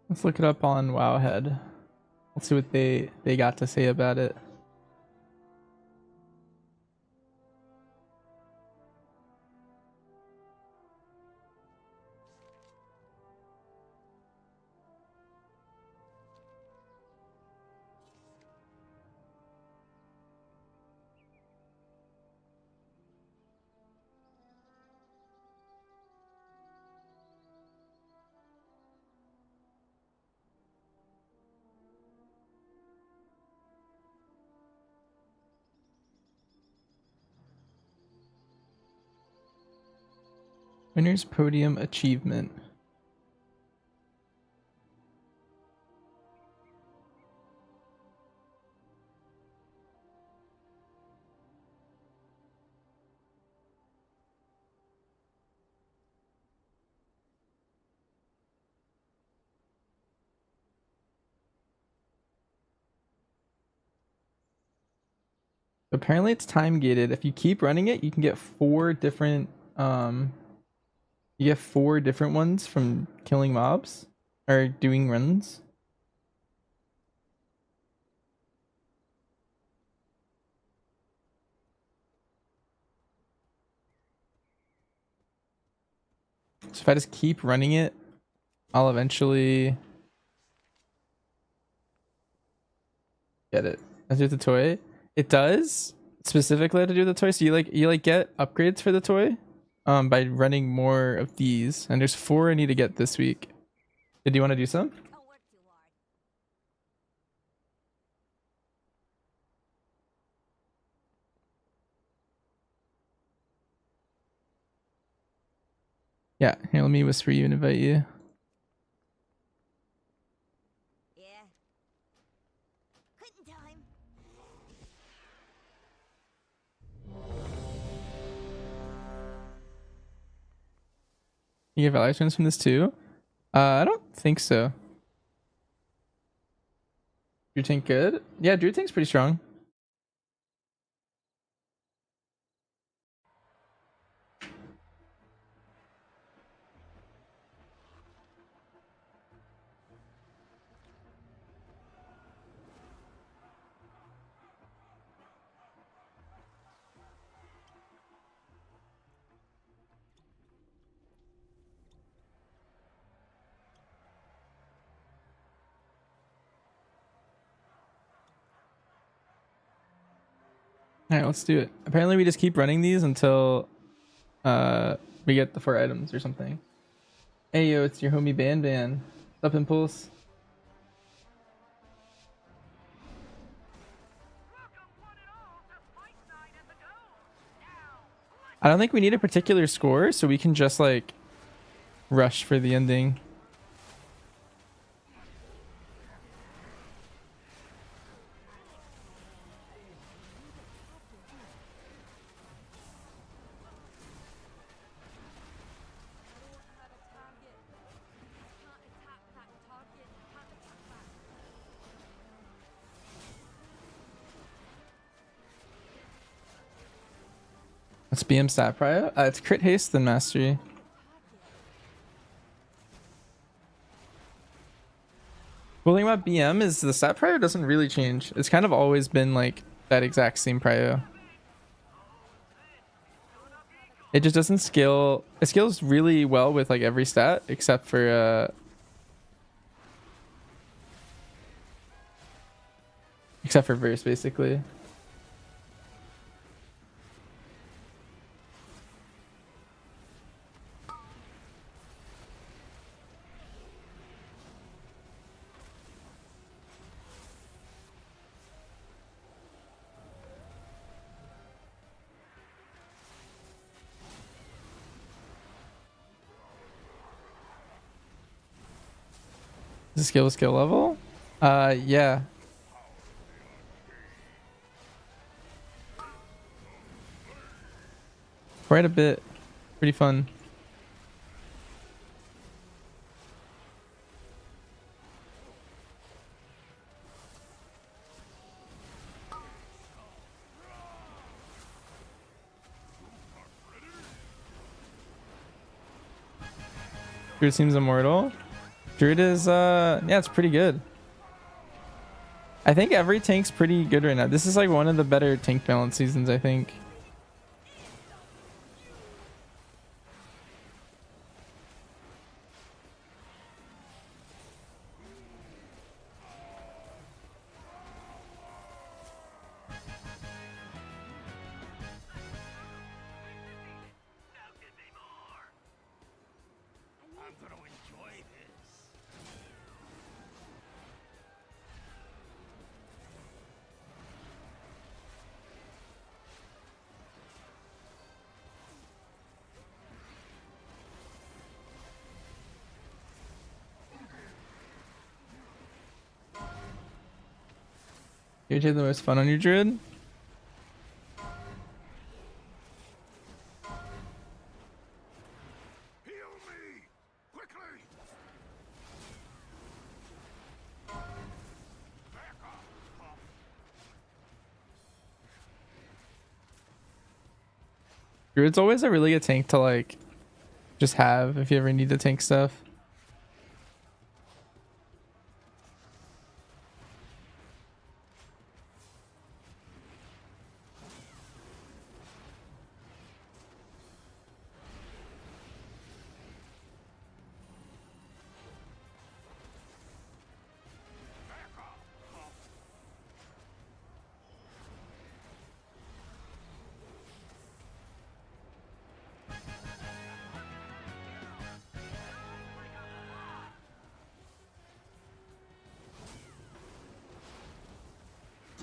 B: Let's look it up on Wowhead. Let's see what they got to say about it. Winner's podium achievement. Apparently it's time gated. If you keep running it, you can get 4 different you get 4 different ones from killing mobs or doing runs. So if I just keep running it, I'll eventually get it. As with the toy, it does specifically how to do the toy. So you get upgrades for the toy, by running more of these. And there's 4 I need to get this week. Did you want to do some?
C: Don't work too hard.
B: Yeah. Here, let me whisper you and invite you.
C: Yeah. Quitting time.
B: You get value turns from this too? I don't think so. Druid tank good? Yeah, Druid tank's pretty strong. Alright, let's do it. Apparently we just keep running these until we get the 4 items or something. Hey yo, it's your homie Ban. What's up, Impulse?
C: Welcome one and all to Fight Night at the Dome. Now, let's
B: I don't think we need a particular score, so we can just like rush for the ending. What's BM stat prio? It's crit haste and mastery. Cool thing about BM is the stat prio doesn't really change. It's kind of always been like that exact same prio. It just doesn't scale. It scales really well with like every stat except for verse basically. The skill level? Yeah. Quite a bit. Pretty fun. Druid seems immortal. Druid is yeah, it's pretty good. I think every tank's pretty good right now. This is like one of the better tank balance seasons, I think. You had the most fun on your Druid? Druid's always a really good tank to like just have if you ever need to tank stuff.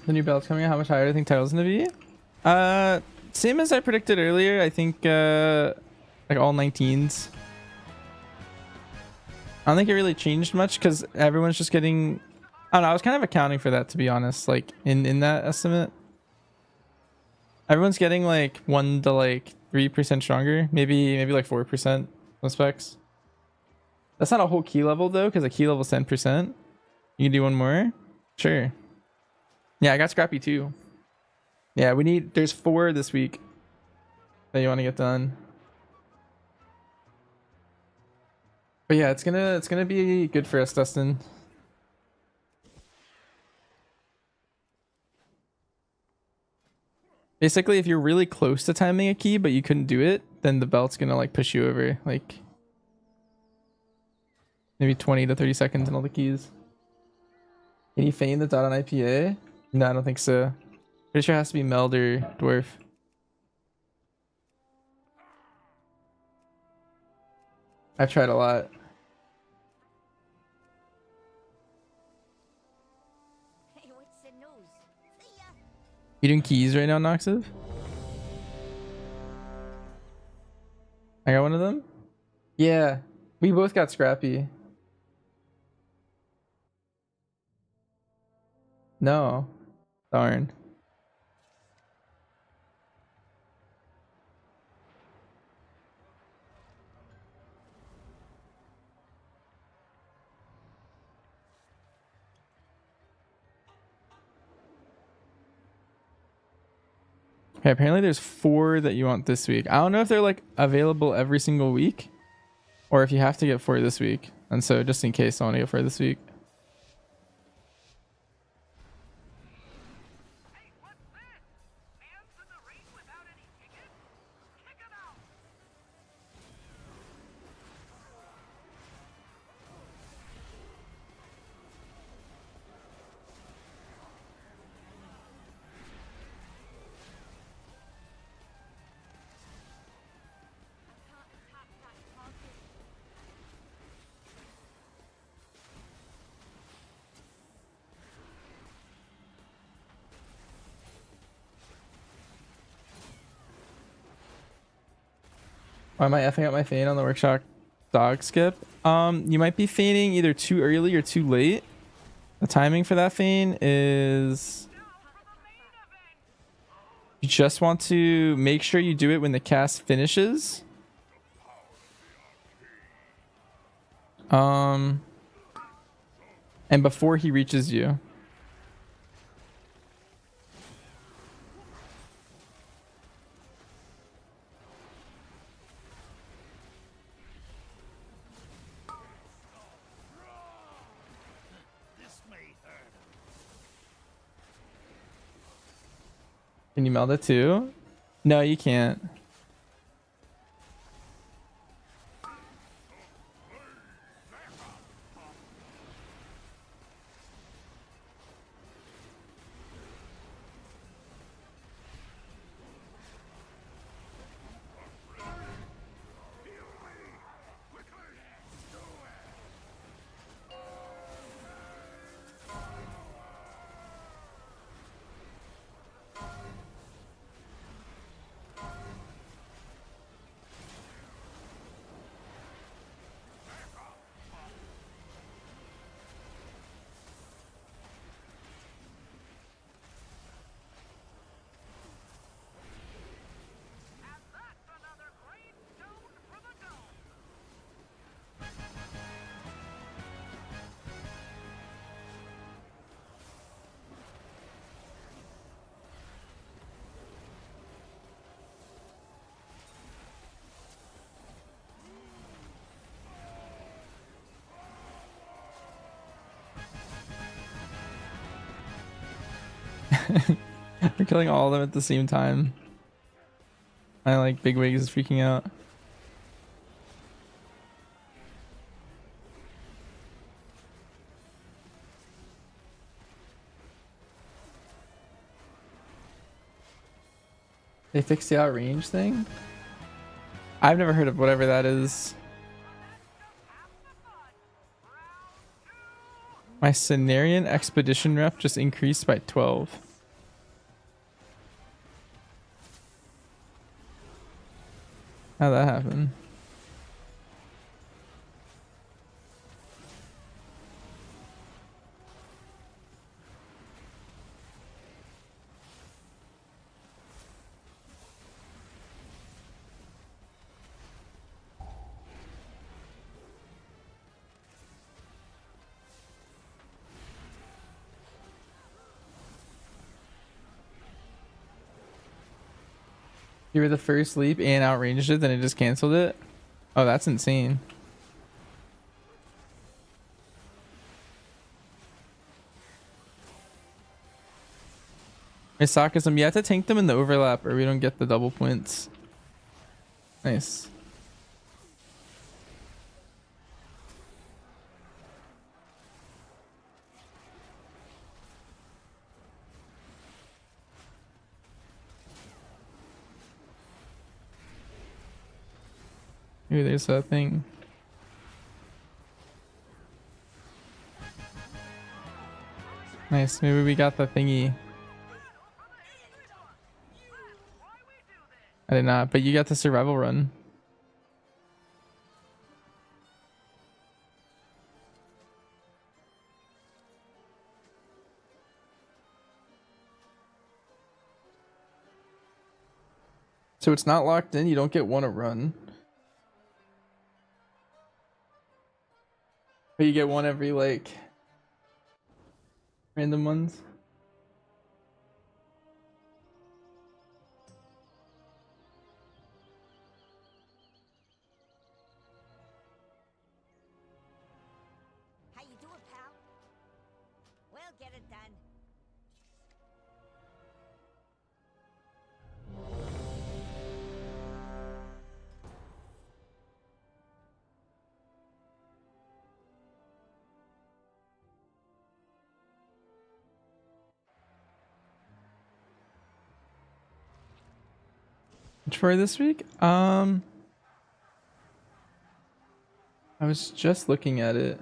B: The new belt's coming out. How much higher do you think title's gonna be? Same as I predicted earlier. I think like all 19s. I don't think it really changed much because everyone's just getting. I don't know. I was kind of accounting for that, to be honest. Like in that estimate, everyone's getting like 1 to like 3% stronger. Maybe like 4% on specs. That's not a whole key level though, because a key level is 10%. You can do one more. Sure. Yeah, I got Scrappy too. Yeah, there's 4 this week that you want to get done. But yeah, it's gonna be good for us, Dustin. Basically, if you're really close to timing a key but you couldn't do it, then the belt's gonna like push you over like maybe 20 to 30 seconds in all the keys. Can you feign the dot on IPA? No, I don't think so. Pretty sure it has to be Meld or Dwarf. I've tried a lot.
C: Hey, what's the news? See ya.
B: You doing keys right now, Noxiv? I got one of them? Yeah. We both got Scrappy. No. Darn. Okay, apparently there's 4 that you want this week. I don't know if they're like available every single week or if you have to get 4 this week. And so just in case I want to get 4 this week. Why am I effing up my feign on the workshop dog skip? You might be feigning either too early or too late. The timing for that feign is you just want to make sure you do it when the cast finishes. And before he reaches you. Can you meld it too? No, you can't. We're killing all of them at the same time. I like Bigwigs is freaking out. They fixed the outrange thing? I've never heard of whatever that is. My Cenarian expedition rep just increased by 12. How'd that happen? You were the first leap and outranged it, then it just canceled it? Oh, that's insane. Misakism, you have to tank them in the overlap or we don't get the double points. Nice. Maybe there's that thing. Nice, maybe we got the thingy. I did not, but you got the survival run. So it's not locked in. You don't get one a run. But you get one every like random ones.
C: How you doing, pal? We'll get it done.
B: Which for this week? I was just looking at it.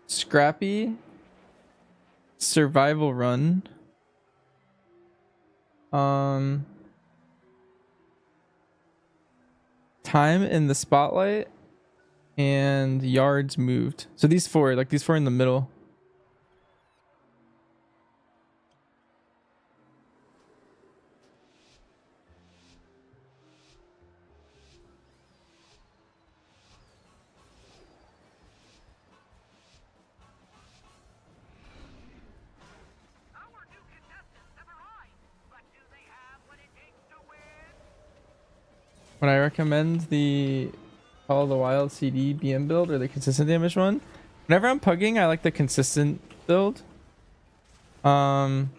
B: Scrappy, survival run. Time in the spotlight and yards moved. So these four in the middle. Would I recommend the Call of the Wild CD BM build or the consistent damage one? Whenever I'm pugging, I like the consistent build. And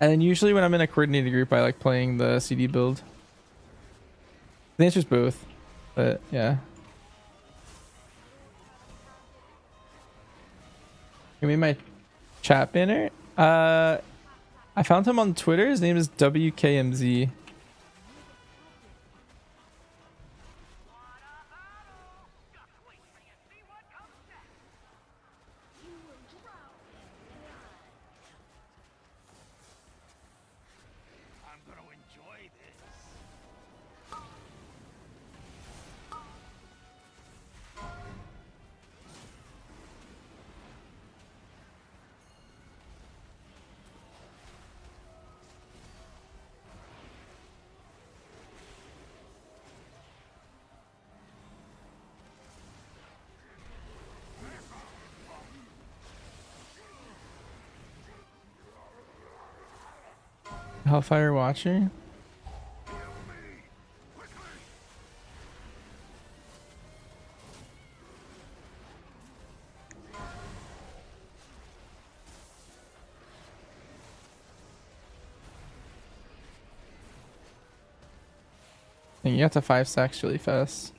B: then usually when I'm in a coordinated group, I like playing the CD build. The answer's both, but yeah. Give me my chat banner. I found him on Twitter. His name is WKMZ. Hellfire Watcher. And you got to 5 stacks really fast.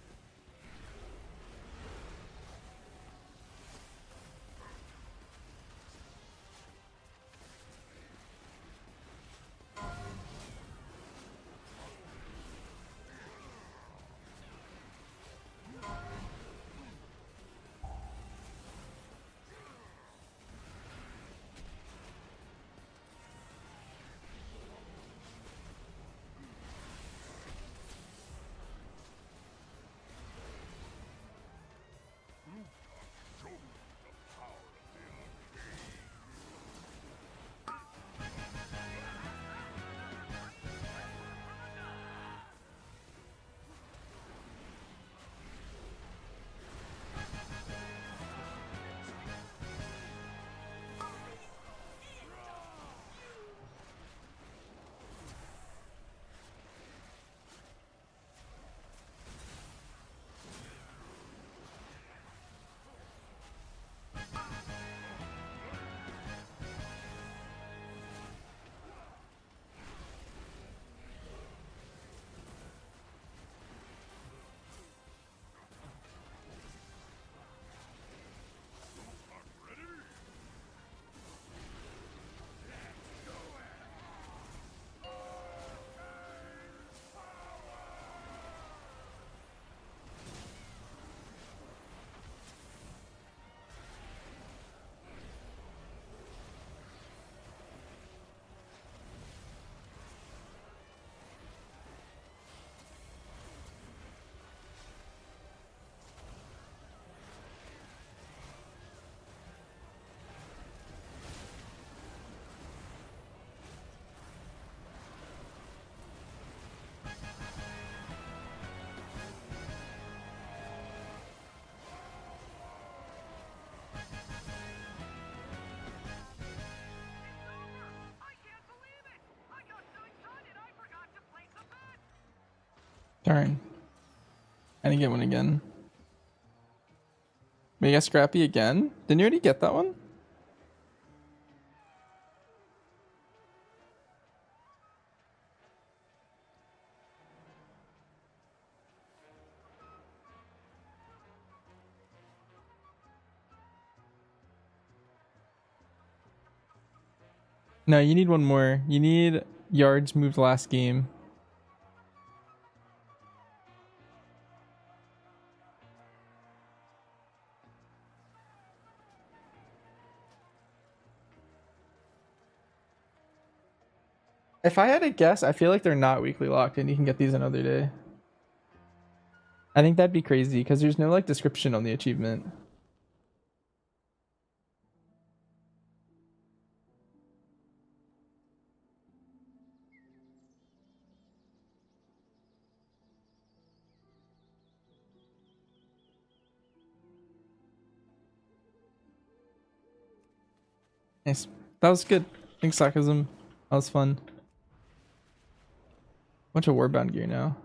B: Darn. I didn't get one again. We got Scrappy again? Didn't you already get that one? No, you need one more. You need yards moved last game. If I had to guess, I feel like they're not weekly locked and you can get these another day. I think that'd be crazy because there's no like description on the achievement. Nice. That was good. Thanks, Sarcasm. That was fun. Bunch of Warbound gear now.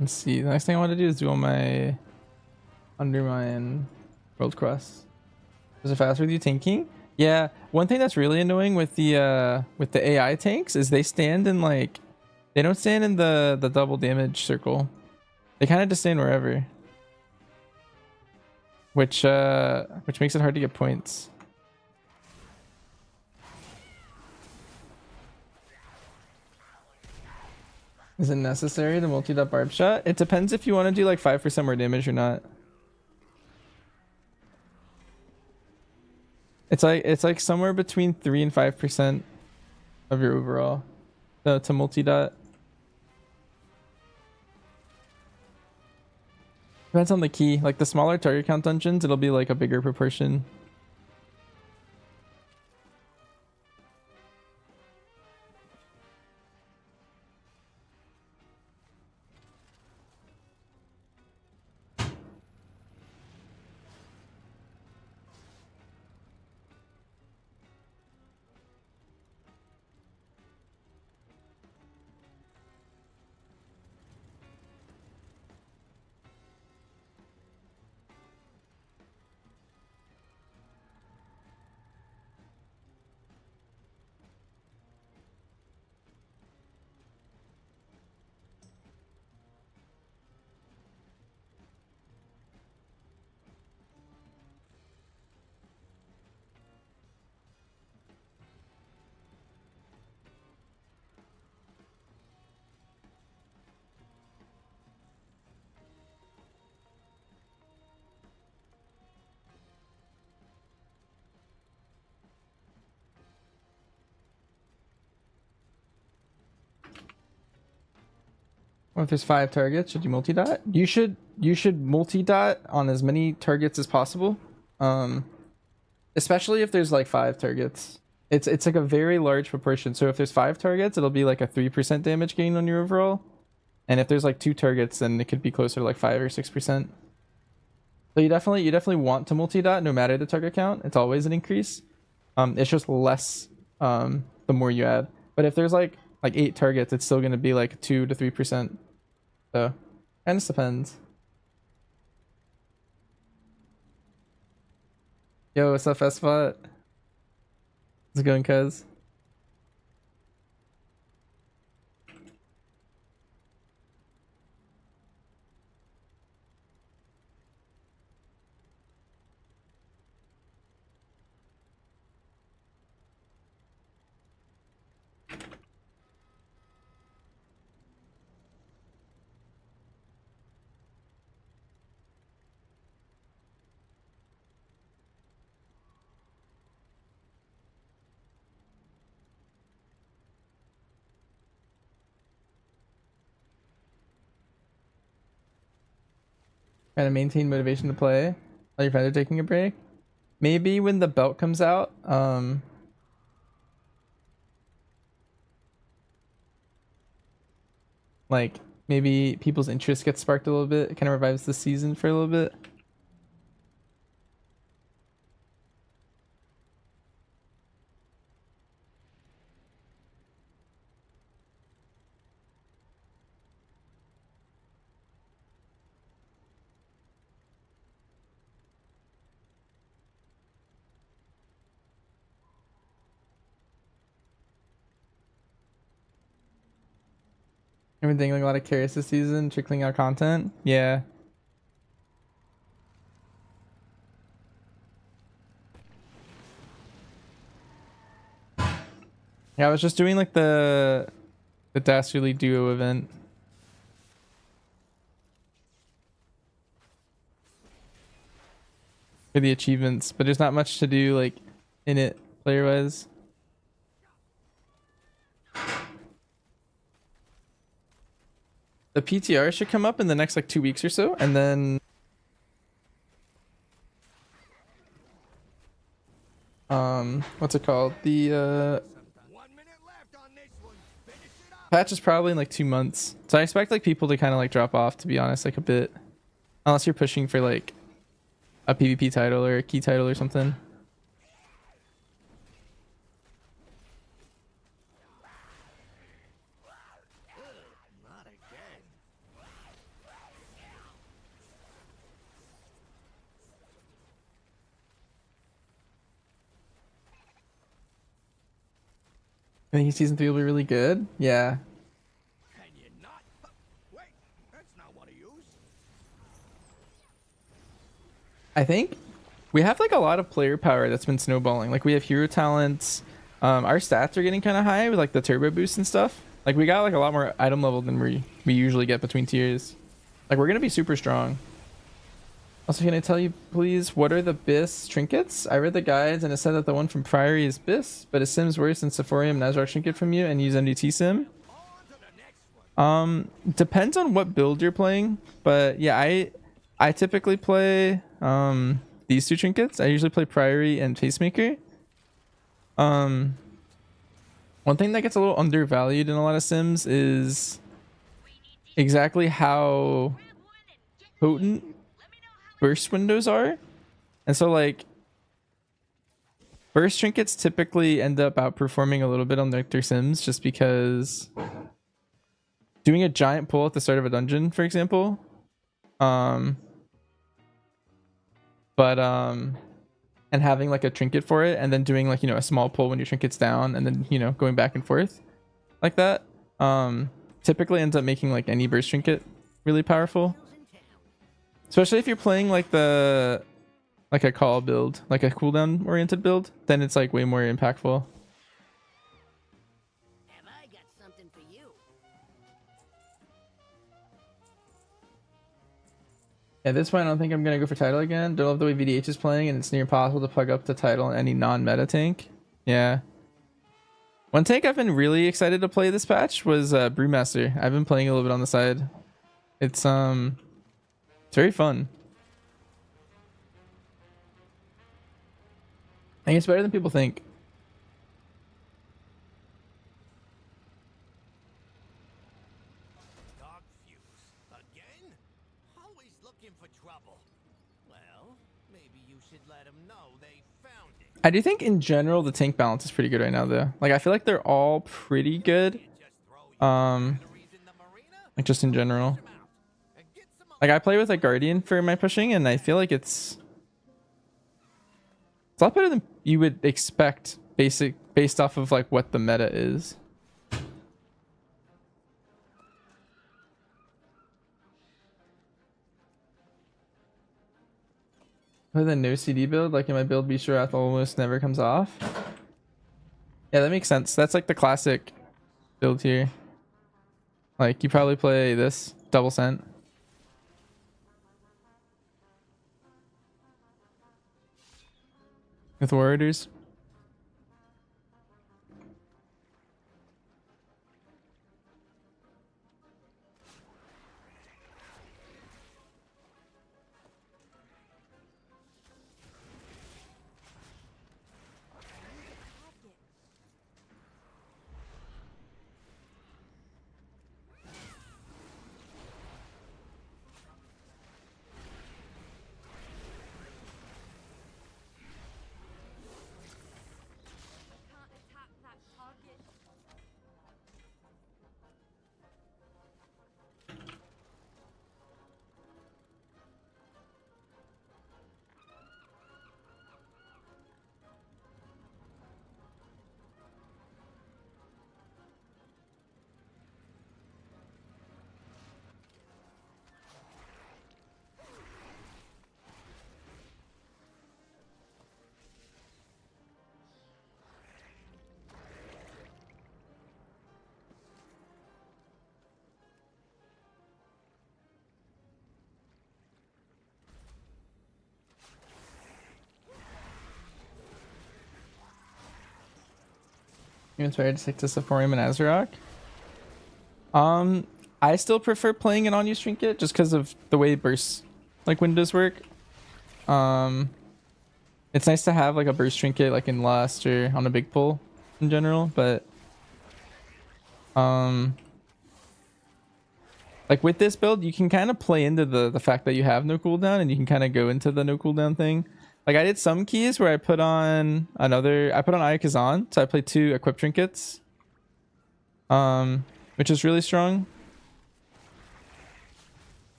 B: Let's see. The next thing I want to do is do all my Undermine world cross. Is it faster with you tanking? Yeah. One thing that's really annoying with the AI tanks is they stand in like they don't stand in the double damage circle. They kind of just stand wherever. Which makes it hard to get points. Is it necessary to multi-dot barb shot? It depends if you want to do like 5% more damage or not. It's like somewhere between 3 and 5% of your overall. So to multi-dot. Depends on the key. Like the smaller target count dungeons, it'll be like a bigger proportion. Well, if there's 5 targets, should you multi-dot? You should multi-dot on as many targets as possible. Especially if there's like 5 targets. It's like a very large proportion. So if there's 5 targets, it'll be like a 3% damage gain on your overall. And if there's like 2 targets, then it could be closer to like 5 or 6%. So you definitely want to multi-dot no matter the target count. It's always an increase. It's just less the more you add. But if there's like 8 targets, it's still going to be like 2 to 3%. So kind of depends. Yo, what's up, Fespot? How's it going, cuz? Kind of maintain motivation to play while your friends are taking a break. Maybe when the belt comes out, like maybe people's interest gets sparked a little bit. It kind of revives the season for a little bit. I've been doing like a lot of carries this season, trickling out content. Yeah. Yeah, I was just doing like the Dastardly duo event. For the achievements, but there's not much to do like in it player wise. The PTR should come up in the next like 2 weeks or so, and then what's it called? The patch is probably in like 2 months. So I expect like people to kind of like drop off, to be honest, like a bit. Unless you're pushing for like a PvP title or a key title or something. I think season 3 will be really good. Yeah.
G: Can you not? Wait, that's not what I use.
B: I think we have like a lot of player power that's been snowballing. Like we have hero talents. Our stats are getting kind of high with like the turbo boost and stuff. Like we got like a lot more item level than we usually get between tiers. Like we're gonna be super strong. Also, can I tell you please, what are the BIS trinkets? I read the guides and it said that the one from Priory is BIS, but it sims worse than Sephorium Nazarok trinket from you and use MDT sim. Depends on what build you're playing, but yeah, I typically play these two trinkets. I usually play Priory and Pacemaker. One thing that gets a little undervalued in a lot of sims is exactly how potent burst windows are. And so like burst trinkets typically end up outperforming a little bit on their sims, just because doing a giant pull at the start of a dungeon, for example, and having like a trinket for it, and then doing like, you know, a small pull when your trinket's down, and then, you know, going back and forth like that, typically ends up making like any burst trinket really powerful. Especially if you're playing like like a call build, like a cooldown oriented build, then it's like way more impactful.
F: Have I got something for you?
B: At this point, I don't think I'm gonna go for title again. Don't love the way VDH is playing, and it's near impossible to plug up the title in any non-meta tank. Yeah. One tank I've been really excited to play this patch was Brewmaster. I've been playing a little bit on the side. It's very fun. I think it's better than people think.
G: Dog fuse. Again? Always looking for trouble. Well, maybe you should let them know they found it.
B: I do think in general the tank balance is pretty good right now though. Like I feel like they're all pretty good. Like just in general. Like I play with a Guardian for my pushing, and I feel like it's a lot better than you would expect based off of like what the meta is. Other than no CD build, like in my build, Beast Wrath almost never comes off. Yeah, that makes sense. That's like the classic build here. Like you probably play this double scent. With Warriors. You inspired to stick to Sephorium and Azurok? I still prefer playing an on-use trinket just because of the way burst like windows work. It's nice to have like a burst trinket like in Lust or on a big pull in general, but like with this build, you can kind of play into the fact that you have no cooldown, and you can kind of go into the no cooldown thing. Like I did some keys where I put on Ayakazan, so I played 2 equip trinkets, which is really strong.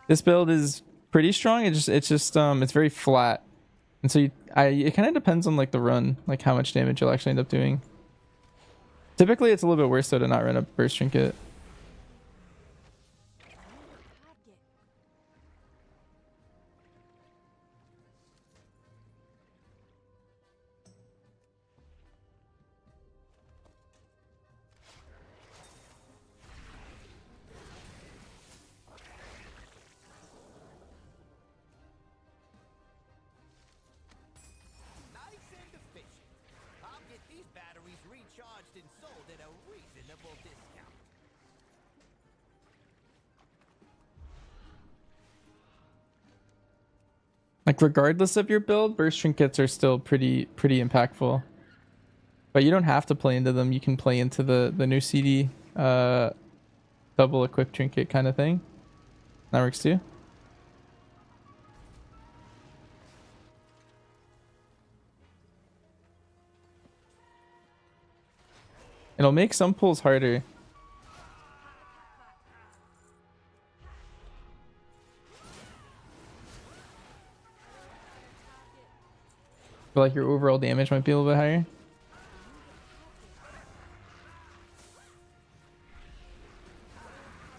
B: This build is pretty strong. It's very flat, and so it kind of depends on like the run, like how much damage you'll actually end up doing. Typically, it's a little bit worse though to not run a burst trinket.
F: Nice and efficient. I'll get these batteries recharged and sold at a reasonable discount.
B: Like regardless of your build, burst trinkets are still pretty impactful. But you don't have to play into them. You can play into the new CD double equip trinket kind of thing. That works too. It'll make some pulls harder. But like your overall damage might be a little bit higher.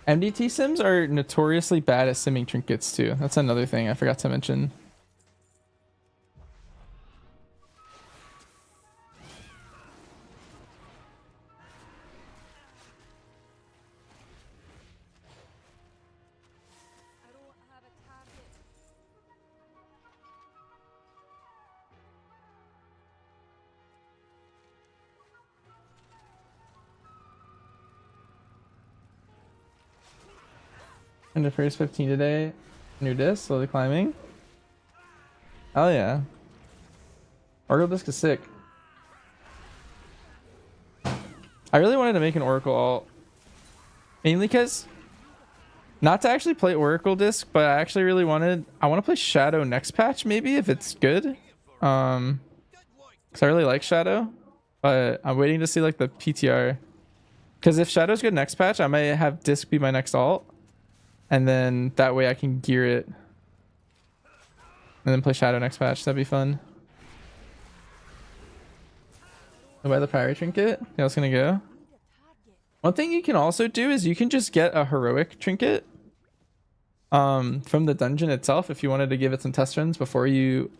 B: MDT sims are notoriously bad at simming trinkets too. That's another thing I forgot to mention. And the first 15 today. New disc, slowly climbing. Oh yeah. Oracle disc is sick. I really wanted to make an Oracle alt. Mainly because, not to actually play Oracle disc, but I actually really I want to play Shadow next patch maybe if it's good. Because I really like Shadow. But I'm waiting to see like the PTR. Because if Shadow's good next patch, I might have disc be my next alt. And then that way I can gear it. And then play Shadow next patch. That'd be fun. I'll buy the Pyro Trinket. Yeah, it's gonna go. One thing you can also do is you can just get a heroic trinket from the dungeon itself if you wanted to give it some test runs before you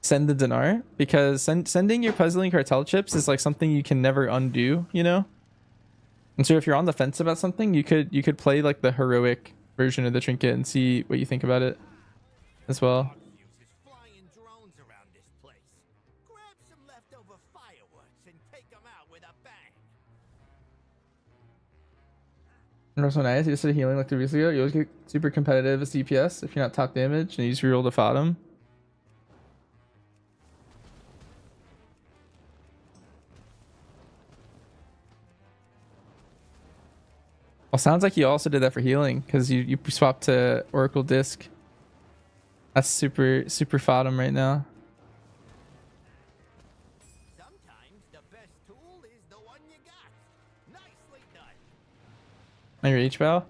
B: send the dinar. Because sending your puzzling cartel chips is like something you can never undo, you know? And so if you're on the fence about something, you could play like the heroic version of the trinket and see what you think about it as well.
F: Flying drones around this place. Grab some leftover fireworks and take them out with a bang.
B: And also nice, you just did healing like 2 weeks ago. You always get super competitive as DPS if you're not top damage and you just reroll the Fatum. Well, sounds like you also did that for healing because you swapped to Oracle Disc. That's super Fatum right now.
F: Sometimes the best tool is the one you got. Nicely done.
B: On your H-Bow?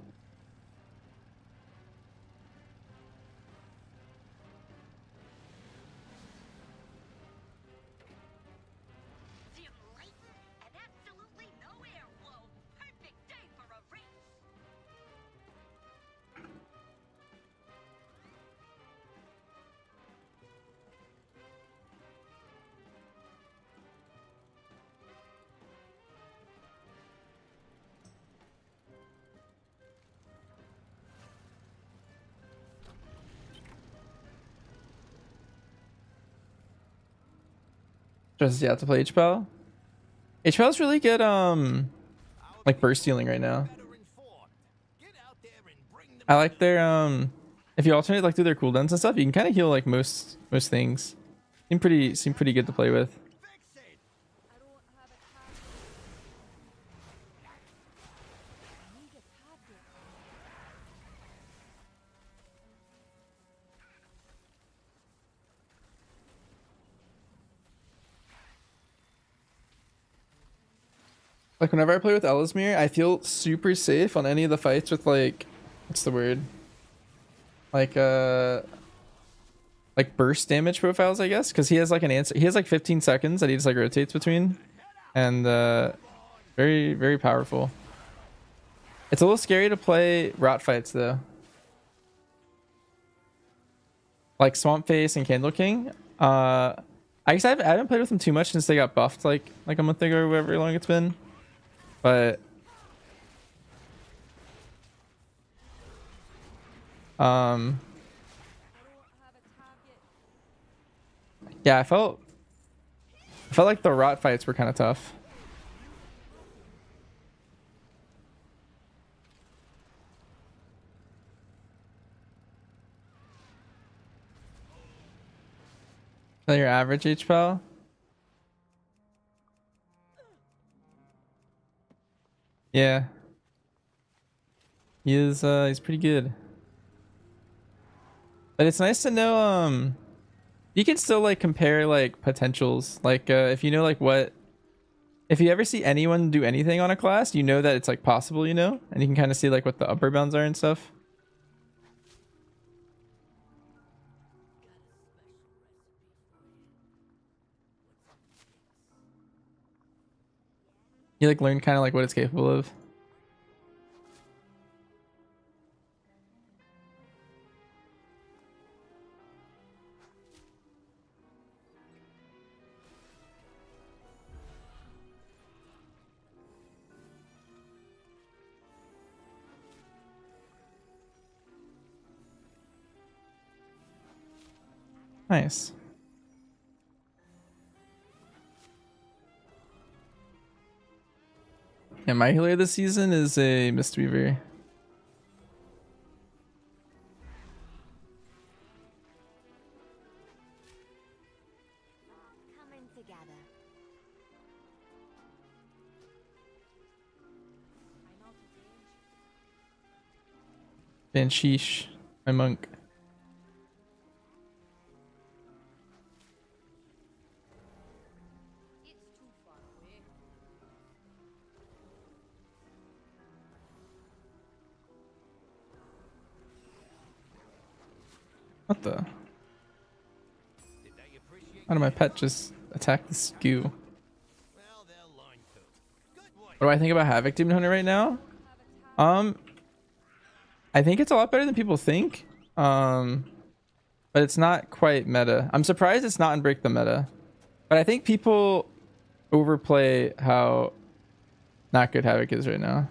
B: Just yeah to play HPL. HPL is really good like burst healing right now. I like their if you alternate like through their cooldowns and stuff, you can kind of heal like most things. Seem pretty good to play with. Like whenever I play with Ellesmere, I feel super safe on any of the fights with like, what's the word? Like burst damage profiles, I guess, because he has like an answer. He has like 15 seconds that he just like rotates between, and very very powerful. It's a little scary to play rot fights though, like Swamp Face and Candle King. I guess I haven't played with them too much since they got buffed like a month ago or however long it's been. But yeah, I felt like the rot fights were kind of tough. So your average HPL? Yeah. He is he's pretty good. But it's nice to know you can still like compare like potentials. Like if you know like what, if you ever see anyone do anything on a class, you know that it's like possible, you know, and you can kind of see like what the upper bounds are and stuff. You like learn kind of like what it's capable of. Nice. Yeah, my healer this season is a Mistweaver.
C: Coming together.
B: Bansheesh, my monk. What the? How did my pet just attack the skew? What do I think about Havoc Demon Hunter right now? I think it's a lot better than people think. But it's not quite meta. I'm surprised it's not in Break the Meta. But I think people overplay how not good Havoc is right now.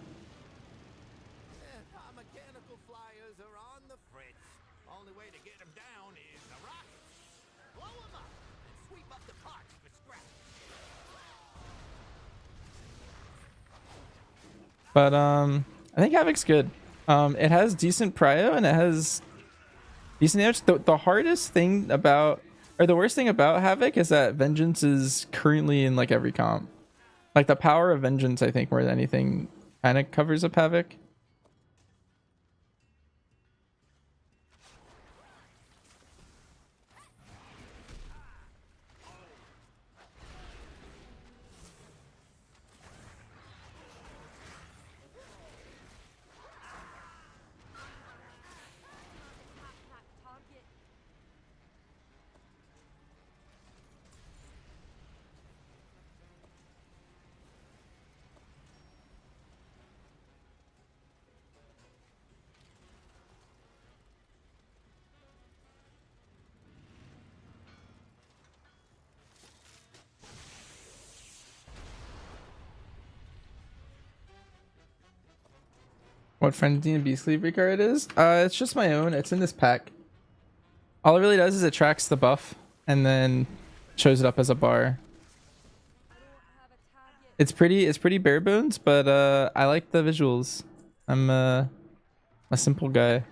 B: But I think Havoc's good. It has decent prio and it has decent damage. The hardest thing about, or the worst thing about Havoc is that Vengeance is currently in like every comp. Like the power of Vengeance, I think more than anything, kind of covers up Havoc. What Frenzy and Beast Sleeper card is? It's just my own. It's in this pack. All it really does is it tracks the buff and then shows it up as a bar. it's pretty bare bones, but I like the visuals. I'm a simple guy.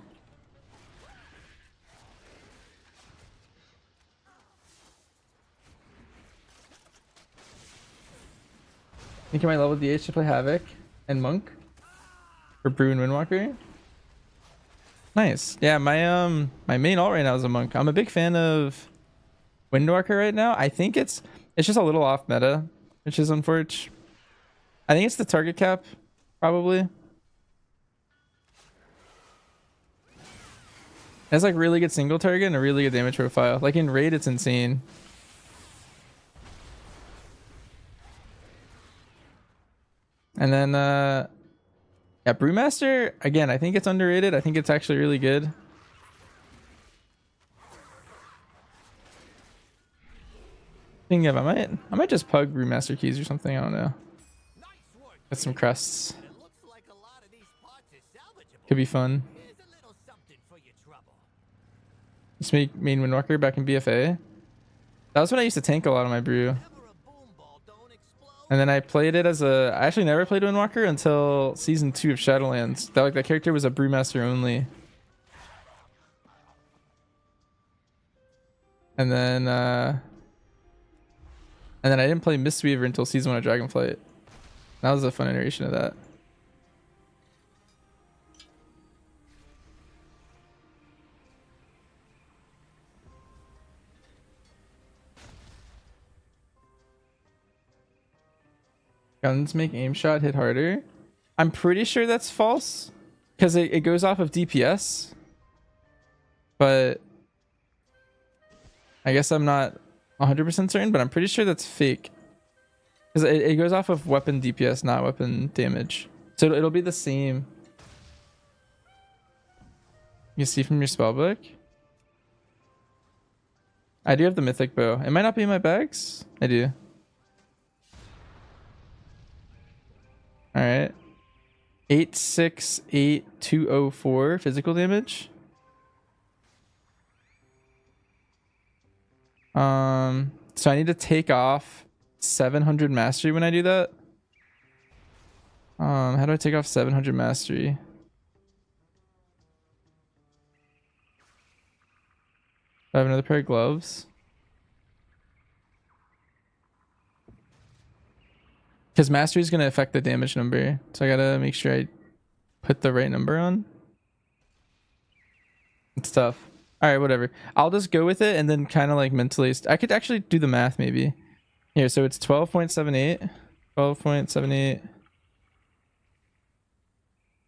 B: Think you might level DH to play Havoc and Monk for Brew and Windwalker. Nice. Yeah, my main alt right now is a Monk. I'm a big fan of Windwalker right now. I think it's just a little off meta, which is unfortunate. I think it's the target cap, probably. It has like really good single target and a really good damage profile. Like in raid, it's insane. And then yeah, Brewmaster, again, I think it's underrated. I think it's actually really good. Thinking of, I might just pug Brewmaster keys or something. I don't know. Get some crests. Could be fun. Just make main Windwalker back in BFA. That was when I used to tank a lot of my brew. And then I played it as a... I actually never played Windwalker until season 2 of Shadowlands. That character was a Brewmaster only. And then I didn't play Mistweaver until season 1 of Dragonflight. That was a fun iteration of that. Guns make aim shot hit harder. I'm pretty sure that's false because it goes off of DPS. But I guess I'm not 100% certain, but I'm pretty sure that's fake. Because it goes off of weapon DPS, not weapon damage. So it'll be the same. You see from your spellbook? I do have the Mythic bow. It might not be in my bags. I do. Alright. 868204 physical damage. So I need to take off 700 mastery when I do that. How do I take off 700 mastery? Do I have another pair of gloves? Because mastery is going to affect the damage number. So I gotta make sure I put the right number on. It's tough. Alright, whatever. I'll just go with it and then kind of like mentally... I could actually do the math maybe. Here, so it's 12.78. 12.78.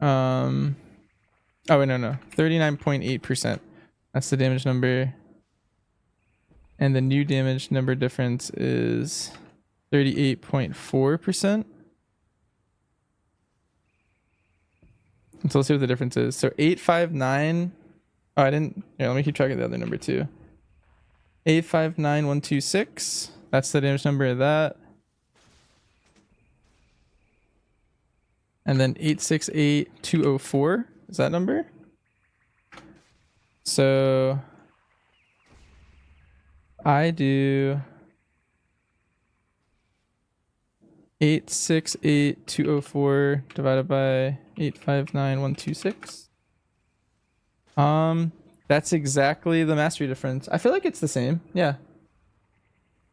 B: Oh, wait, no. 39.8%. That's the damage number. And the new damage number difference is 38.4%. So let's see what the difference is. So 859. Oh, I didn't. Here, let me keep track of the other number too. 859126. That's the damage number of that. And then 868204 is that number. So I do 868204 divided by 859126. That's exactly the mastery difference. I feel like it's the same. Yeah.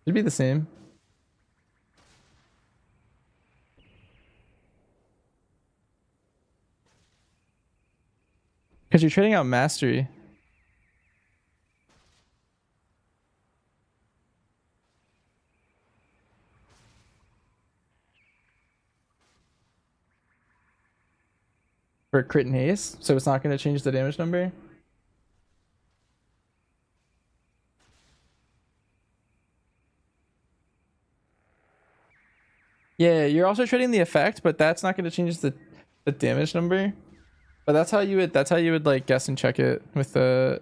B: Should be the same. Because you're trading out mastery. For crit and haste, so it's not going to change the damage number. Yeah, you're also trading the effect, but that's not going to change the damage number. But that's how you would like guess and check it with the...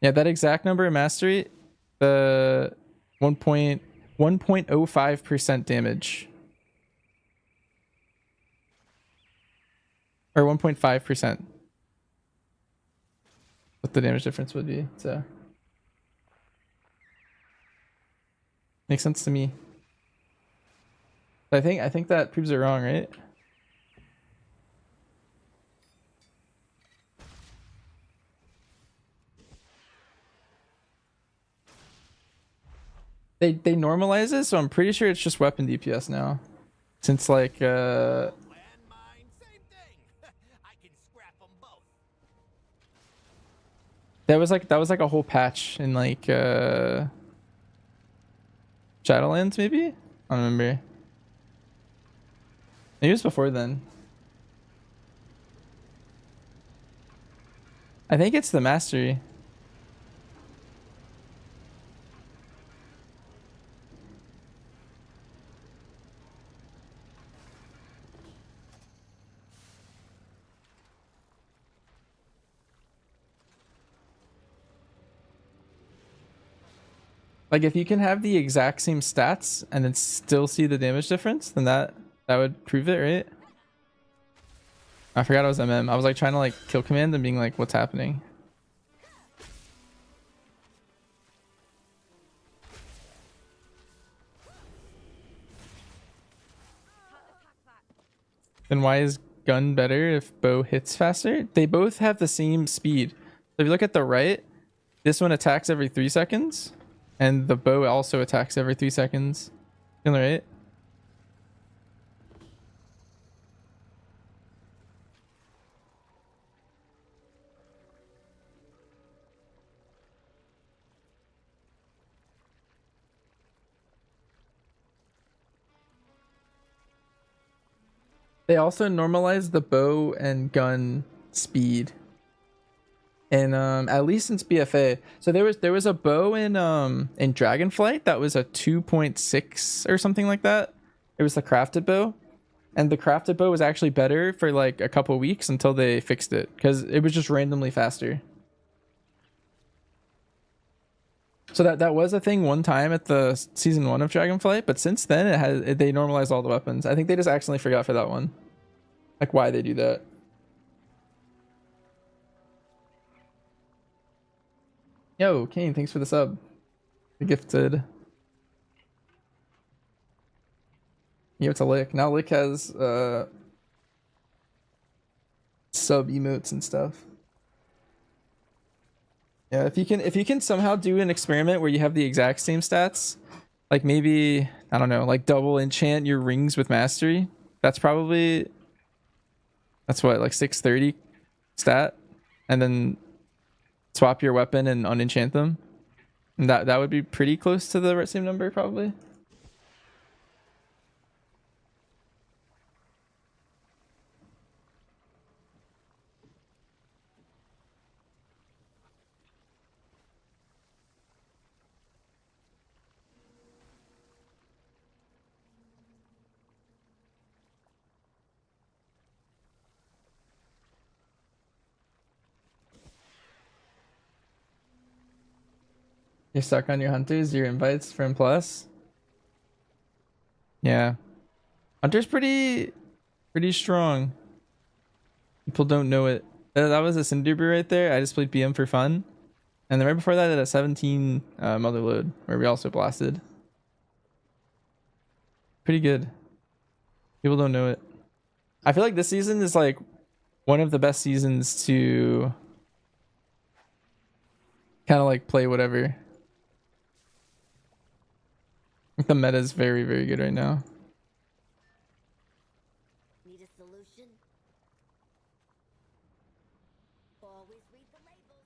B: Yeah, that exact number of mastery, the 1.05% damage. Or 1.5%. What the damage difference would be, so... Makes sense to me. I think that proves it wrong, right? They normalize it, so I'm pretty sure it's just weapon DPS now. Since like
F: Landmine, same thing. I can scrap them both.
B: that was like a whole patch in like Shadowlands maybe? I don't remember. Maybe it was before then. I think it's the mastery. Like if you can have the exact same stats and then still see the damage difference, then that would prove it, right? I forgot it was MM. I was like trying to like kill command and being like, what's happening? Then why is gun better if bow hits faster? They both have the same speed. So if you look at the right, this one attacks every 3 seconds. And the bow also attacks every 3 seconds. On the right. They also normalize the bow and gun speed. And at least since BFA. So there was a bow in Dragonflight that was a 2.6 or something like that. It was the crafted bow. And the crafted bow was actually better for like a couple weeks until they fixed it, because it was just randomly faster. So that was a thing one time at the season 1 of Dragonflight, but since then they normalized all the weapons. I think they just accidentally forgot for that one. Like why they do that. Yo, Kane, thanks for the sub. The gifted. Yo, it's a Lick. Now Lick has sub emotes and stuff. Yeah, if you can somehow do an experiment where you have the exact same stats, like maybe, I don't know, like double enchant your rings with mastery. That's what, like 630 stat, and then swap your weapon and unenchant them. And that would be pretty close to the same number probably. You're stuck on your hunters, your invites from plus. Yeah. Hunter's pretty strong. People don't know it. That was a Cinderbrew right there. I just played BM for fun. And then right before that I had a 17 mother load where we also blasted. Pretty good. People don't know it. I feel like this season is like one of the best seasons to kind of like play whatever. The meta is very, very good right now.
C: Need a solution? Always read the labels.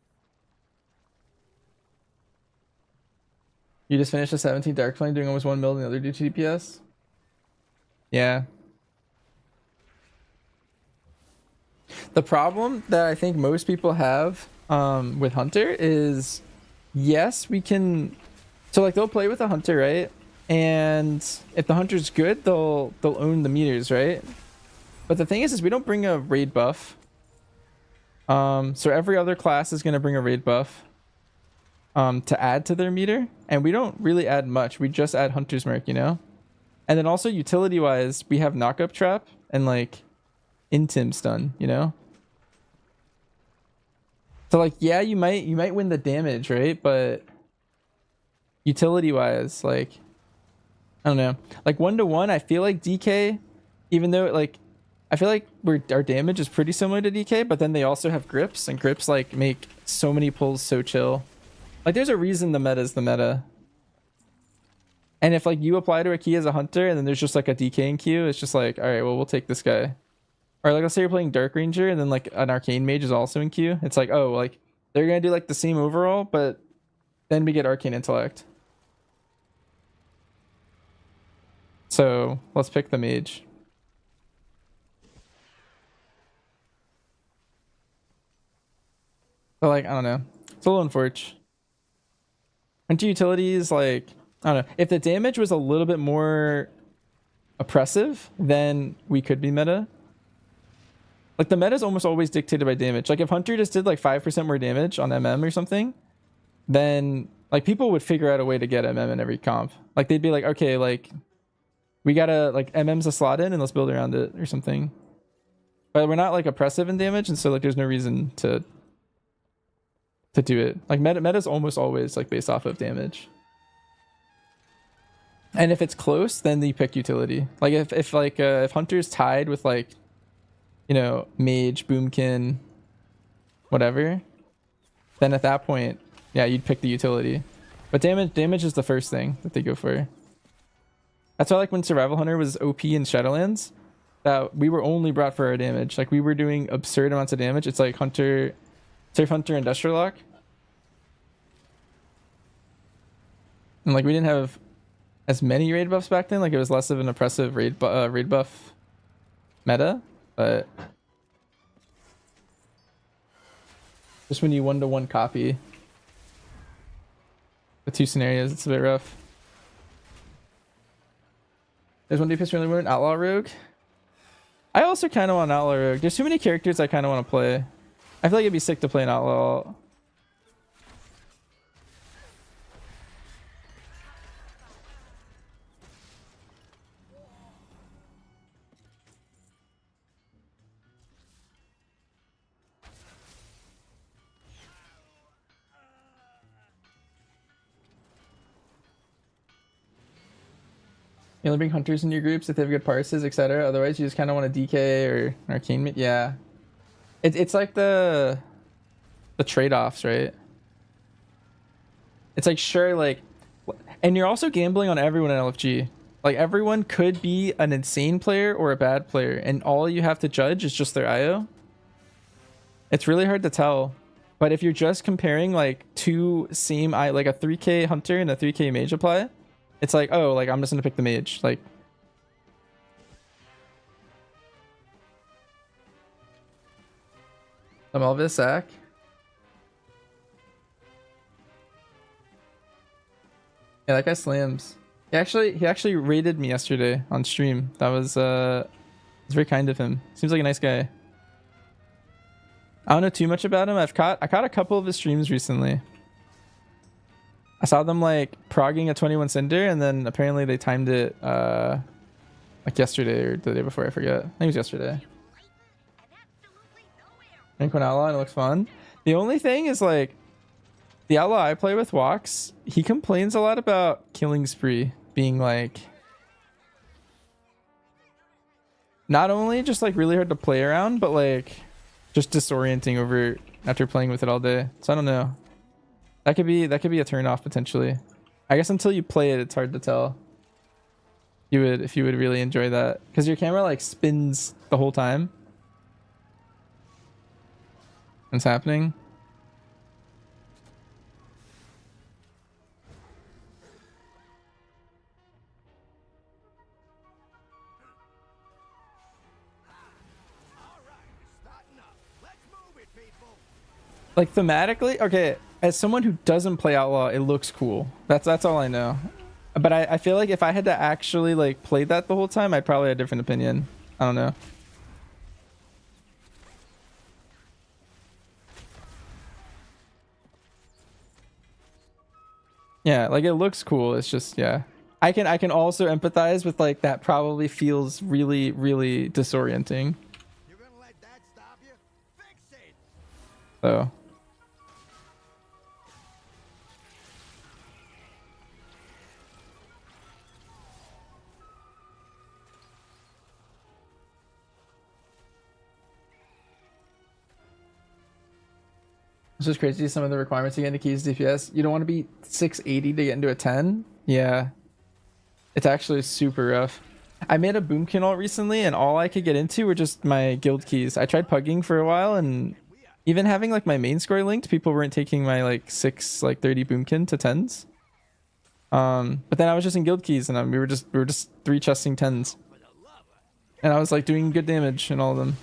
B: You just finished a 17 Dark Flame doing almost 1 mil and the other do 2 DPS? Yeah. The problem that I think most people have with Hunter is, yes, we can... So like they'll play with a Hunter, right? And if the Hunter's good, they'll own the meters, right? But the thing is we don't bring a raid buff. So every other class is going to bring a raid buff to add to their meter, and we don't really add much. We just add Hunter's Mark, you know? And then also utility wise, we have Knockup Trap and like Intim Stun, you know? So like, yeah, you might win the damage, right? But utility wise, like, I don't know. Like 1-to-1, I feel like DK, even though like I feel like our damage is pretty similar to DK, but then they also have grips, and grips like make so many pulls so chill. Like there's a reason the meta is the meta. And if like you apply to a key as a hunter and then there's just like a DK in queue, it's just like, all right, well, we'll take this guy. Or like let's say you're playing Dark Ranger and then like an Arcane Mage is also in queue. It's like, oh, like they're gonna do like the same overall, but then we get Arcane Intellect. So let's pick the mage. But like, I don't know. It's a little unfortunate. Hunter utilities, like, I don't know. If the damage was a little bit more oppressive, then we could be meta. Like the meta is almost always dictated by damage. Like if Hunter just did like 5% more damage on MM or something, then like people would figure out a way to get MM in every comp. Like they'd be like, okay, like we gotta like MM's a slot in and let's build around it or something. But we're not like oppressive in damage, and so like there's no reason to do it. Like meta's almost always like based off of damage. And if it's close, then you pick utility. Like if Hunter's tied with like, you know, Mage, Boomkin, whatever, then at that point, yeah, you'd pick the utility. But damage is the first thing that they go for. That's why like when Survival Hunter was OP in Shadowlands, that we were only brought for our damage. Like we were doing absurd amounts of damage. It's like Hunter, Surf Hunter, Industrial Lock. And like we didn't have as many raid buffs back then. Like it was less of an oppressive raid buff meta, but just when you 1-to-1 copy the two scenarios, it's a bit rough. There's one DPS really weird, Outlaw Rogue. I also kind of want Outlaw Rogue. There's too many characters I kind of want to play. I feel like it'd be sick to play an Outlaw. You only bring hunters in your groups if they have good parses, etc. Otherwise, you just kind of want a DK or Arcane. Yeah, it's like the trade-offs, right? It's like, sure, like, and you're also gambling on everyone in LFG. Like everyone could be an insane player or a bad player, and all you have to judge is just their IO. It's really hard to tell. But if you're just comparing like two same like a 3k hunter and a 3k mage apply, it's like, oh, like I'm just gonna pick the mage. Like, I'm Elvis sack. Yeah, that guy slams. He actually raided me yesterday on stream. That was it's very kind of him. Seems like a nice guy. I don't know too much about him. I caught a couple of his streams recently. I saw them like progging a 21 Cinder, and then apparently they timed it like yesterday or the day before, I forget. I think it was yesterday. And Outlaw, and it looks fun. The only thing is like the Outlaw I play with, Walks, he complains a lot about Killing Spree being like not only just like really hard to play around, but like just disorienting over after playing with it all day. So I don't know. That could be a turn off potentially. I guess until you play it, it's hard to tell. If you would really enjoy that, because your camera like spins the whole time. What's happening? Like thematically, okay, as someone who doesn't play Outlaw, it looks cool. That's all I know. But I feel like if I had to actually like play that the whole time, I'd probably have a different opinion. I don't know. Yeah, like it looks cool. It's just, yeah. I can also empathize with like that probably feels really, really disorienting.
G: You're gonna let that stop you? Fix it.
B: So It's just crazy. Some of the requirements to get into keys DPS. You don't want to be 680 to get into a 10. Yeah. It's actually super rough. I made a boomkin ult recently and all I could get into were just my guild keys. I tried pugging for a while and even having like my main score linked, people weren't taking my like 30 boomkin to 10s. But then I was just in guild keys and we were just 3 chesting 10s. And I was like doing good damage in all of them.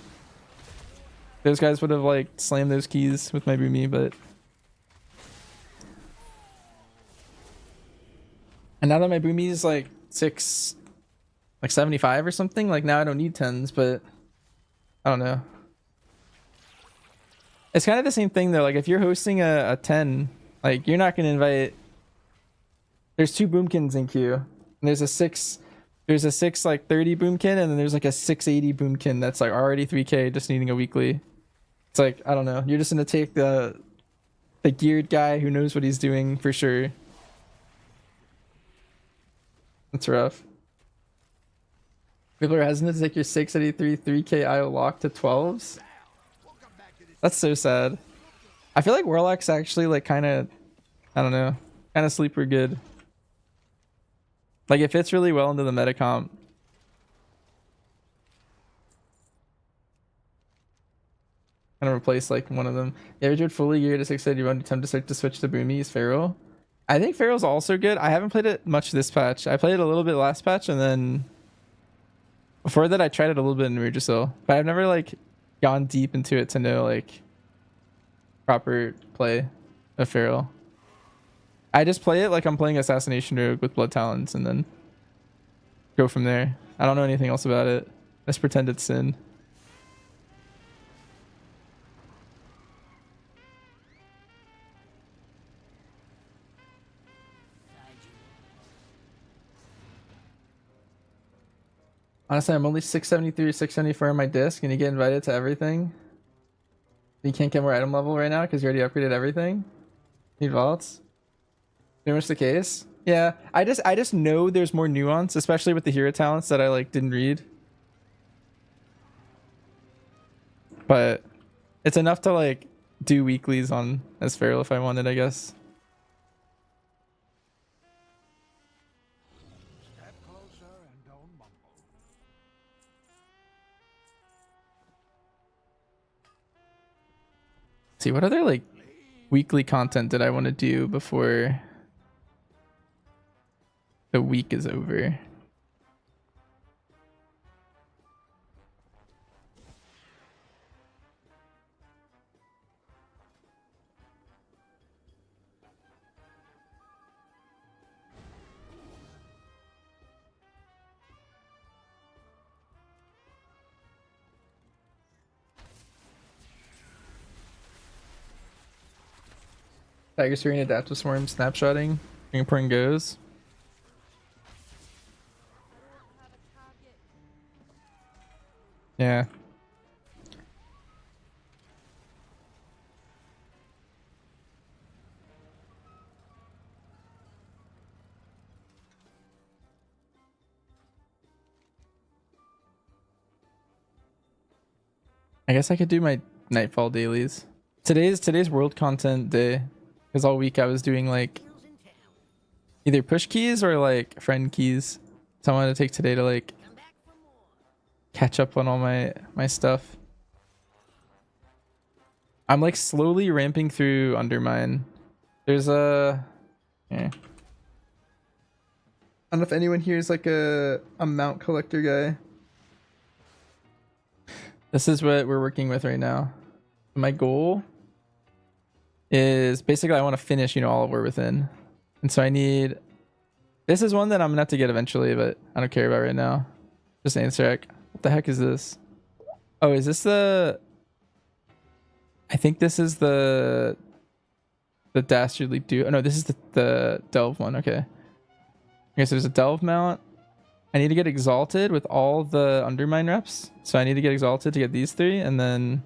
B: Those guys would have like slammed those keys with my boomy, but and now that my boomy is like 75 or something, like now I don't need 10s, but I don't know. It's kind of the same thing though. Like if you're hosting a 10, like you're not gonna invite. There's 2 boomkins in queue. And there's a 6 like 30 boomkin, and then there's like a 680 boomkin that's like already 3k just needing a weekly. It's like, I don't know. You're just gonna take the geared guy who knows what he's doing for sure. That's rough. People are hesitant to take your 683 3k IO lock to 12s. That's so sad. I feel like Warlock's actually like kind of, I don't know, kind of sleeper good. Like it fits really well into the meta comp. Kind of replace like one of them. Yeah, Druid fully geared to 680 run attempt to start to switch to Boomy's Pharaoh. I think Pharaoh's also good. I haven't played it much this patch. I played it a little bit last patch, and then before that I tried it a little bit in Regisil. But I've never like gone deep into it to know like proper play of Pharaoh. I just play it like I'm playing Assassination Rogue with Blood Talons and then go from there. I don't know anything else about it. Let's pretend it's Sin. Honestly, I'm only 673 or 674 on my disc, and you get invited to everything. You can't get more item level right now because you already upgraded everything. Need vaults. Pretty much the case. Yeah, I just know there's more nuance, especially with the hero talents that I like didn't read. But it's enough to like do weeklies on as Feral if I wanted, I guess.
G: Step closer and don't mumble.
B: See, what other like weekly content did I want to do before the week is over? Tiger Serene Adaptive Swarm snapshotting. Fingerprint goes. Yeah. I guess I could do my Nightfall dailies. Today's world content day. Because all week I was doing like either push keys or like friend keys. So I wanted to take today to like catch up on all my stuff. I'm like slowly ramping through Undermine. There's a yeah. I don't know if anyone here is like a mount collector guy. This is what we're working with right now. My goal is basically I want to finish, all of War Within. And so I need... This is one that I'm going to have to get eventually, but I don't care about right now. Just answer. What the heck is this? Oh, is this the... I think this is the Dastardly do. Oh, no, this is the Delve one. Okay. Okay, so there's a Delve mount. I need to get Exalted with all the Undermine reps. So I need to get Exalted to get these 3. And then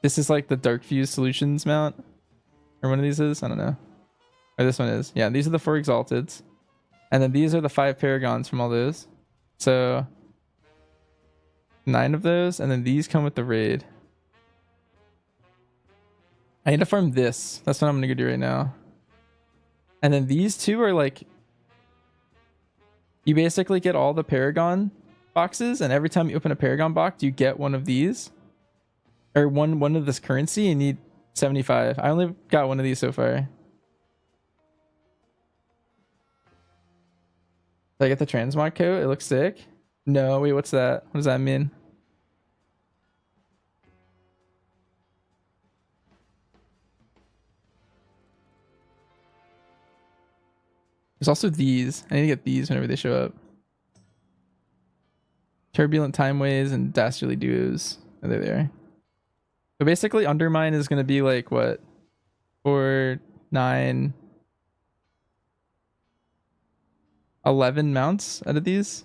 B: this is like the Dark Fuse Solutions mount. Or one of these is? I don't know. Or this one is. Yeah, these are the 4 Exalteds. And then these are the 5 Paragons from all those. So 9 of those. And then these come with the raid. I need to farm this. That's what I'm gonna go do right now. And then these two are like, you basically get all the Paragon boxes, and every time you open a Paragon box, you get one of these. Or one of this currency. You need 75. I only got one of these so far. Did I get the transmog coat? It looks sick. No, wait, what's that? What does that mean? There's also these. I need to get these whenever they show up. Turbulent Timeways and Dastardly Duos. Oh, there they are. So basically, Undermine is going to be like, what? 4, 9, 11 mounts out of these.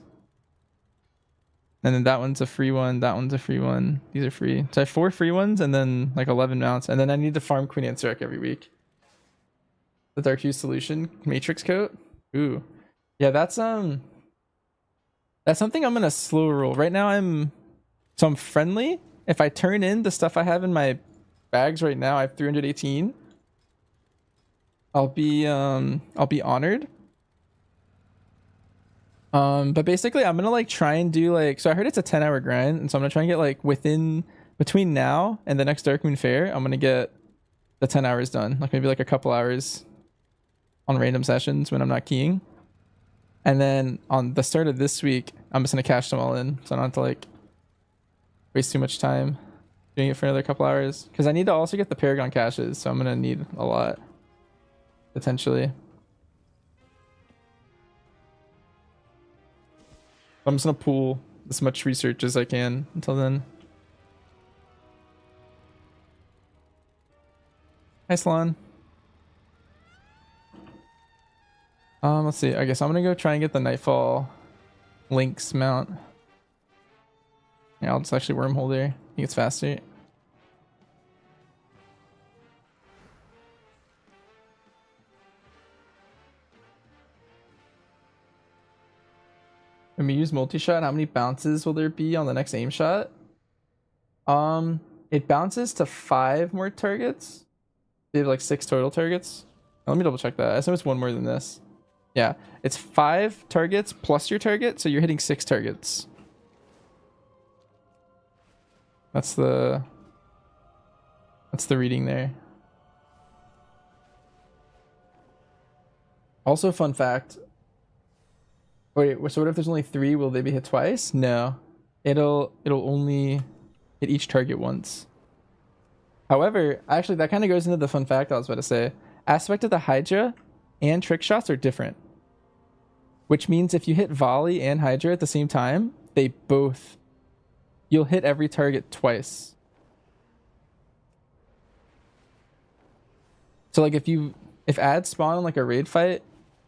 B: And then that one's a free one. That one's a free one. These are free. So I have 4 free ones and then like 11 mounts. And then I need to farm Queen Ansarek every week. The Dark Hue Solution Matrix coat. Ooh. Yeah, that's something I'm gonna slow roll. Right now I'm friendly. If I turn in the stuff I have in my bags right now, I have 318. I'll be honored. But basically I'm gonna like try and do like, so I heard it's a 10-hour grind, and so I'm gonna try and get like between now and the next Darkmoon Fair, I'm gonna get the 10 hours done. Like maybe like a couple hours on random sessions when I'm not keying. And then on the start of this week, I'm just gonna cash them all in, so I don't have to like waste too much time doing it for another couple hours. Because I need to also get the Paragon caches, so I'm gonna need a lot potentially. I'm just gonna pool as much research as I can until then. Hi, Salon. Let's see. I guess I'm gonna go try and get the Nightfall Lynx mount. Yeah, I'll just actually wormhole there. I think it's faster. When we use multi-shot, how many bounces will there be on the next aim shot? It bounces to 5 more targets. They have like 6 total targets. Let me double check that. I assume it's 1 more than this. Yeah, it's 5 targets plus your target, so you're hitting 6 targets. That's the reading there. Also, fun fact. Wait, so what if there's only 3? Will they be hit twice? No, it'll only hit each target once. However, actually, that kind of goes into the fun fact I was about to say. Aspect of the Hydra and trick shots are different, which means if you hit volley and Hydra at the same time, you'll hit every target twice. So like if ads spawn on like a raid fight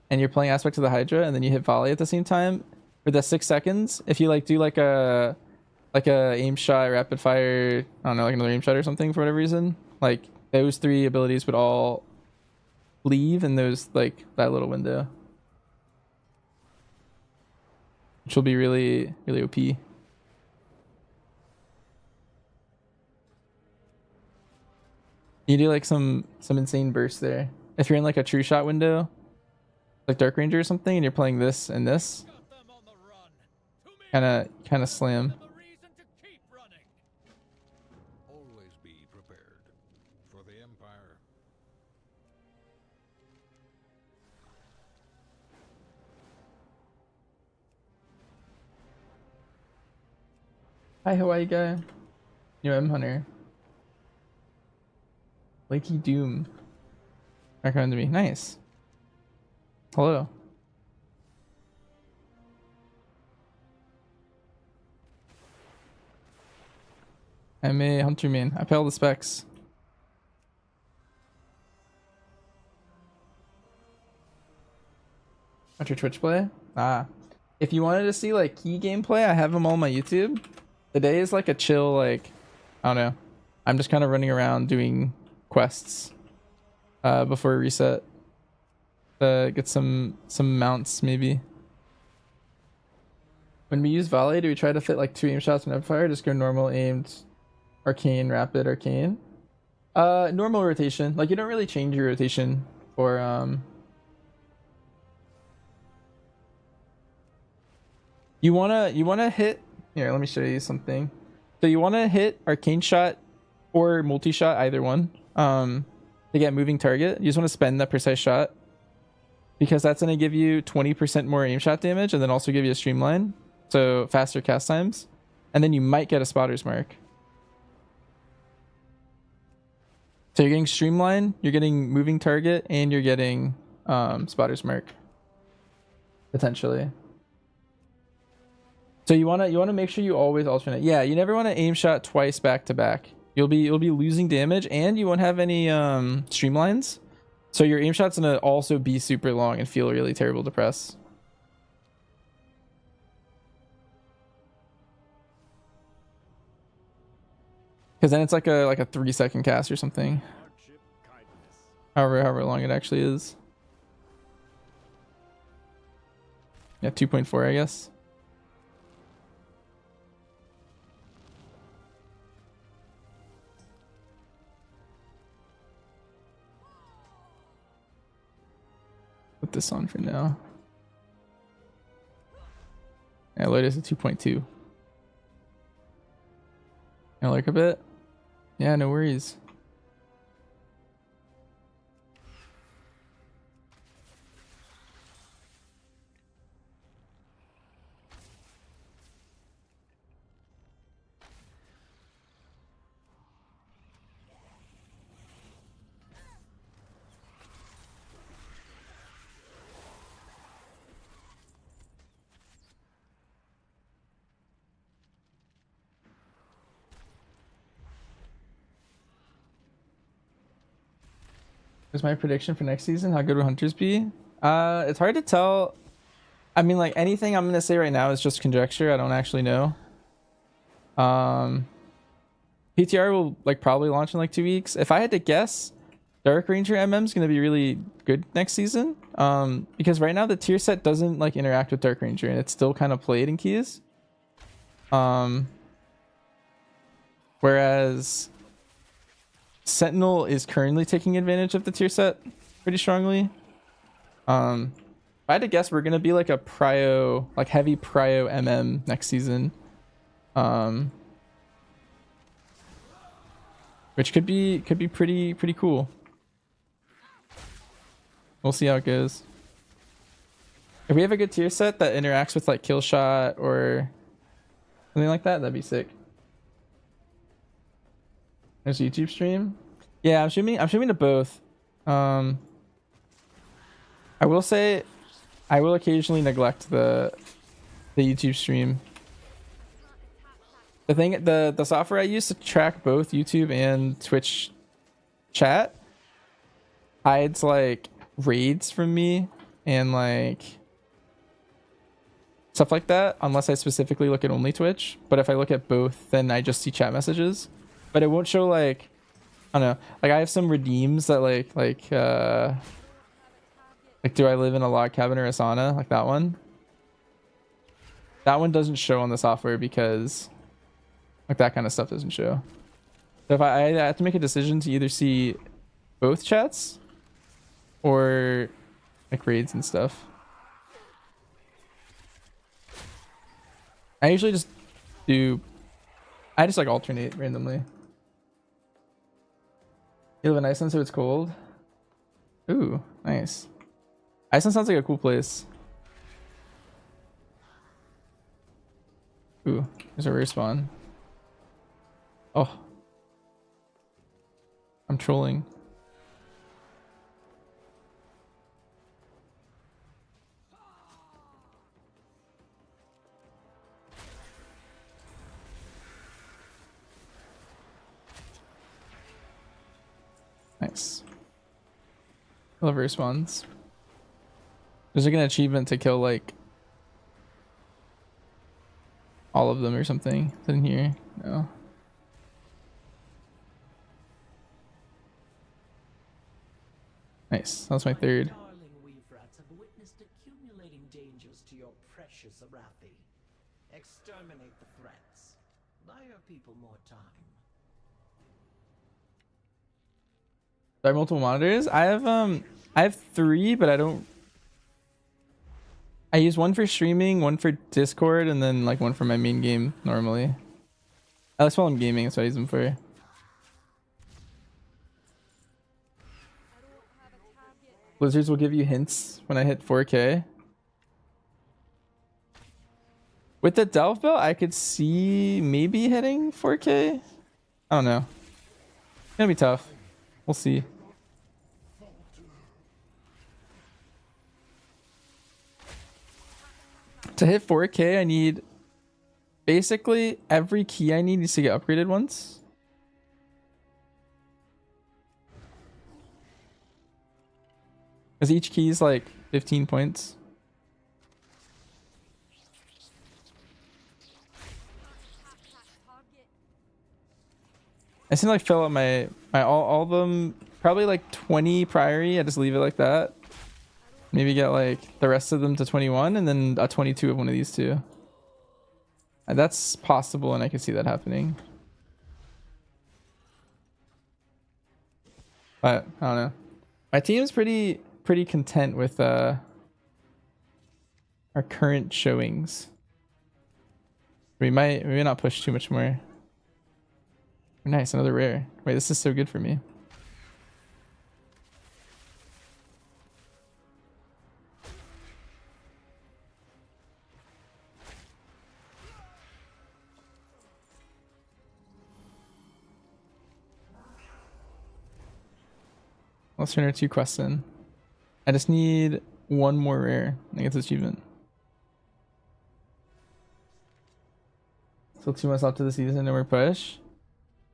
B: and you're playing Aspect of the Hydra and then you hit volley at the same time for the 6 seconds, if you like do like a aim shot, rapid fire, I don't know, like another aim shot or something for whatever reason, like those 3 abilities would all leave in those like that little window, which will be really, really OP. You do like some insane burst there. If you're in like a true shot window, like Dark Ranger or something, and you're playing this and this, kind of slam.
E: Always be prepared for the Empire.
B: Hi, Hawaii guy. New M Hunter. Lakey Doom. Recommend to me. Nice. Hello. I'm a hunter main. I pay all the specs. Watch your Twitch play? Ah. If you wanted to see like key gameplay, I have them all on my YouTube. Today is like a chill, like, I don't know. I'm just kind of running around doing quests before we reset. Get some mounts maybe. When we use volley, do we try to fit like 2 aim shots in fire? Just go normal, aimed, arcane, rapid, arcane. Normal rotation. Like you don't really change your rotation for you wanna hit here, let me show you something. So you wanna hit arcane shot or multi-shot, either one. To get moving target. You just want to spend that precise shot. Because that's gonna give you 20% more aim shot damage and then also give you a streamline. So faster cast times. And then you might get a spotter's mark. So you're getting streamline, you're getting moving target, and you're getting spotter's mark. Potentially. So you wanna make sure you always alternate. Yeah, you never want to aim shot twice back to back. You'll be losing damage and you won't have any streamlines. So your aim shot's gonna also be super long and feel really terrible to press. Because then it's like a 3-second cast or something. However long it actually is. Yeah, 2.4 I guess. Put this on for now. Yeah, latest at 2.2. I like a bit. Yeah, no worries. What's my prediction for next season? How good will hunters be? It's hard to tell. I mean, like anything I'm gonna say right now is just conjecture. I don't actually know. PTR will like probably launch in like 2 weeks. If I had to guess, Dark Ranger MM is gonna be really good next season. Because right now the tier set doesn't like interact with Dark Ranger and it's still kind of played in keys. Whereas Sentinel is currently taking advantage of the tier set pretty strongly. If I had to guess, we're gonna be like a prio, like heavy prio MM next season. Which could be pretty cool. We'll see how it goes. If we have a good tier set that interacts with like kill shot or something like that, that'd be sick. There's a YouTube stream. Yeah, I'm streaming to both. I will say I will occasionally neglect the YouTube stream. The software I use to track both YouTube and Twitch chat hides like raids from me and like stuff like that unless I specifically look at only Twitch. But if I look at both, then I just see chat messages. But it won't show like, I don't know, like I have some redeems that like do I live in a log cabin or a sauna, like that one. That one doesn't show on the software because like that kind of stuff doesn't show. So if I have to make a decision to either see both chats or like raids and stuff. I usually just like alternate randomly. You live in Iceland, so it's cold. Ooh, nice. Iceland sounds like a cool place. Ooh, there's a respawn. Oh. I'm trolling. Nice. I love respawns. There's like an achievement to kill like all of them or something. Is it in here? No. Nice. That's my third.
F: Darling weave rats have witnessed accumulating dangers to your precious Arathi. Exterminate the threats. Buy your people more time.
B: Do I have multiple monitors? I have 3, but I use one for streaming, one for Discord, and then like one for my main game normally. That's while I'm gaming, that's what I use them for. Blizzards will give you hints when I hit 4K. With the Delve Belt, I could see maybe hitting 4K. I don't know. It's gonna be tough. We'll see. To hit 4K, I need basically every key I need needs to get upgraded once. Because each key is like 15 points. I seem to like fill up my all of them, probably like 20 priority. I just leave it like that. Maybe get like the rest of them to 21 and then a 22 of one of these two. And that's possible, and I can see that happening. But I don't know. My team's pretty content with our current showings. We may not push too much more. Nice, another rare. Wait, this is so good for me. Let's turn our 2 quests in. I just need one more rare to get this achievement. Still 2 months left to the season, no more push.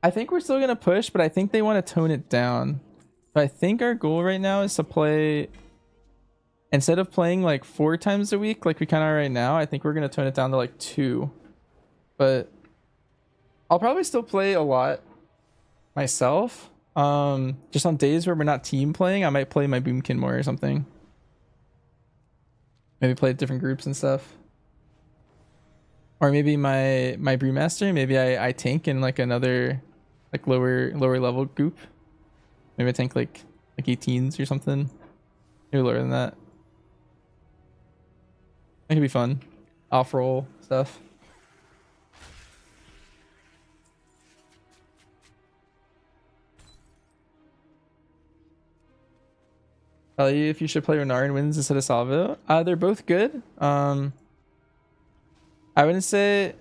B: I think we're still gonna push, but I think they want to tone it down. So I think our goal right now is to play, instead of playing like 4 times a week like we kind of are right now, I think we're gonna tone it down to like 2. But I'll probably still play a lot myself. Just on days where we're not team playing, I might play my Boomkin more or something. Maybe play different groups and stuff. Or maybe my Brewmaster, maybe I tank in like another like lower level group. Maybe I tank like 18s or something. Maybe lower than that. That could be fun. Off roll stuff. Tell you if you should play Renarin wins instead of Salvo. They're both good. I wouldn't say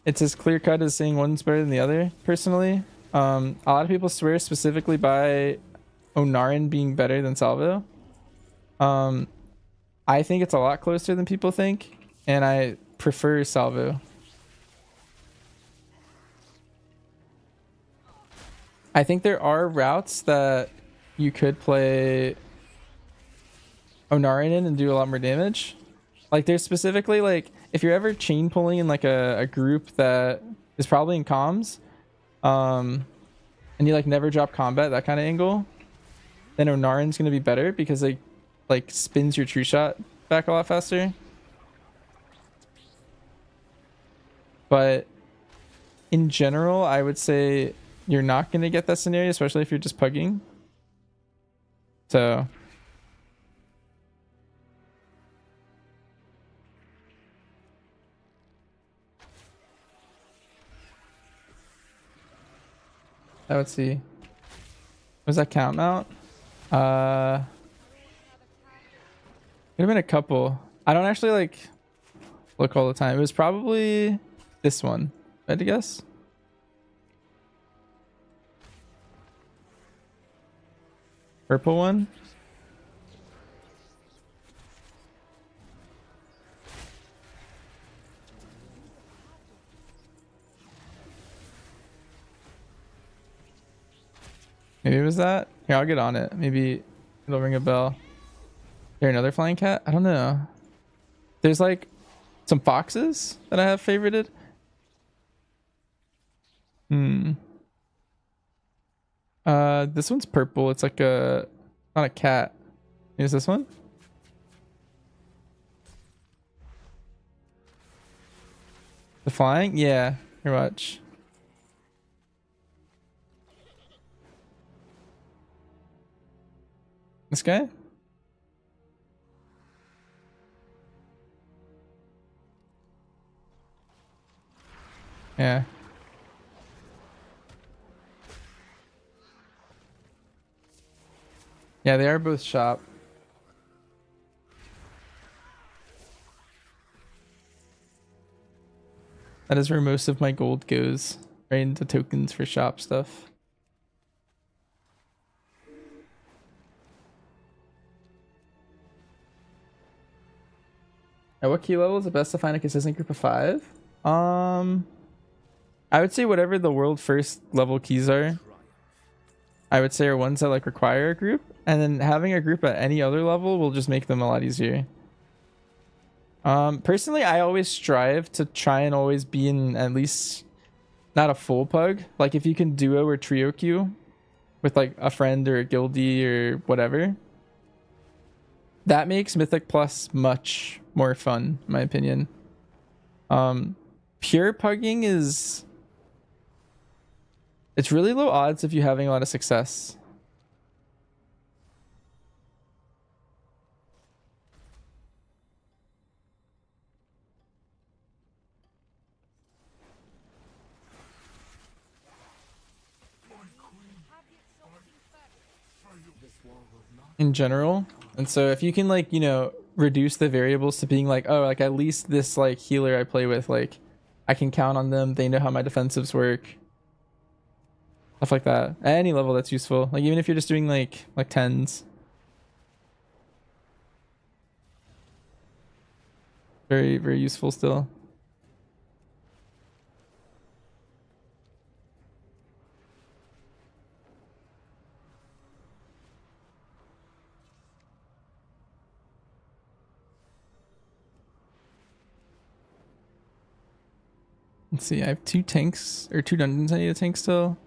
B: it's as clear cut as saying one's better than the other, personally. A lot of people swear specifically by Onarin being better than Salvo. I think it's a lot closer than people think, and I prefer Salvo. I think there are routes that you could play Onarin in and do a lot more damage. Like there's specifically like if you're ever chain pulling in like a group that is probably in comms, and you like never drop combat, that kind of angle, then Onarin's gonna be better because they like spins your true shot back a lot faster. But in general, I would say you're not gonna get that scenario, especially if you're just pugging. So I would see. Was that count mount? Could have been a couple. I don't actually like look all the time. It was probably this one. I had to guess. Purple one. Maybe it was that. Here, I'll get on it. Maybe it'll ring a bell. Is there another flying cat? I don't know. There's like some foxes that I have favorited. This one's purple. It's like a, not a cat. Is this one? The flying? Yeah. Here, watch. This guy? Yeah. Yeah, they are both shop. That is where most of my gold goes, right into tokens for shop stuff. At what key level is it best to find a consistent group of 5? I would say whatever the world first level keys are, I would say are ones that like require a group, and then having a group at any other level will just make them a lot easier. Personally, I always strive to try and always be in at least not a full pug. Like if you can duo or trio queue with like a friend or a guildie or whatever, that makes Mythic Plus much more fun, in my opinion. Pure pugging is, it's really low odds if you're having a lot of success. In general. And so if you can like, you know, reduce the variables to being like, oh, like at least this like healer I play with, like I can count on them, they know how my defensives work, stuff like that. At any level that's useful. Like even if you're just doing like 10s. Very, very useful still. Let's see, I have 2 tanks, or 2 dungeons I need to tank still.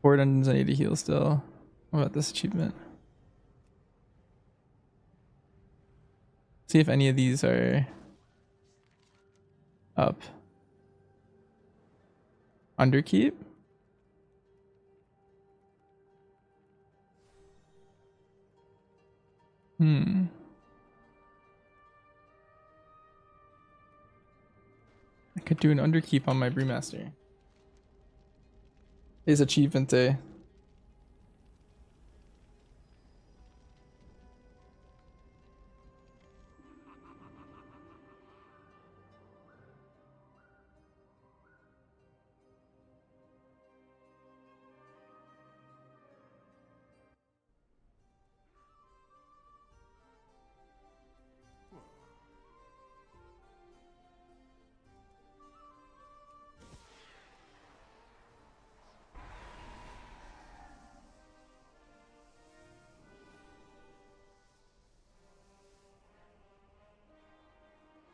B: 4 dungeons I need to heal still. What about this achievement? See if any of these are up. Underkeep? I could do an underkeep on my brewmaster. Is achievement day.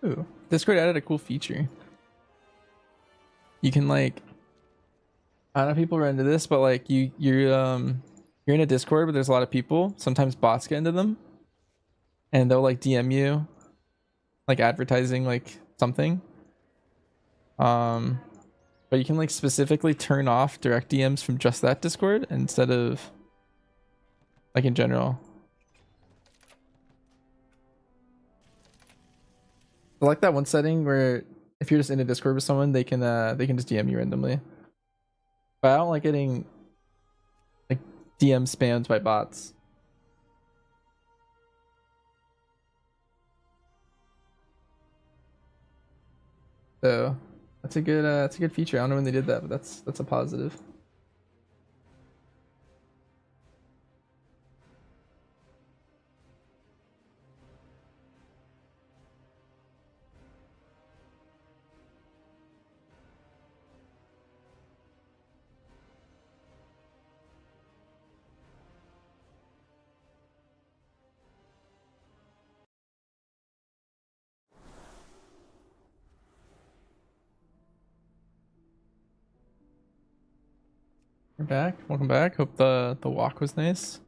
B: Ooh, Discord added a cool feature. You can like, I don't know if people run into this, but like you're in a Discord, but there's a lot of people. Sometimes bots get into them, and they'll like DM you, like advertising like something. But you can like specifically turn off direct DMs from just that Discord instead of like in general. I like that one setting where if you're just in a Discord with someone, they can just DM you randomly. But I don't like getting like DM spammed by bots. So that's a good feature. I don't know when they did that, but that's a positive. We're back. Welcome back. Hope the walk was nice.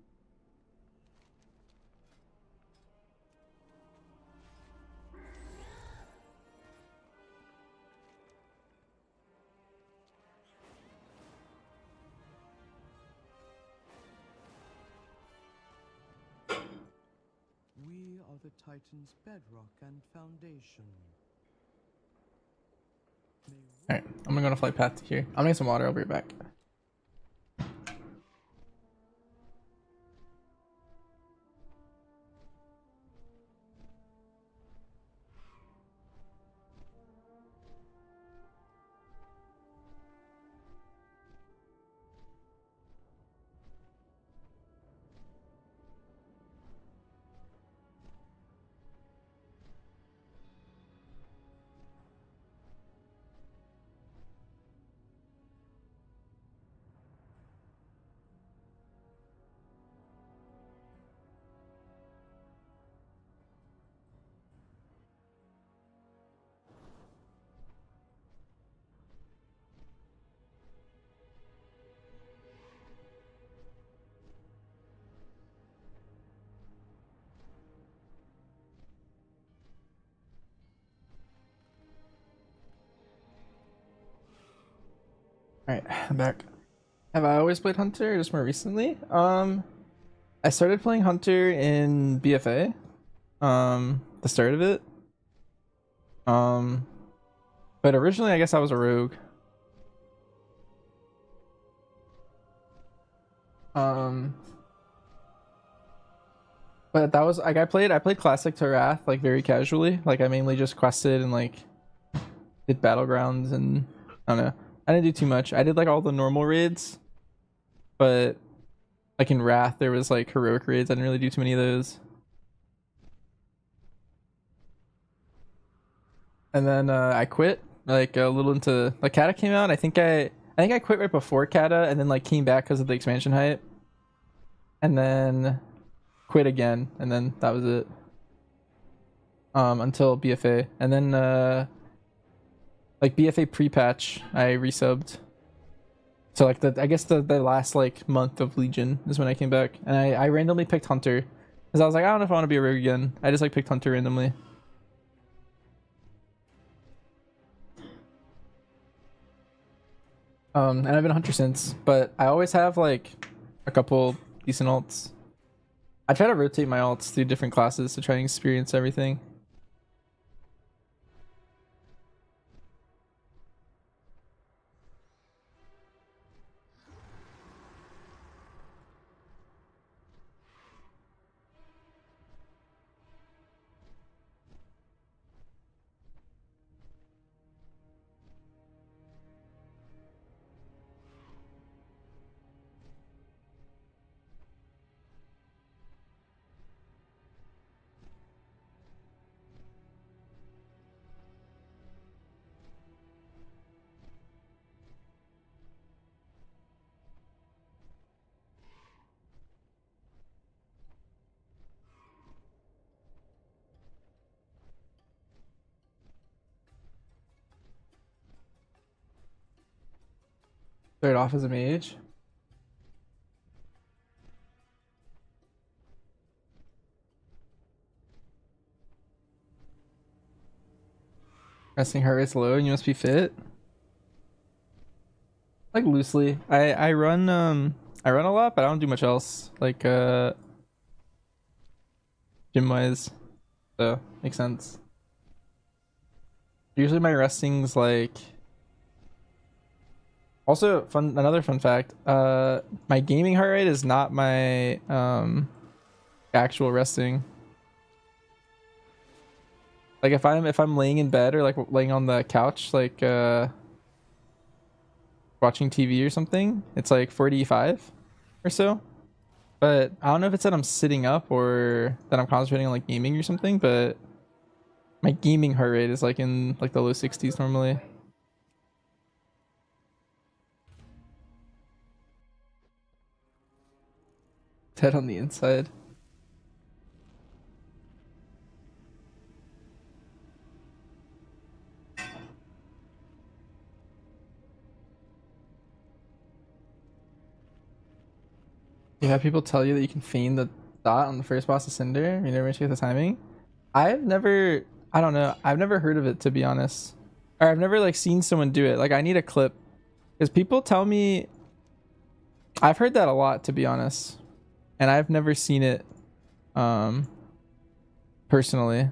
K: the Titan's bedrock and foundation.
B: Alright, I'm gonna go on a flight path here. I'm gonna get some water, I'll be right back. Alright, I'm back. Have I always played Hunter or just more recently? I started playing Hunter in BFA. The start of it. But originally I guess I was a rogue. But that was like I played classic to Wrath like very casually. Like I mainly just quested and like did battlegrounds and I don't know. I didn't do too much. I did like all the normal raids, but like in Wrath there was like heroic raids. I didn't really do too many of those. And then I quit like a little into like Kata came out. I think I quit right before Kata and then like came back because of the expansion hype. And then quit again and then that was it. Until BFA. And then like BFA pre-patch I resubbed. So like I guess the last like month of Legion is when I came back. And I randomly picked Hunter. Because I was like, I don't know if I want to be a rogue again. I just like picked Hunter randomly. And I've been a Hunter since, but I always have like a couple decent alts. I try to rotate my alts through different classes to try and experience everything. Start off as a mage. Resting heart rate's low and you must be fit. Like loosely. I run a lot, but I don't do much else. Like gym wise. So makes sense. Usually my resting's like also another fun fact, my gaming heart rate is not my actual resting. Like if I'm laying in bed or like laying on the couch like watching TV or something, it's like 45 or so. But I don't know if it's that I'm sitting up or that I'm concentrating on like gaming or something, but my gaming heart rate is like in like the low 60s normally. Dead on the inside. You have people tell you that you can feign the dot on the first boss of Cinder. You never check the timing. I don't know. I've never heard of it, to be honest. Or I've never like seen someone do it. Like I need a clip. Because people tell me, I've heard that a lot, to be honest. And I've never seen it personally.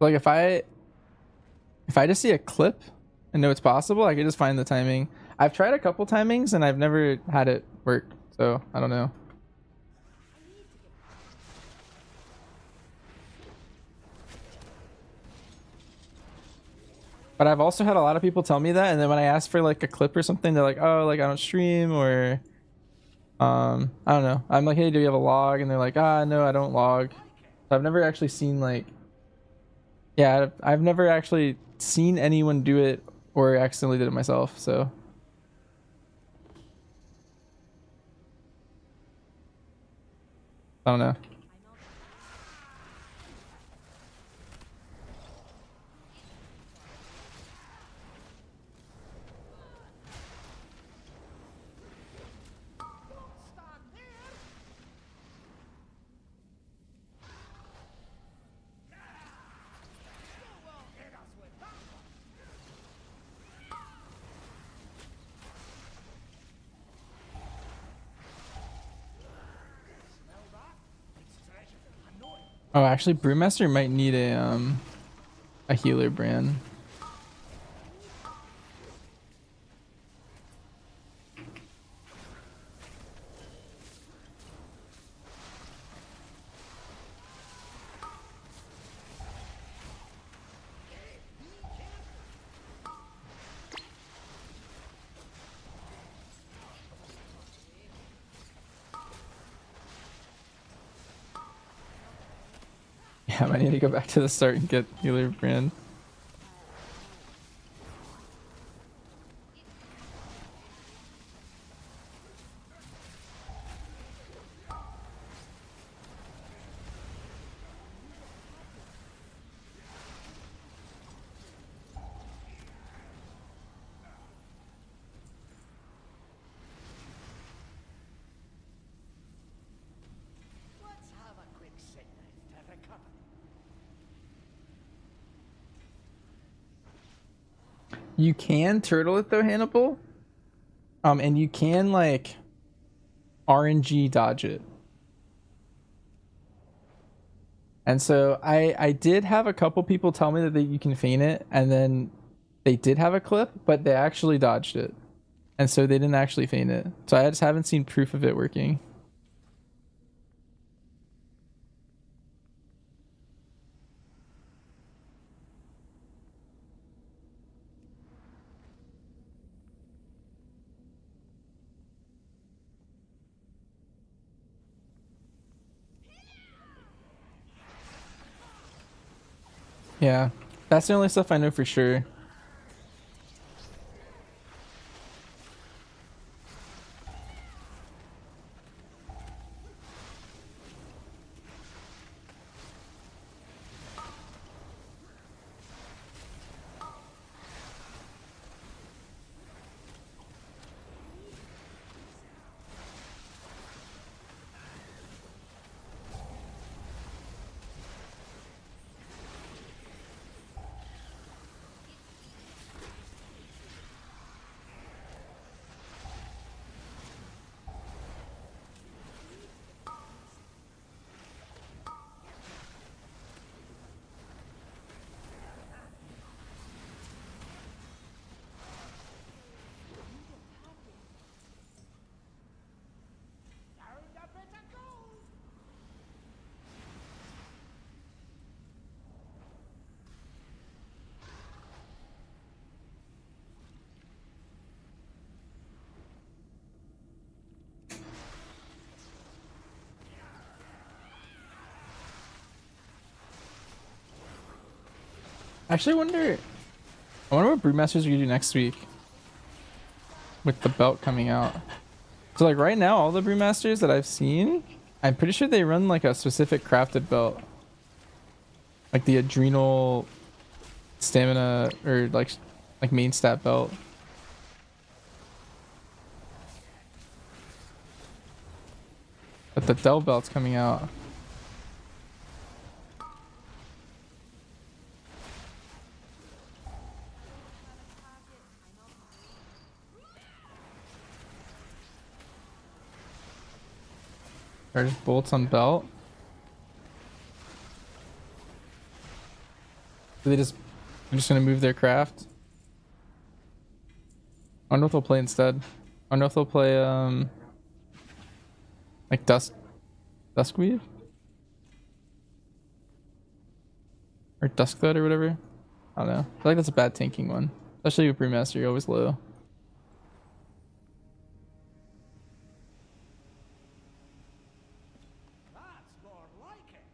B: Like if I just see a clip and know it's possible, I can just find the timing. I've tried a couple timings and I've never had it work, so I don't know. But I've also had a lot of people tell me that, and then when I ask for like a clip or something, they're like, "Oh, like I don't stream," or I don't know. I'm like, "Hey, do you have a log?" And they're like, "Ah, no, I don't log." So I've never actually seen like, yeah, I've never actually seen anyone do it or accidentally did it myself. So I don't know. Oh, actually, Brewmaster might need a healer brand. Yeah, I might need to go back to the start and get healer brand.
F: Let's have a quick sickness to recover.
B: You can turtle it though, Hannibal. And you can like RNG dodge it. And so I did have a couple people tell me that you can feign it, and then they did have a clip, but they actually dodged it. And so they didn't actually feign it. So I just haven't seen proof of it working. Yeah, that's the only stuff I know for sure. Actually, I wonder what Brewmasters are gonna do next week with the belt coming out. So like right now, all the Brewmasters that I've seen, I'm pretty sure they run like a specific crafted belt, like the adrenal stamina or like main stat belt. But the Del belt's coming out. There's bolts on belt. Do they just? I'm just gonna move their craft. I wonder if they'll play instead. I wonder if they'll play like Duskweave or Duskthread or whatever. I don't know. I feel like that's a bad tanking one, especially with Brewmaster. You're always low.
G: That's more like it.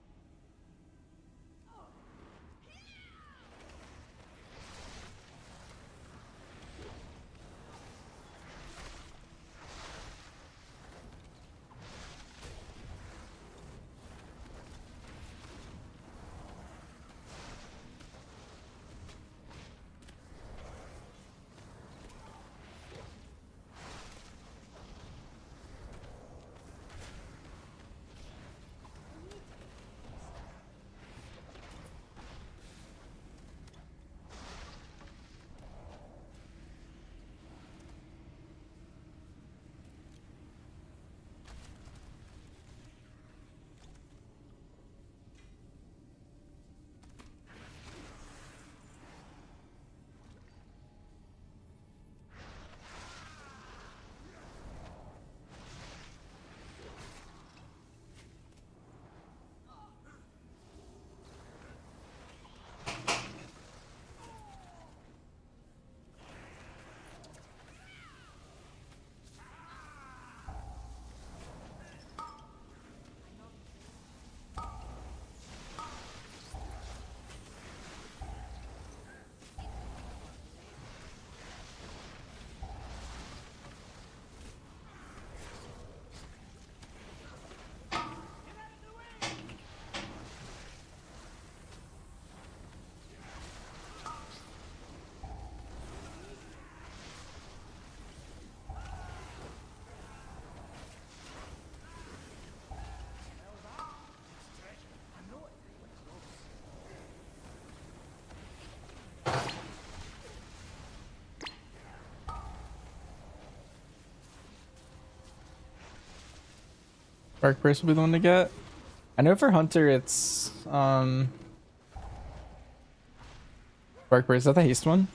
B: Dark Brace will be the one to get. I know for Hunter it's Dark Brace. Is that the haste one?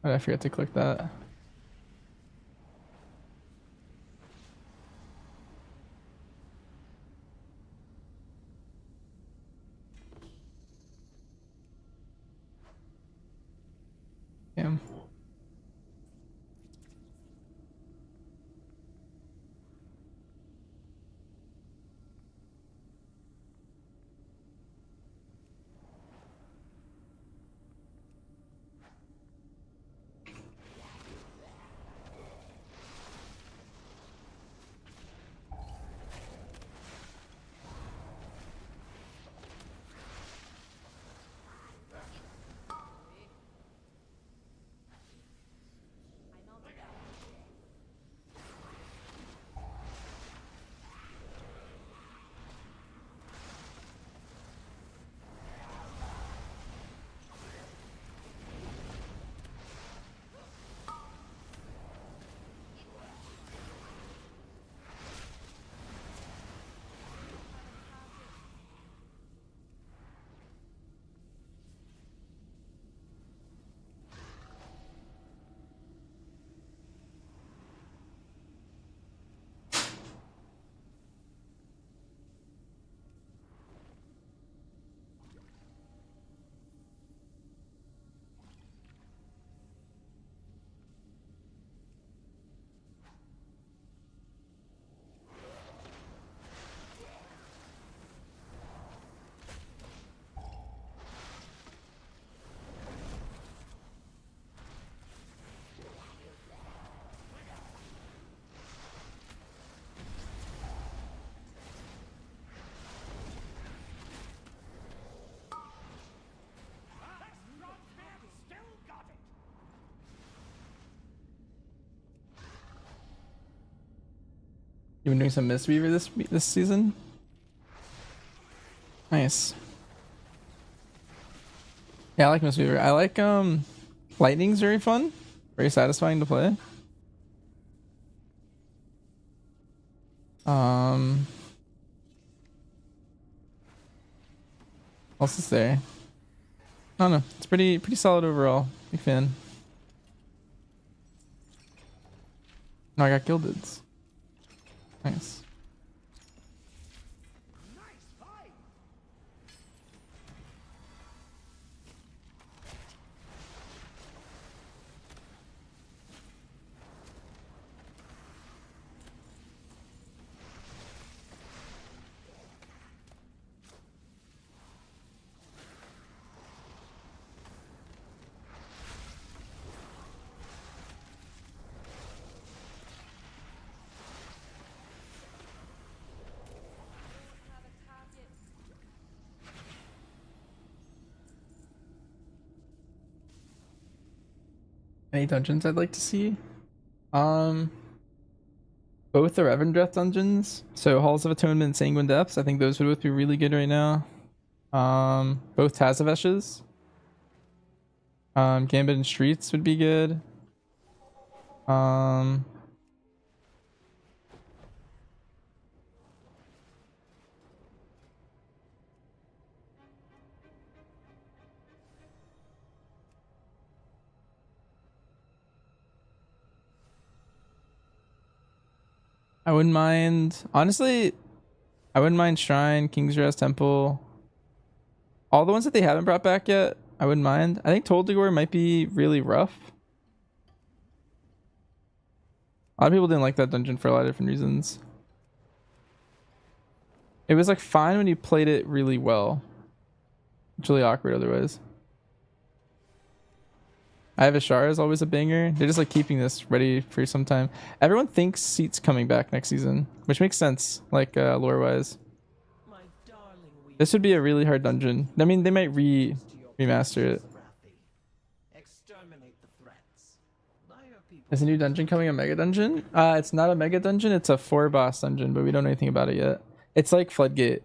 B: Oh, I forgot to click that. Damn. You been doing some Mistweaver this season? Nice. Yeah, I like Mistweaver. I like Lightning's very fun, very satisfying to play. What else is there? I don't know. It's pretty solid overall. Big fan. No, I got Gildeds. Nice. Any dungeons I'd like to see? Both the Revendreth dungeons, so Halls of Atonement and Sanguine Depths, I think those would both be really good right now. Both Tazavesh's. Gambit and Streets would be good. I wouldn't mind, honestly, I wouldn't mind Shrine, King's Rest, Temple. All the ones that they haven't brought back yet, I wouldn't mind. I think Toldegor might be really rough. A lot of people didn't like that dungeon for a lot of different reasons. It was like fine when you played it really well. It's really awkward otherwise. I have Ashara is always a banger. They're just like keeping this ready for some time. Everyone thinks Seat's coming back next season, which makes sense, like lore wise. This would be a really hard dungeon. I mean, they might remaster it. Is a new dungeon coming, a mega dungeon? It's not a mega dungeon, it's a 4-boss dungeon, but we don't know anything about it yet. It's like Floodgate.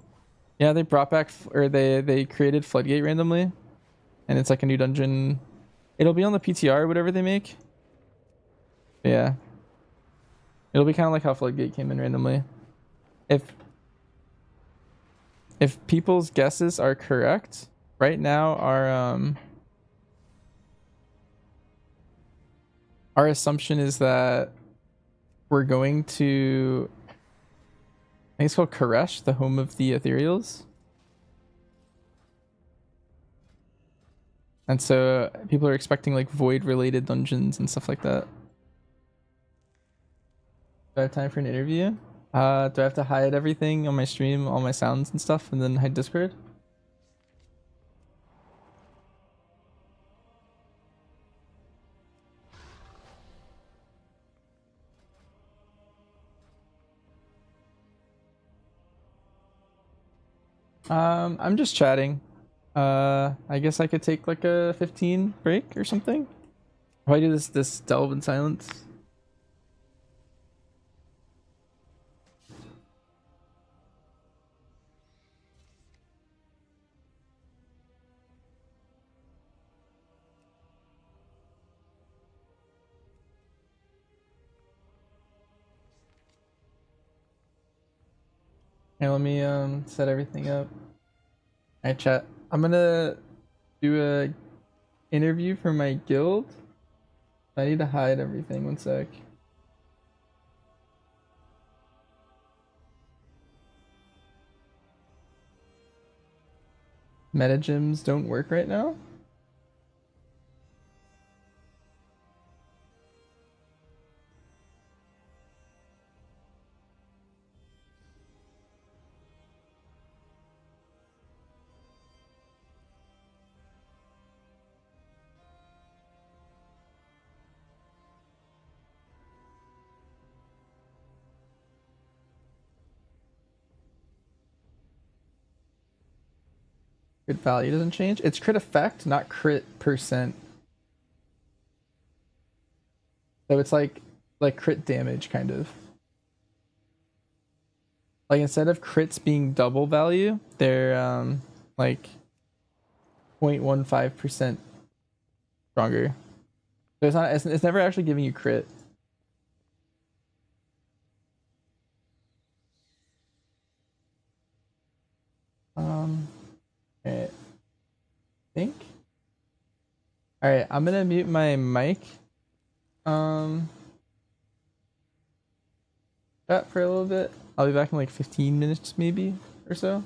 B: Yeah, they brought back, or they created Floodgate randomly, and it's like a new dungeon. It'll be on the PTR, whatever they make. But yeah. It'll be kind of like how Floodgate came in randomly. If people's guesses are correct, right now our assumption is that we're going to, I think it's called Koresh, the home of the Ethereals. And so people are expecting like void related dungeons and stuff like that. Do I have time for an interview? Do I have to hide everything on my stream, all my sounds and stuff, and then hide Discord? I'm just chatting. I guess I could take like a 15 break or something. If I do this delve in silence. Hey, let me set everything up. Alright, chat. I'm gonna do a interview for my guild. I need to hide everything. One sec. Meta gyms don't work right now. Crit value doesn't change. It's crit effect, not crit percent. So it's like crit damage kind of. Like instead of crits being double value, they're like 0.15% stronger. So it's never actually giving you crit. Alright. Think. Alright, I'm gonna mute my mic. Chat for a little bit. I'll be back in like 15 minutes maybe or so.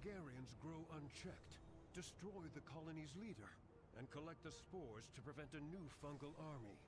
E: Hungarians grow unchecked, destroy the colony's leader, and collect the spores to prevent a new fungal army.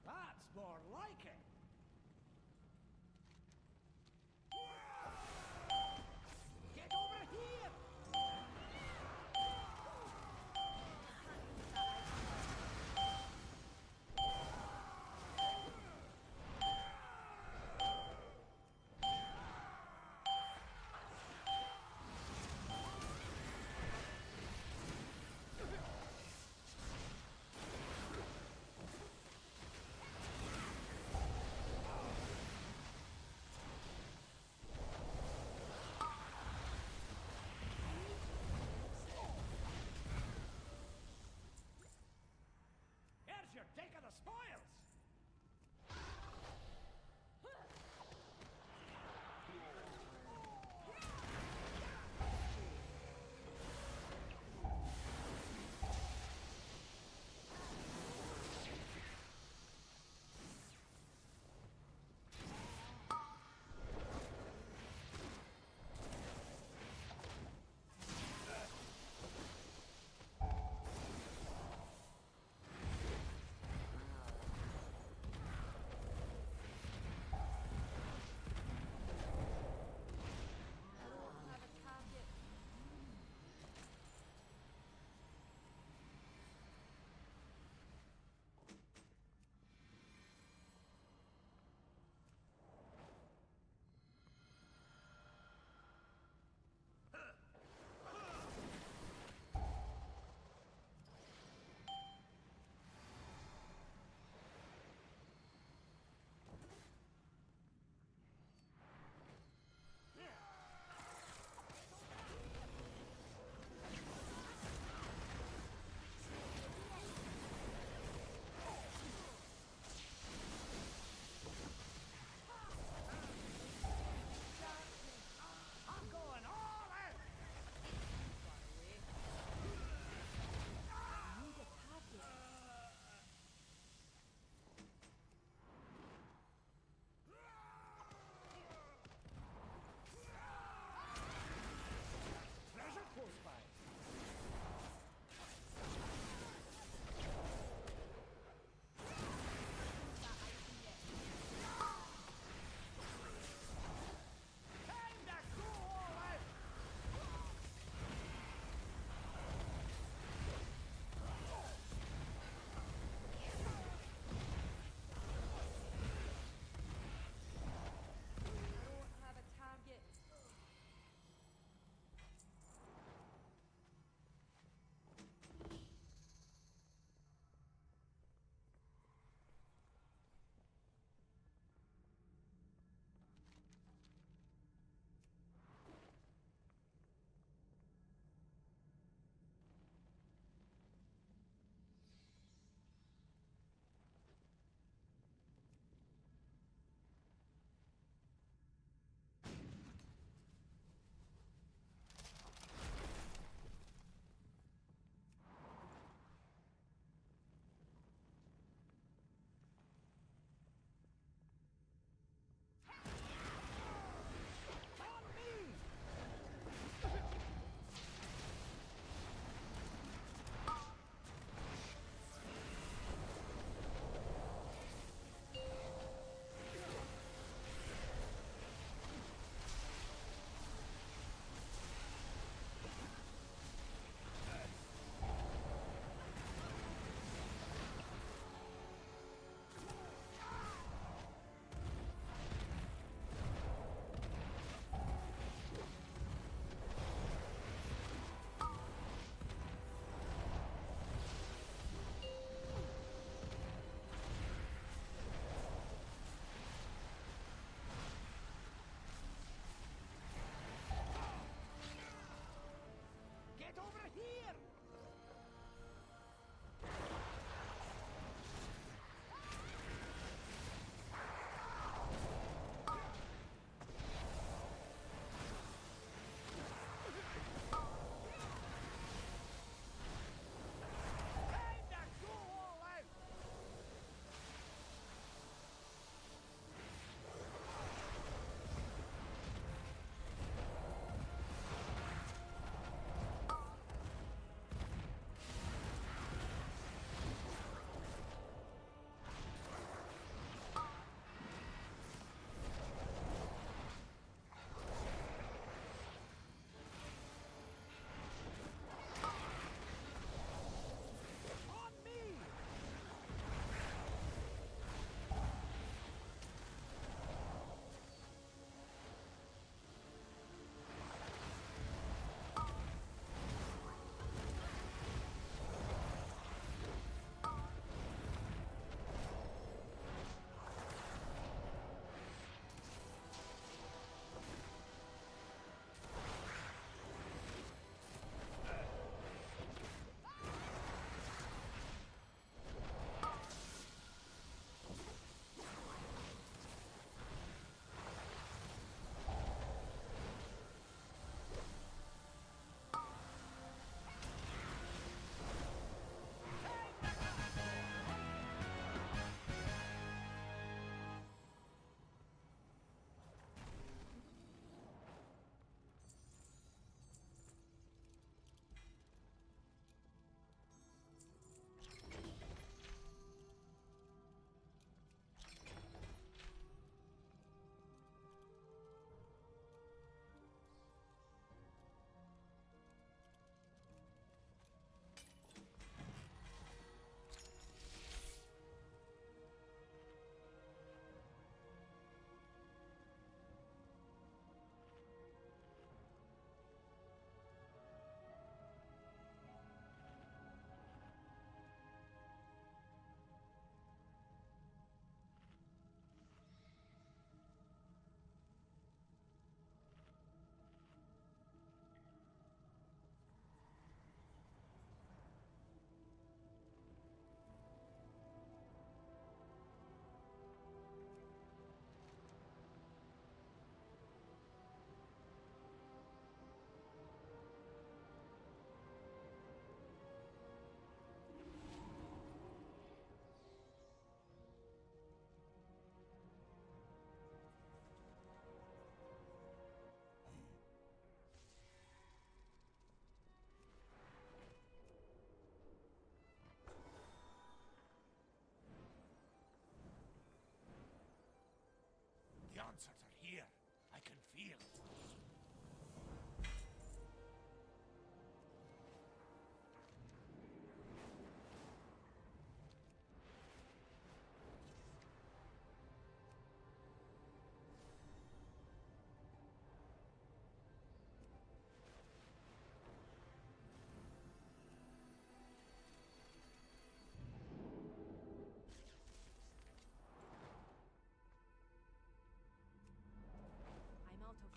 G: That's more like it. Get over here!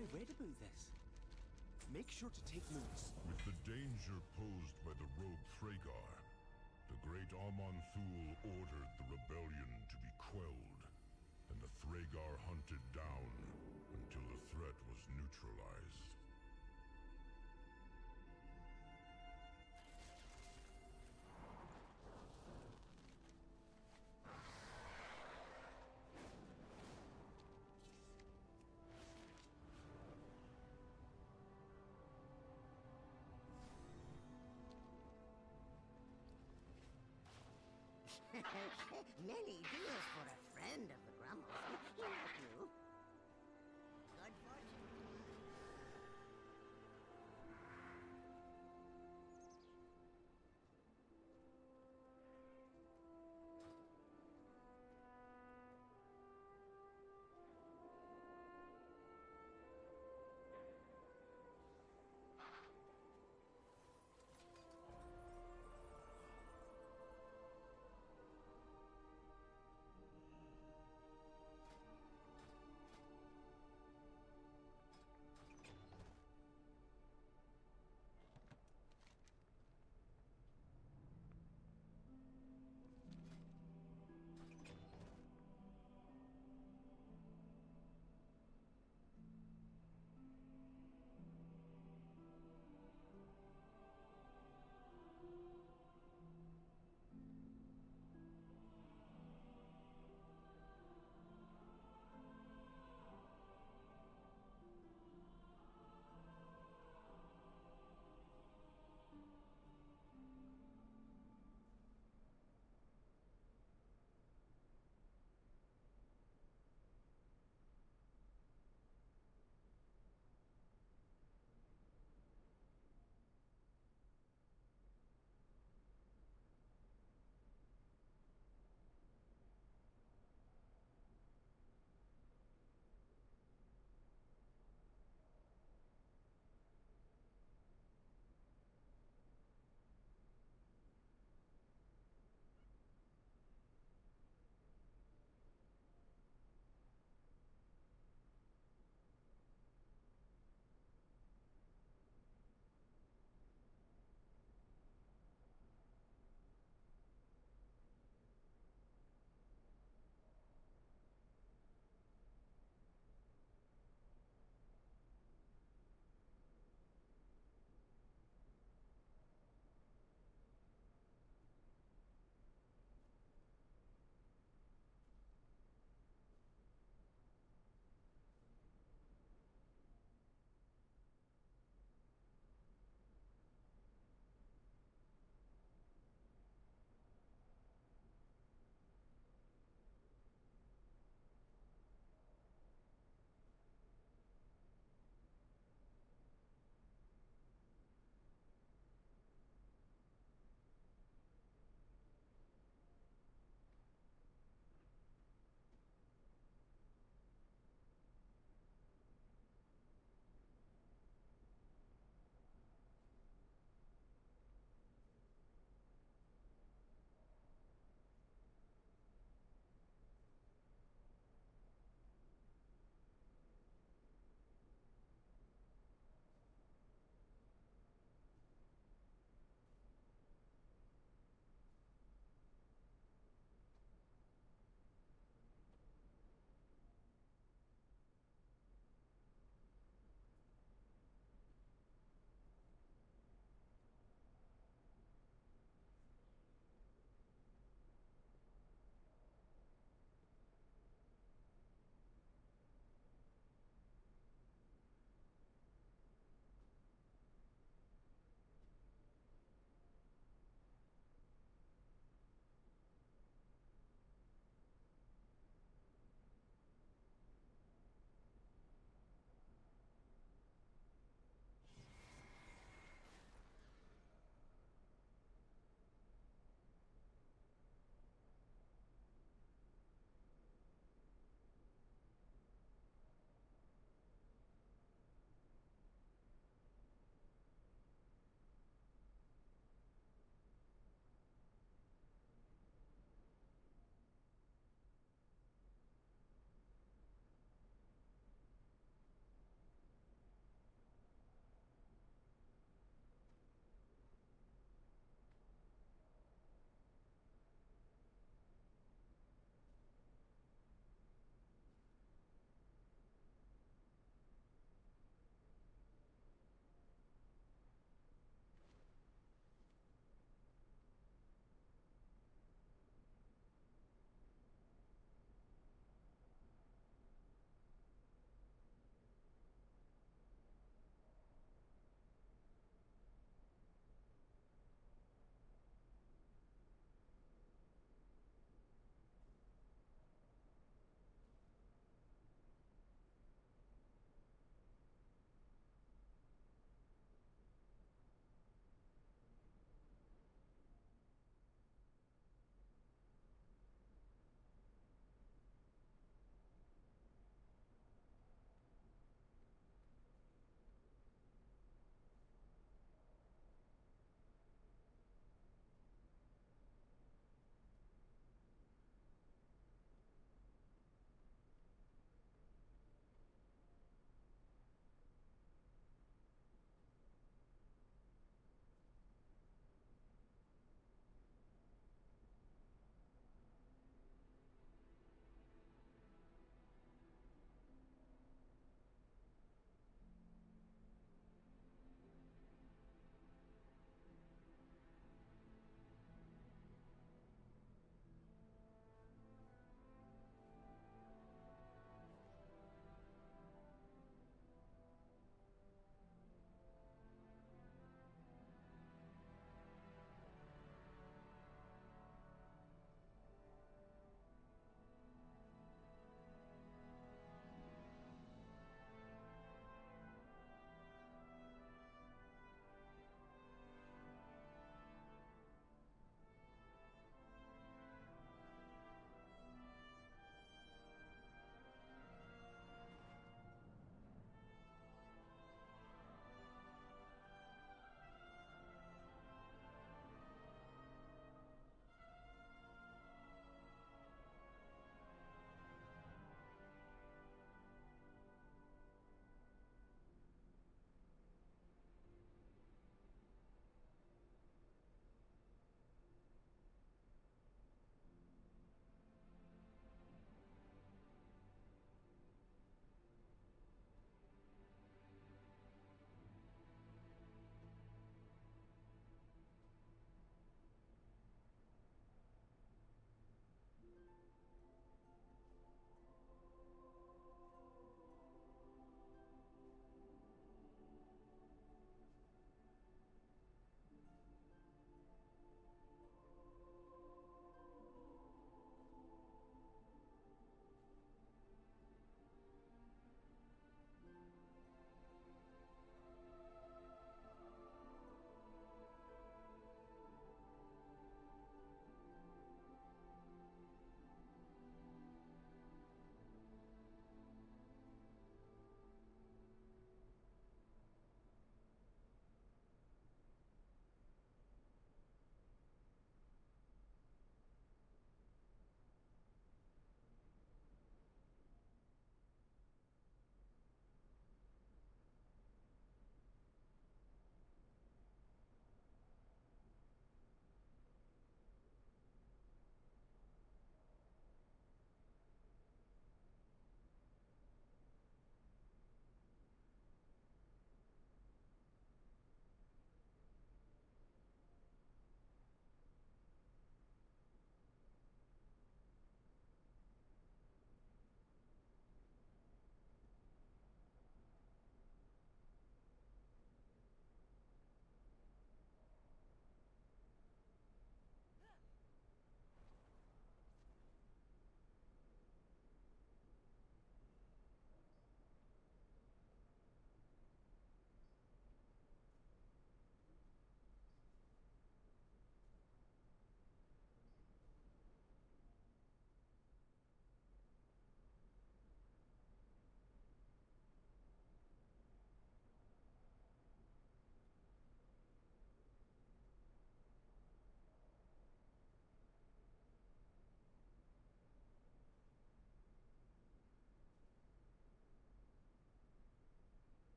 G: I read about this. Make sure to take notes.
E: With the danger posed by the rogue Thragar, the great Amon Thul ordered the rebellion to be quelled, and the Thragar hunted down until the threat was neutralized.
F: Many deals for a friend of the Grumbles. He like you. Good fortune.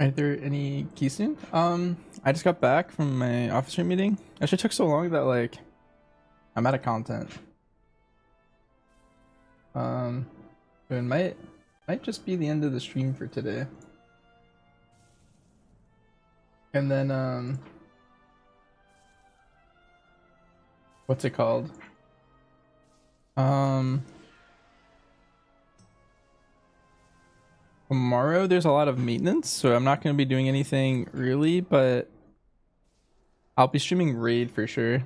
B: Are there any keys soon? I just got back from my office room meeting. Actually took so long that like I'm out of content. It might just be the end of the stream for today. And then what's it called? Tomorrow there's a lot of maintenance, so I'm not going to be doing anything really, but I'll be streaming Raid for sure.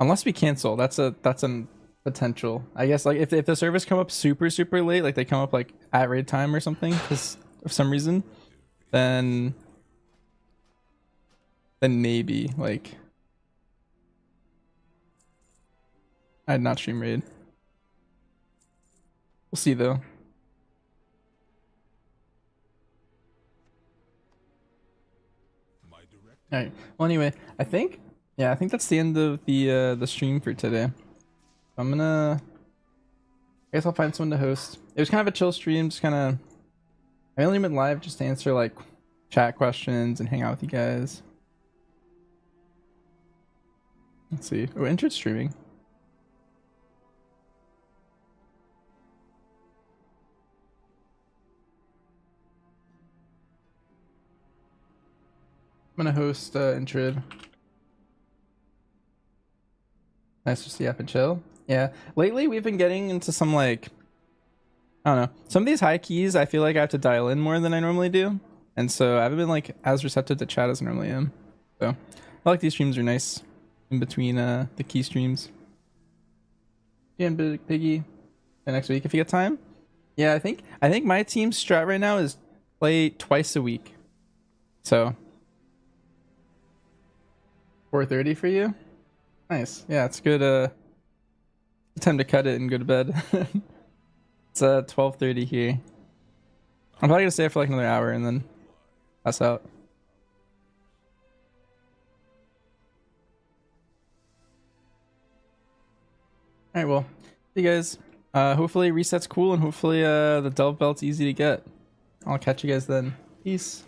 B: Unless we cancel, that's a potential. I guess like if the servers come up super late, like they come up like at raid time or something, because of some reason, then maybe like I'd not stream Raid. We'll see though. Alright. Well anyway, I think that's the end of the stream for today. I'm gonna I guess I'll find someone to host. It was kind of a chill stream, just kinda I only went live just to answer like chat questions and hang out with you guys. Let's see. Oh, Intrid's streaming. I'm gonna host Intrid. Nice to see you up and chill. Yeah, lately we've been getting into some like I don't know. Some of these high keys I feel like I have to dial in more than I normally do, and so I haven't been like as receptive to chat as I normally am. So I like these streams are nice in between the key streams. Yeah, and Big Piggy. And next week if you get time. Yeah, I think my team's strat right now is play twice a week. So 4:30 for you? Nice. Yeah, it's good time to cut it and go to bed. It's 12:30 here. I'm probably gonna stay for like another hour and then pass out. Alright, well, see you guys. Hopefully reset's cool and hopefully the delve belt's easy to get. I'll catch you guys then. Peace.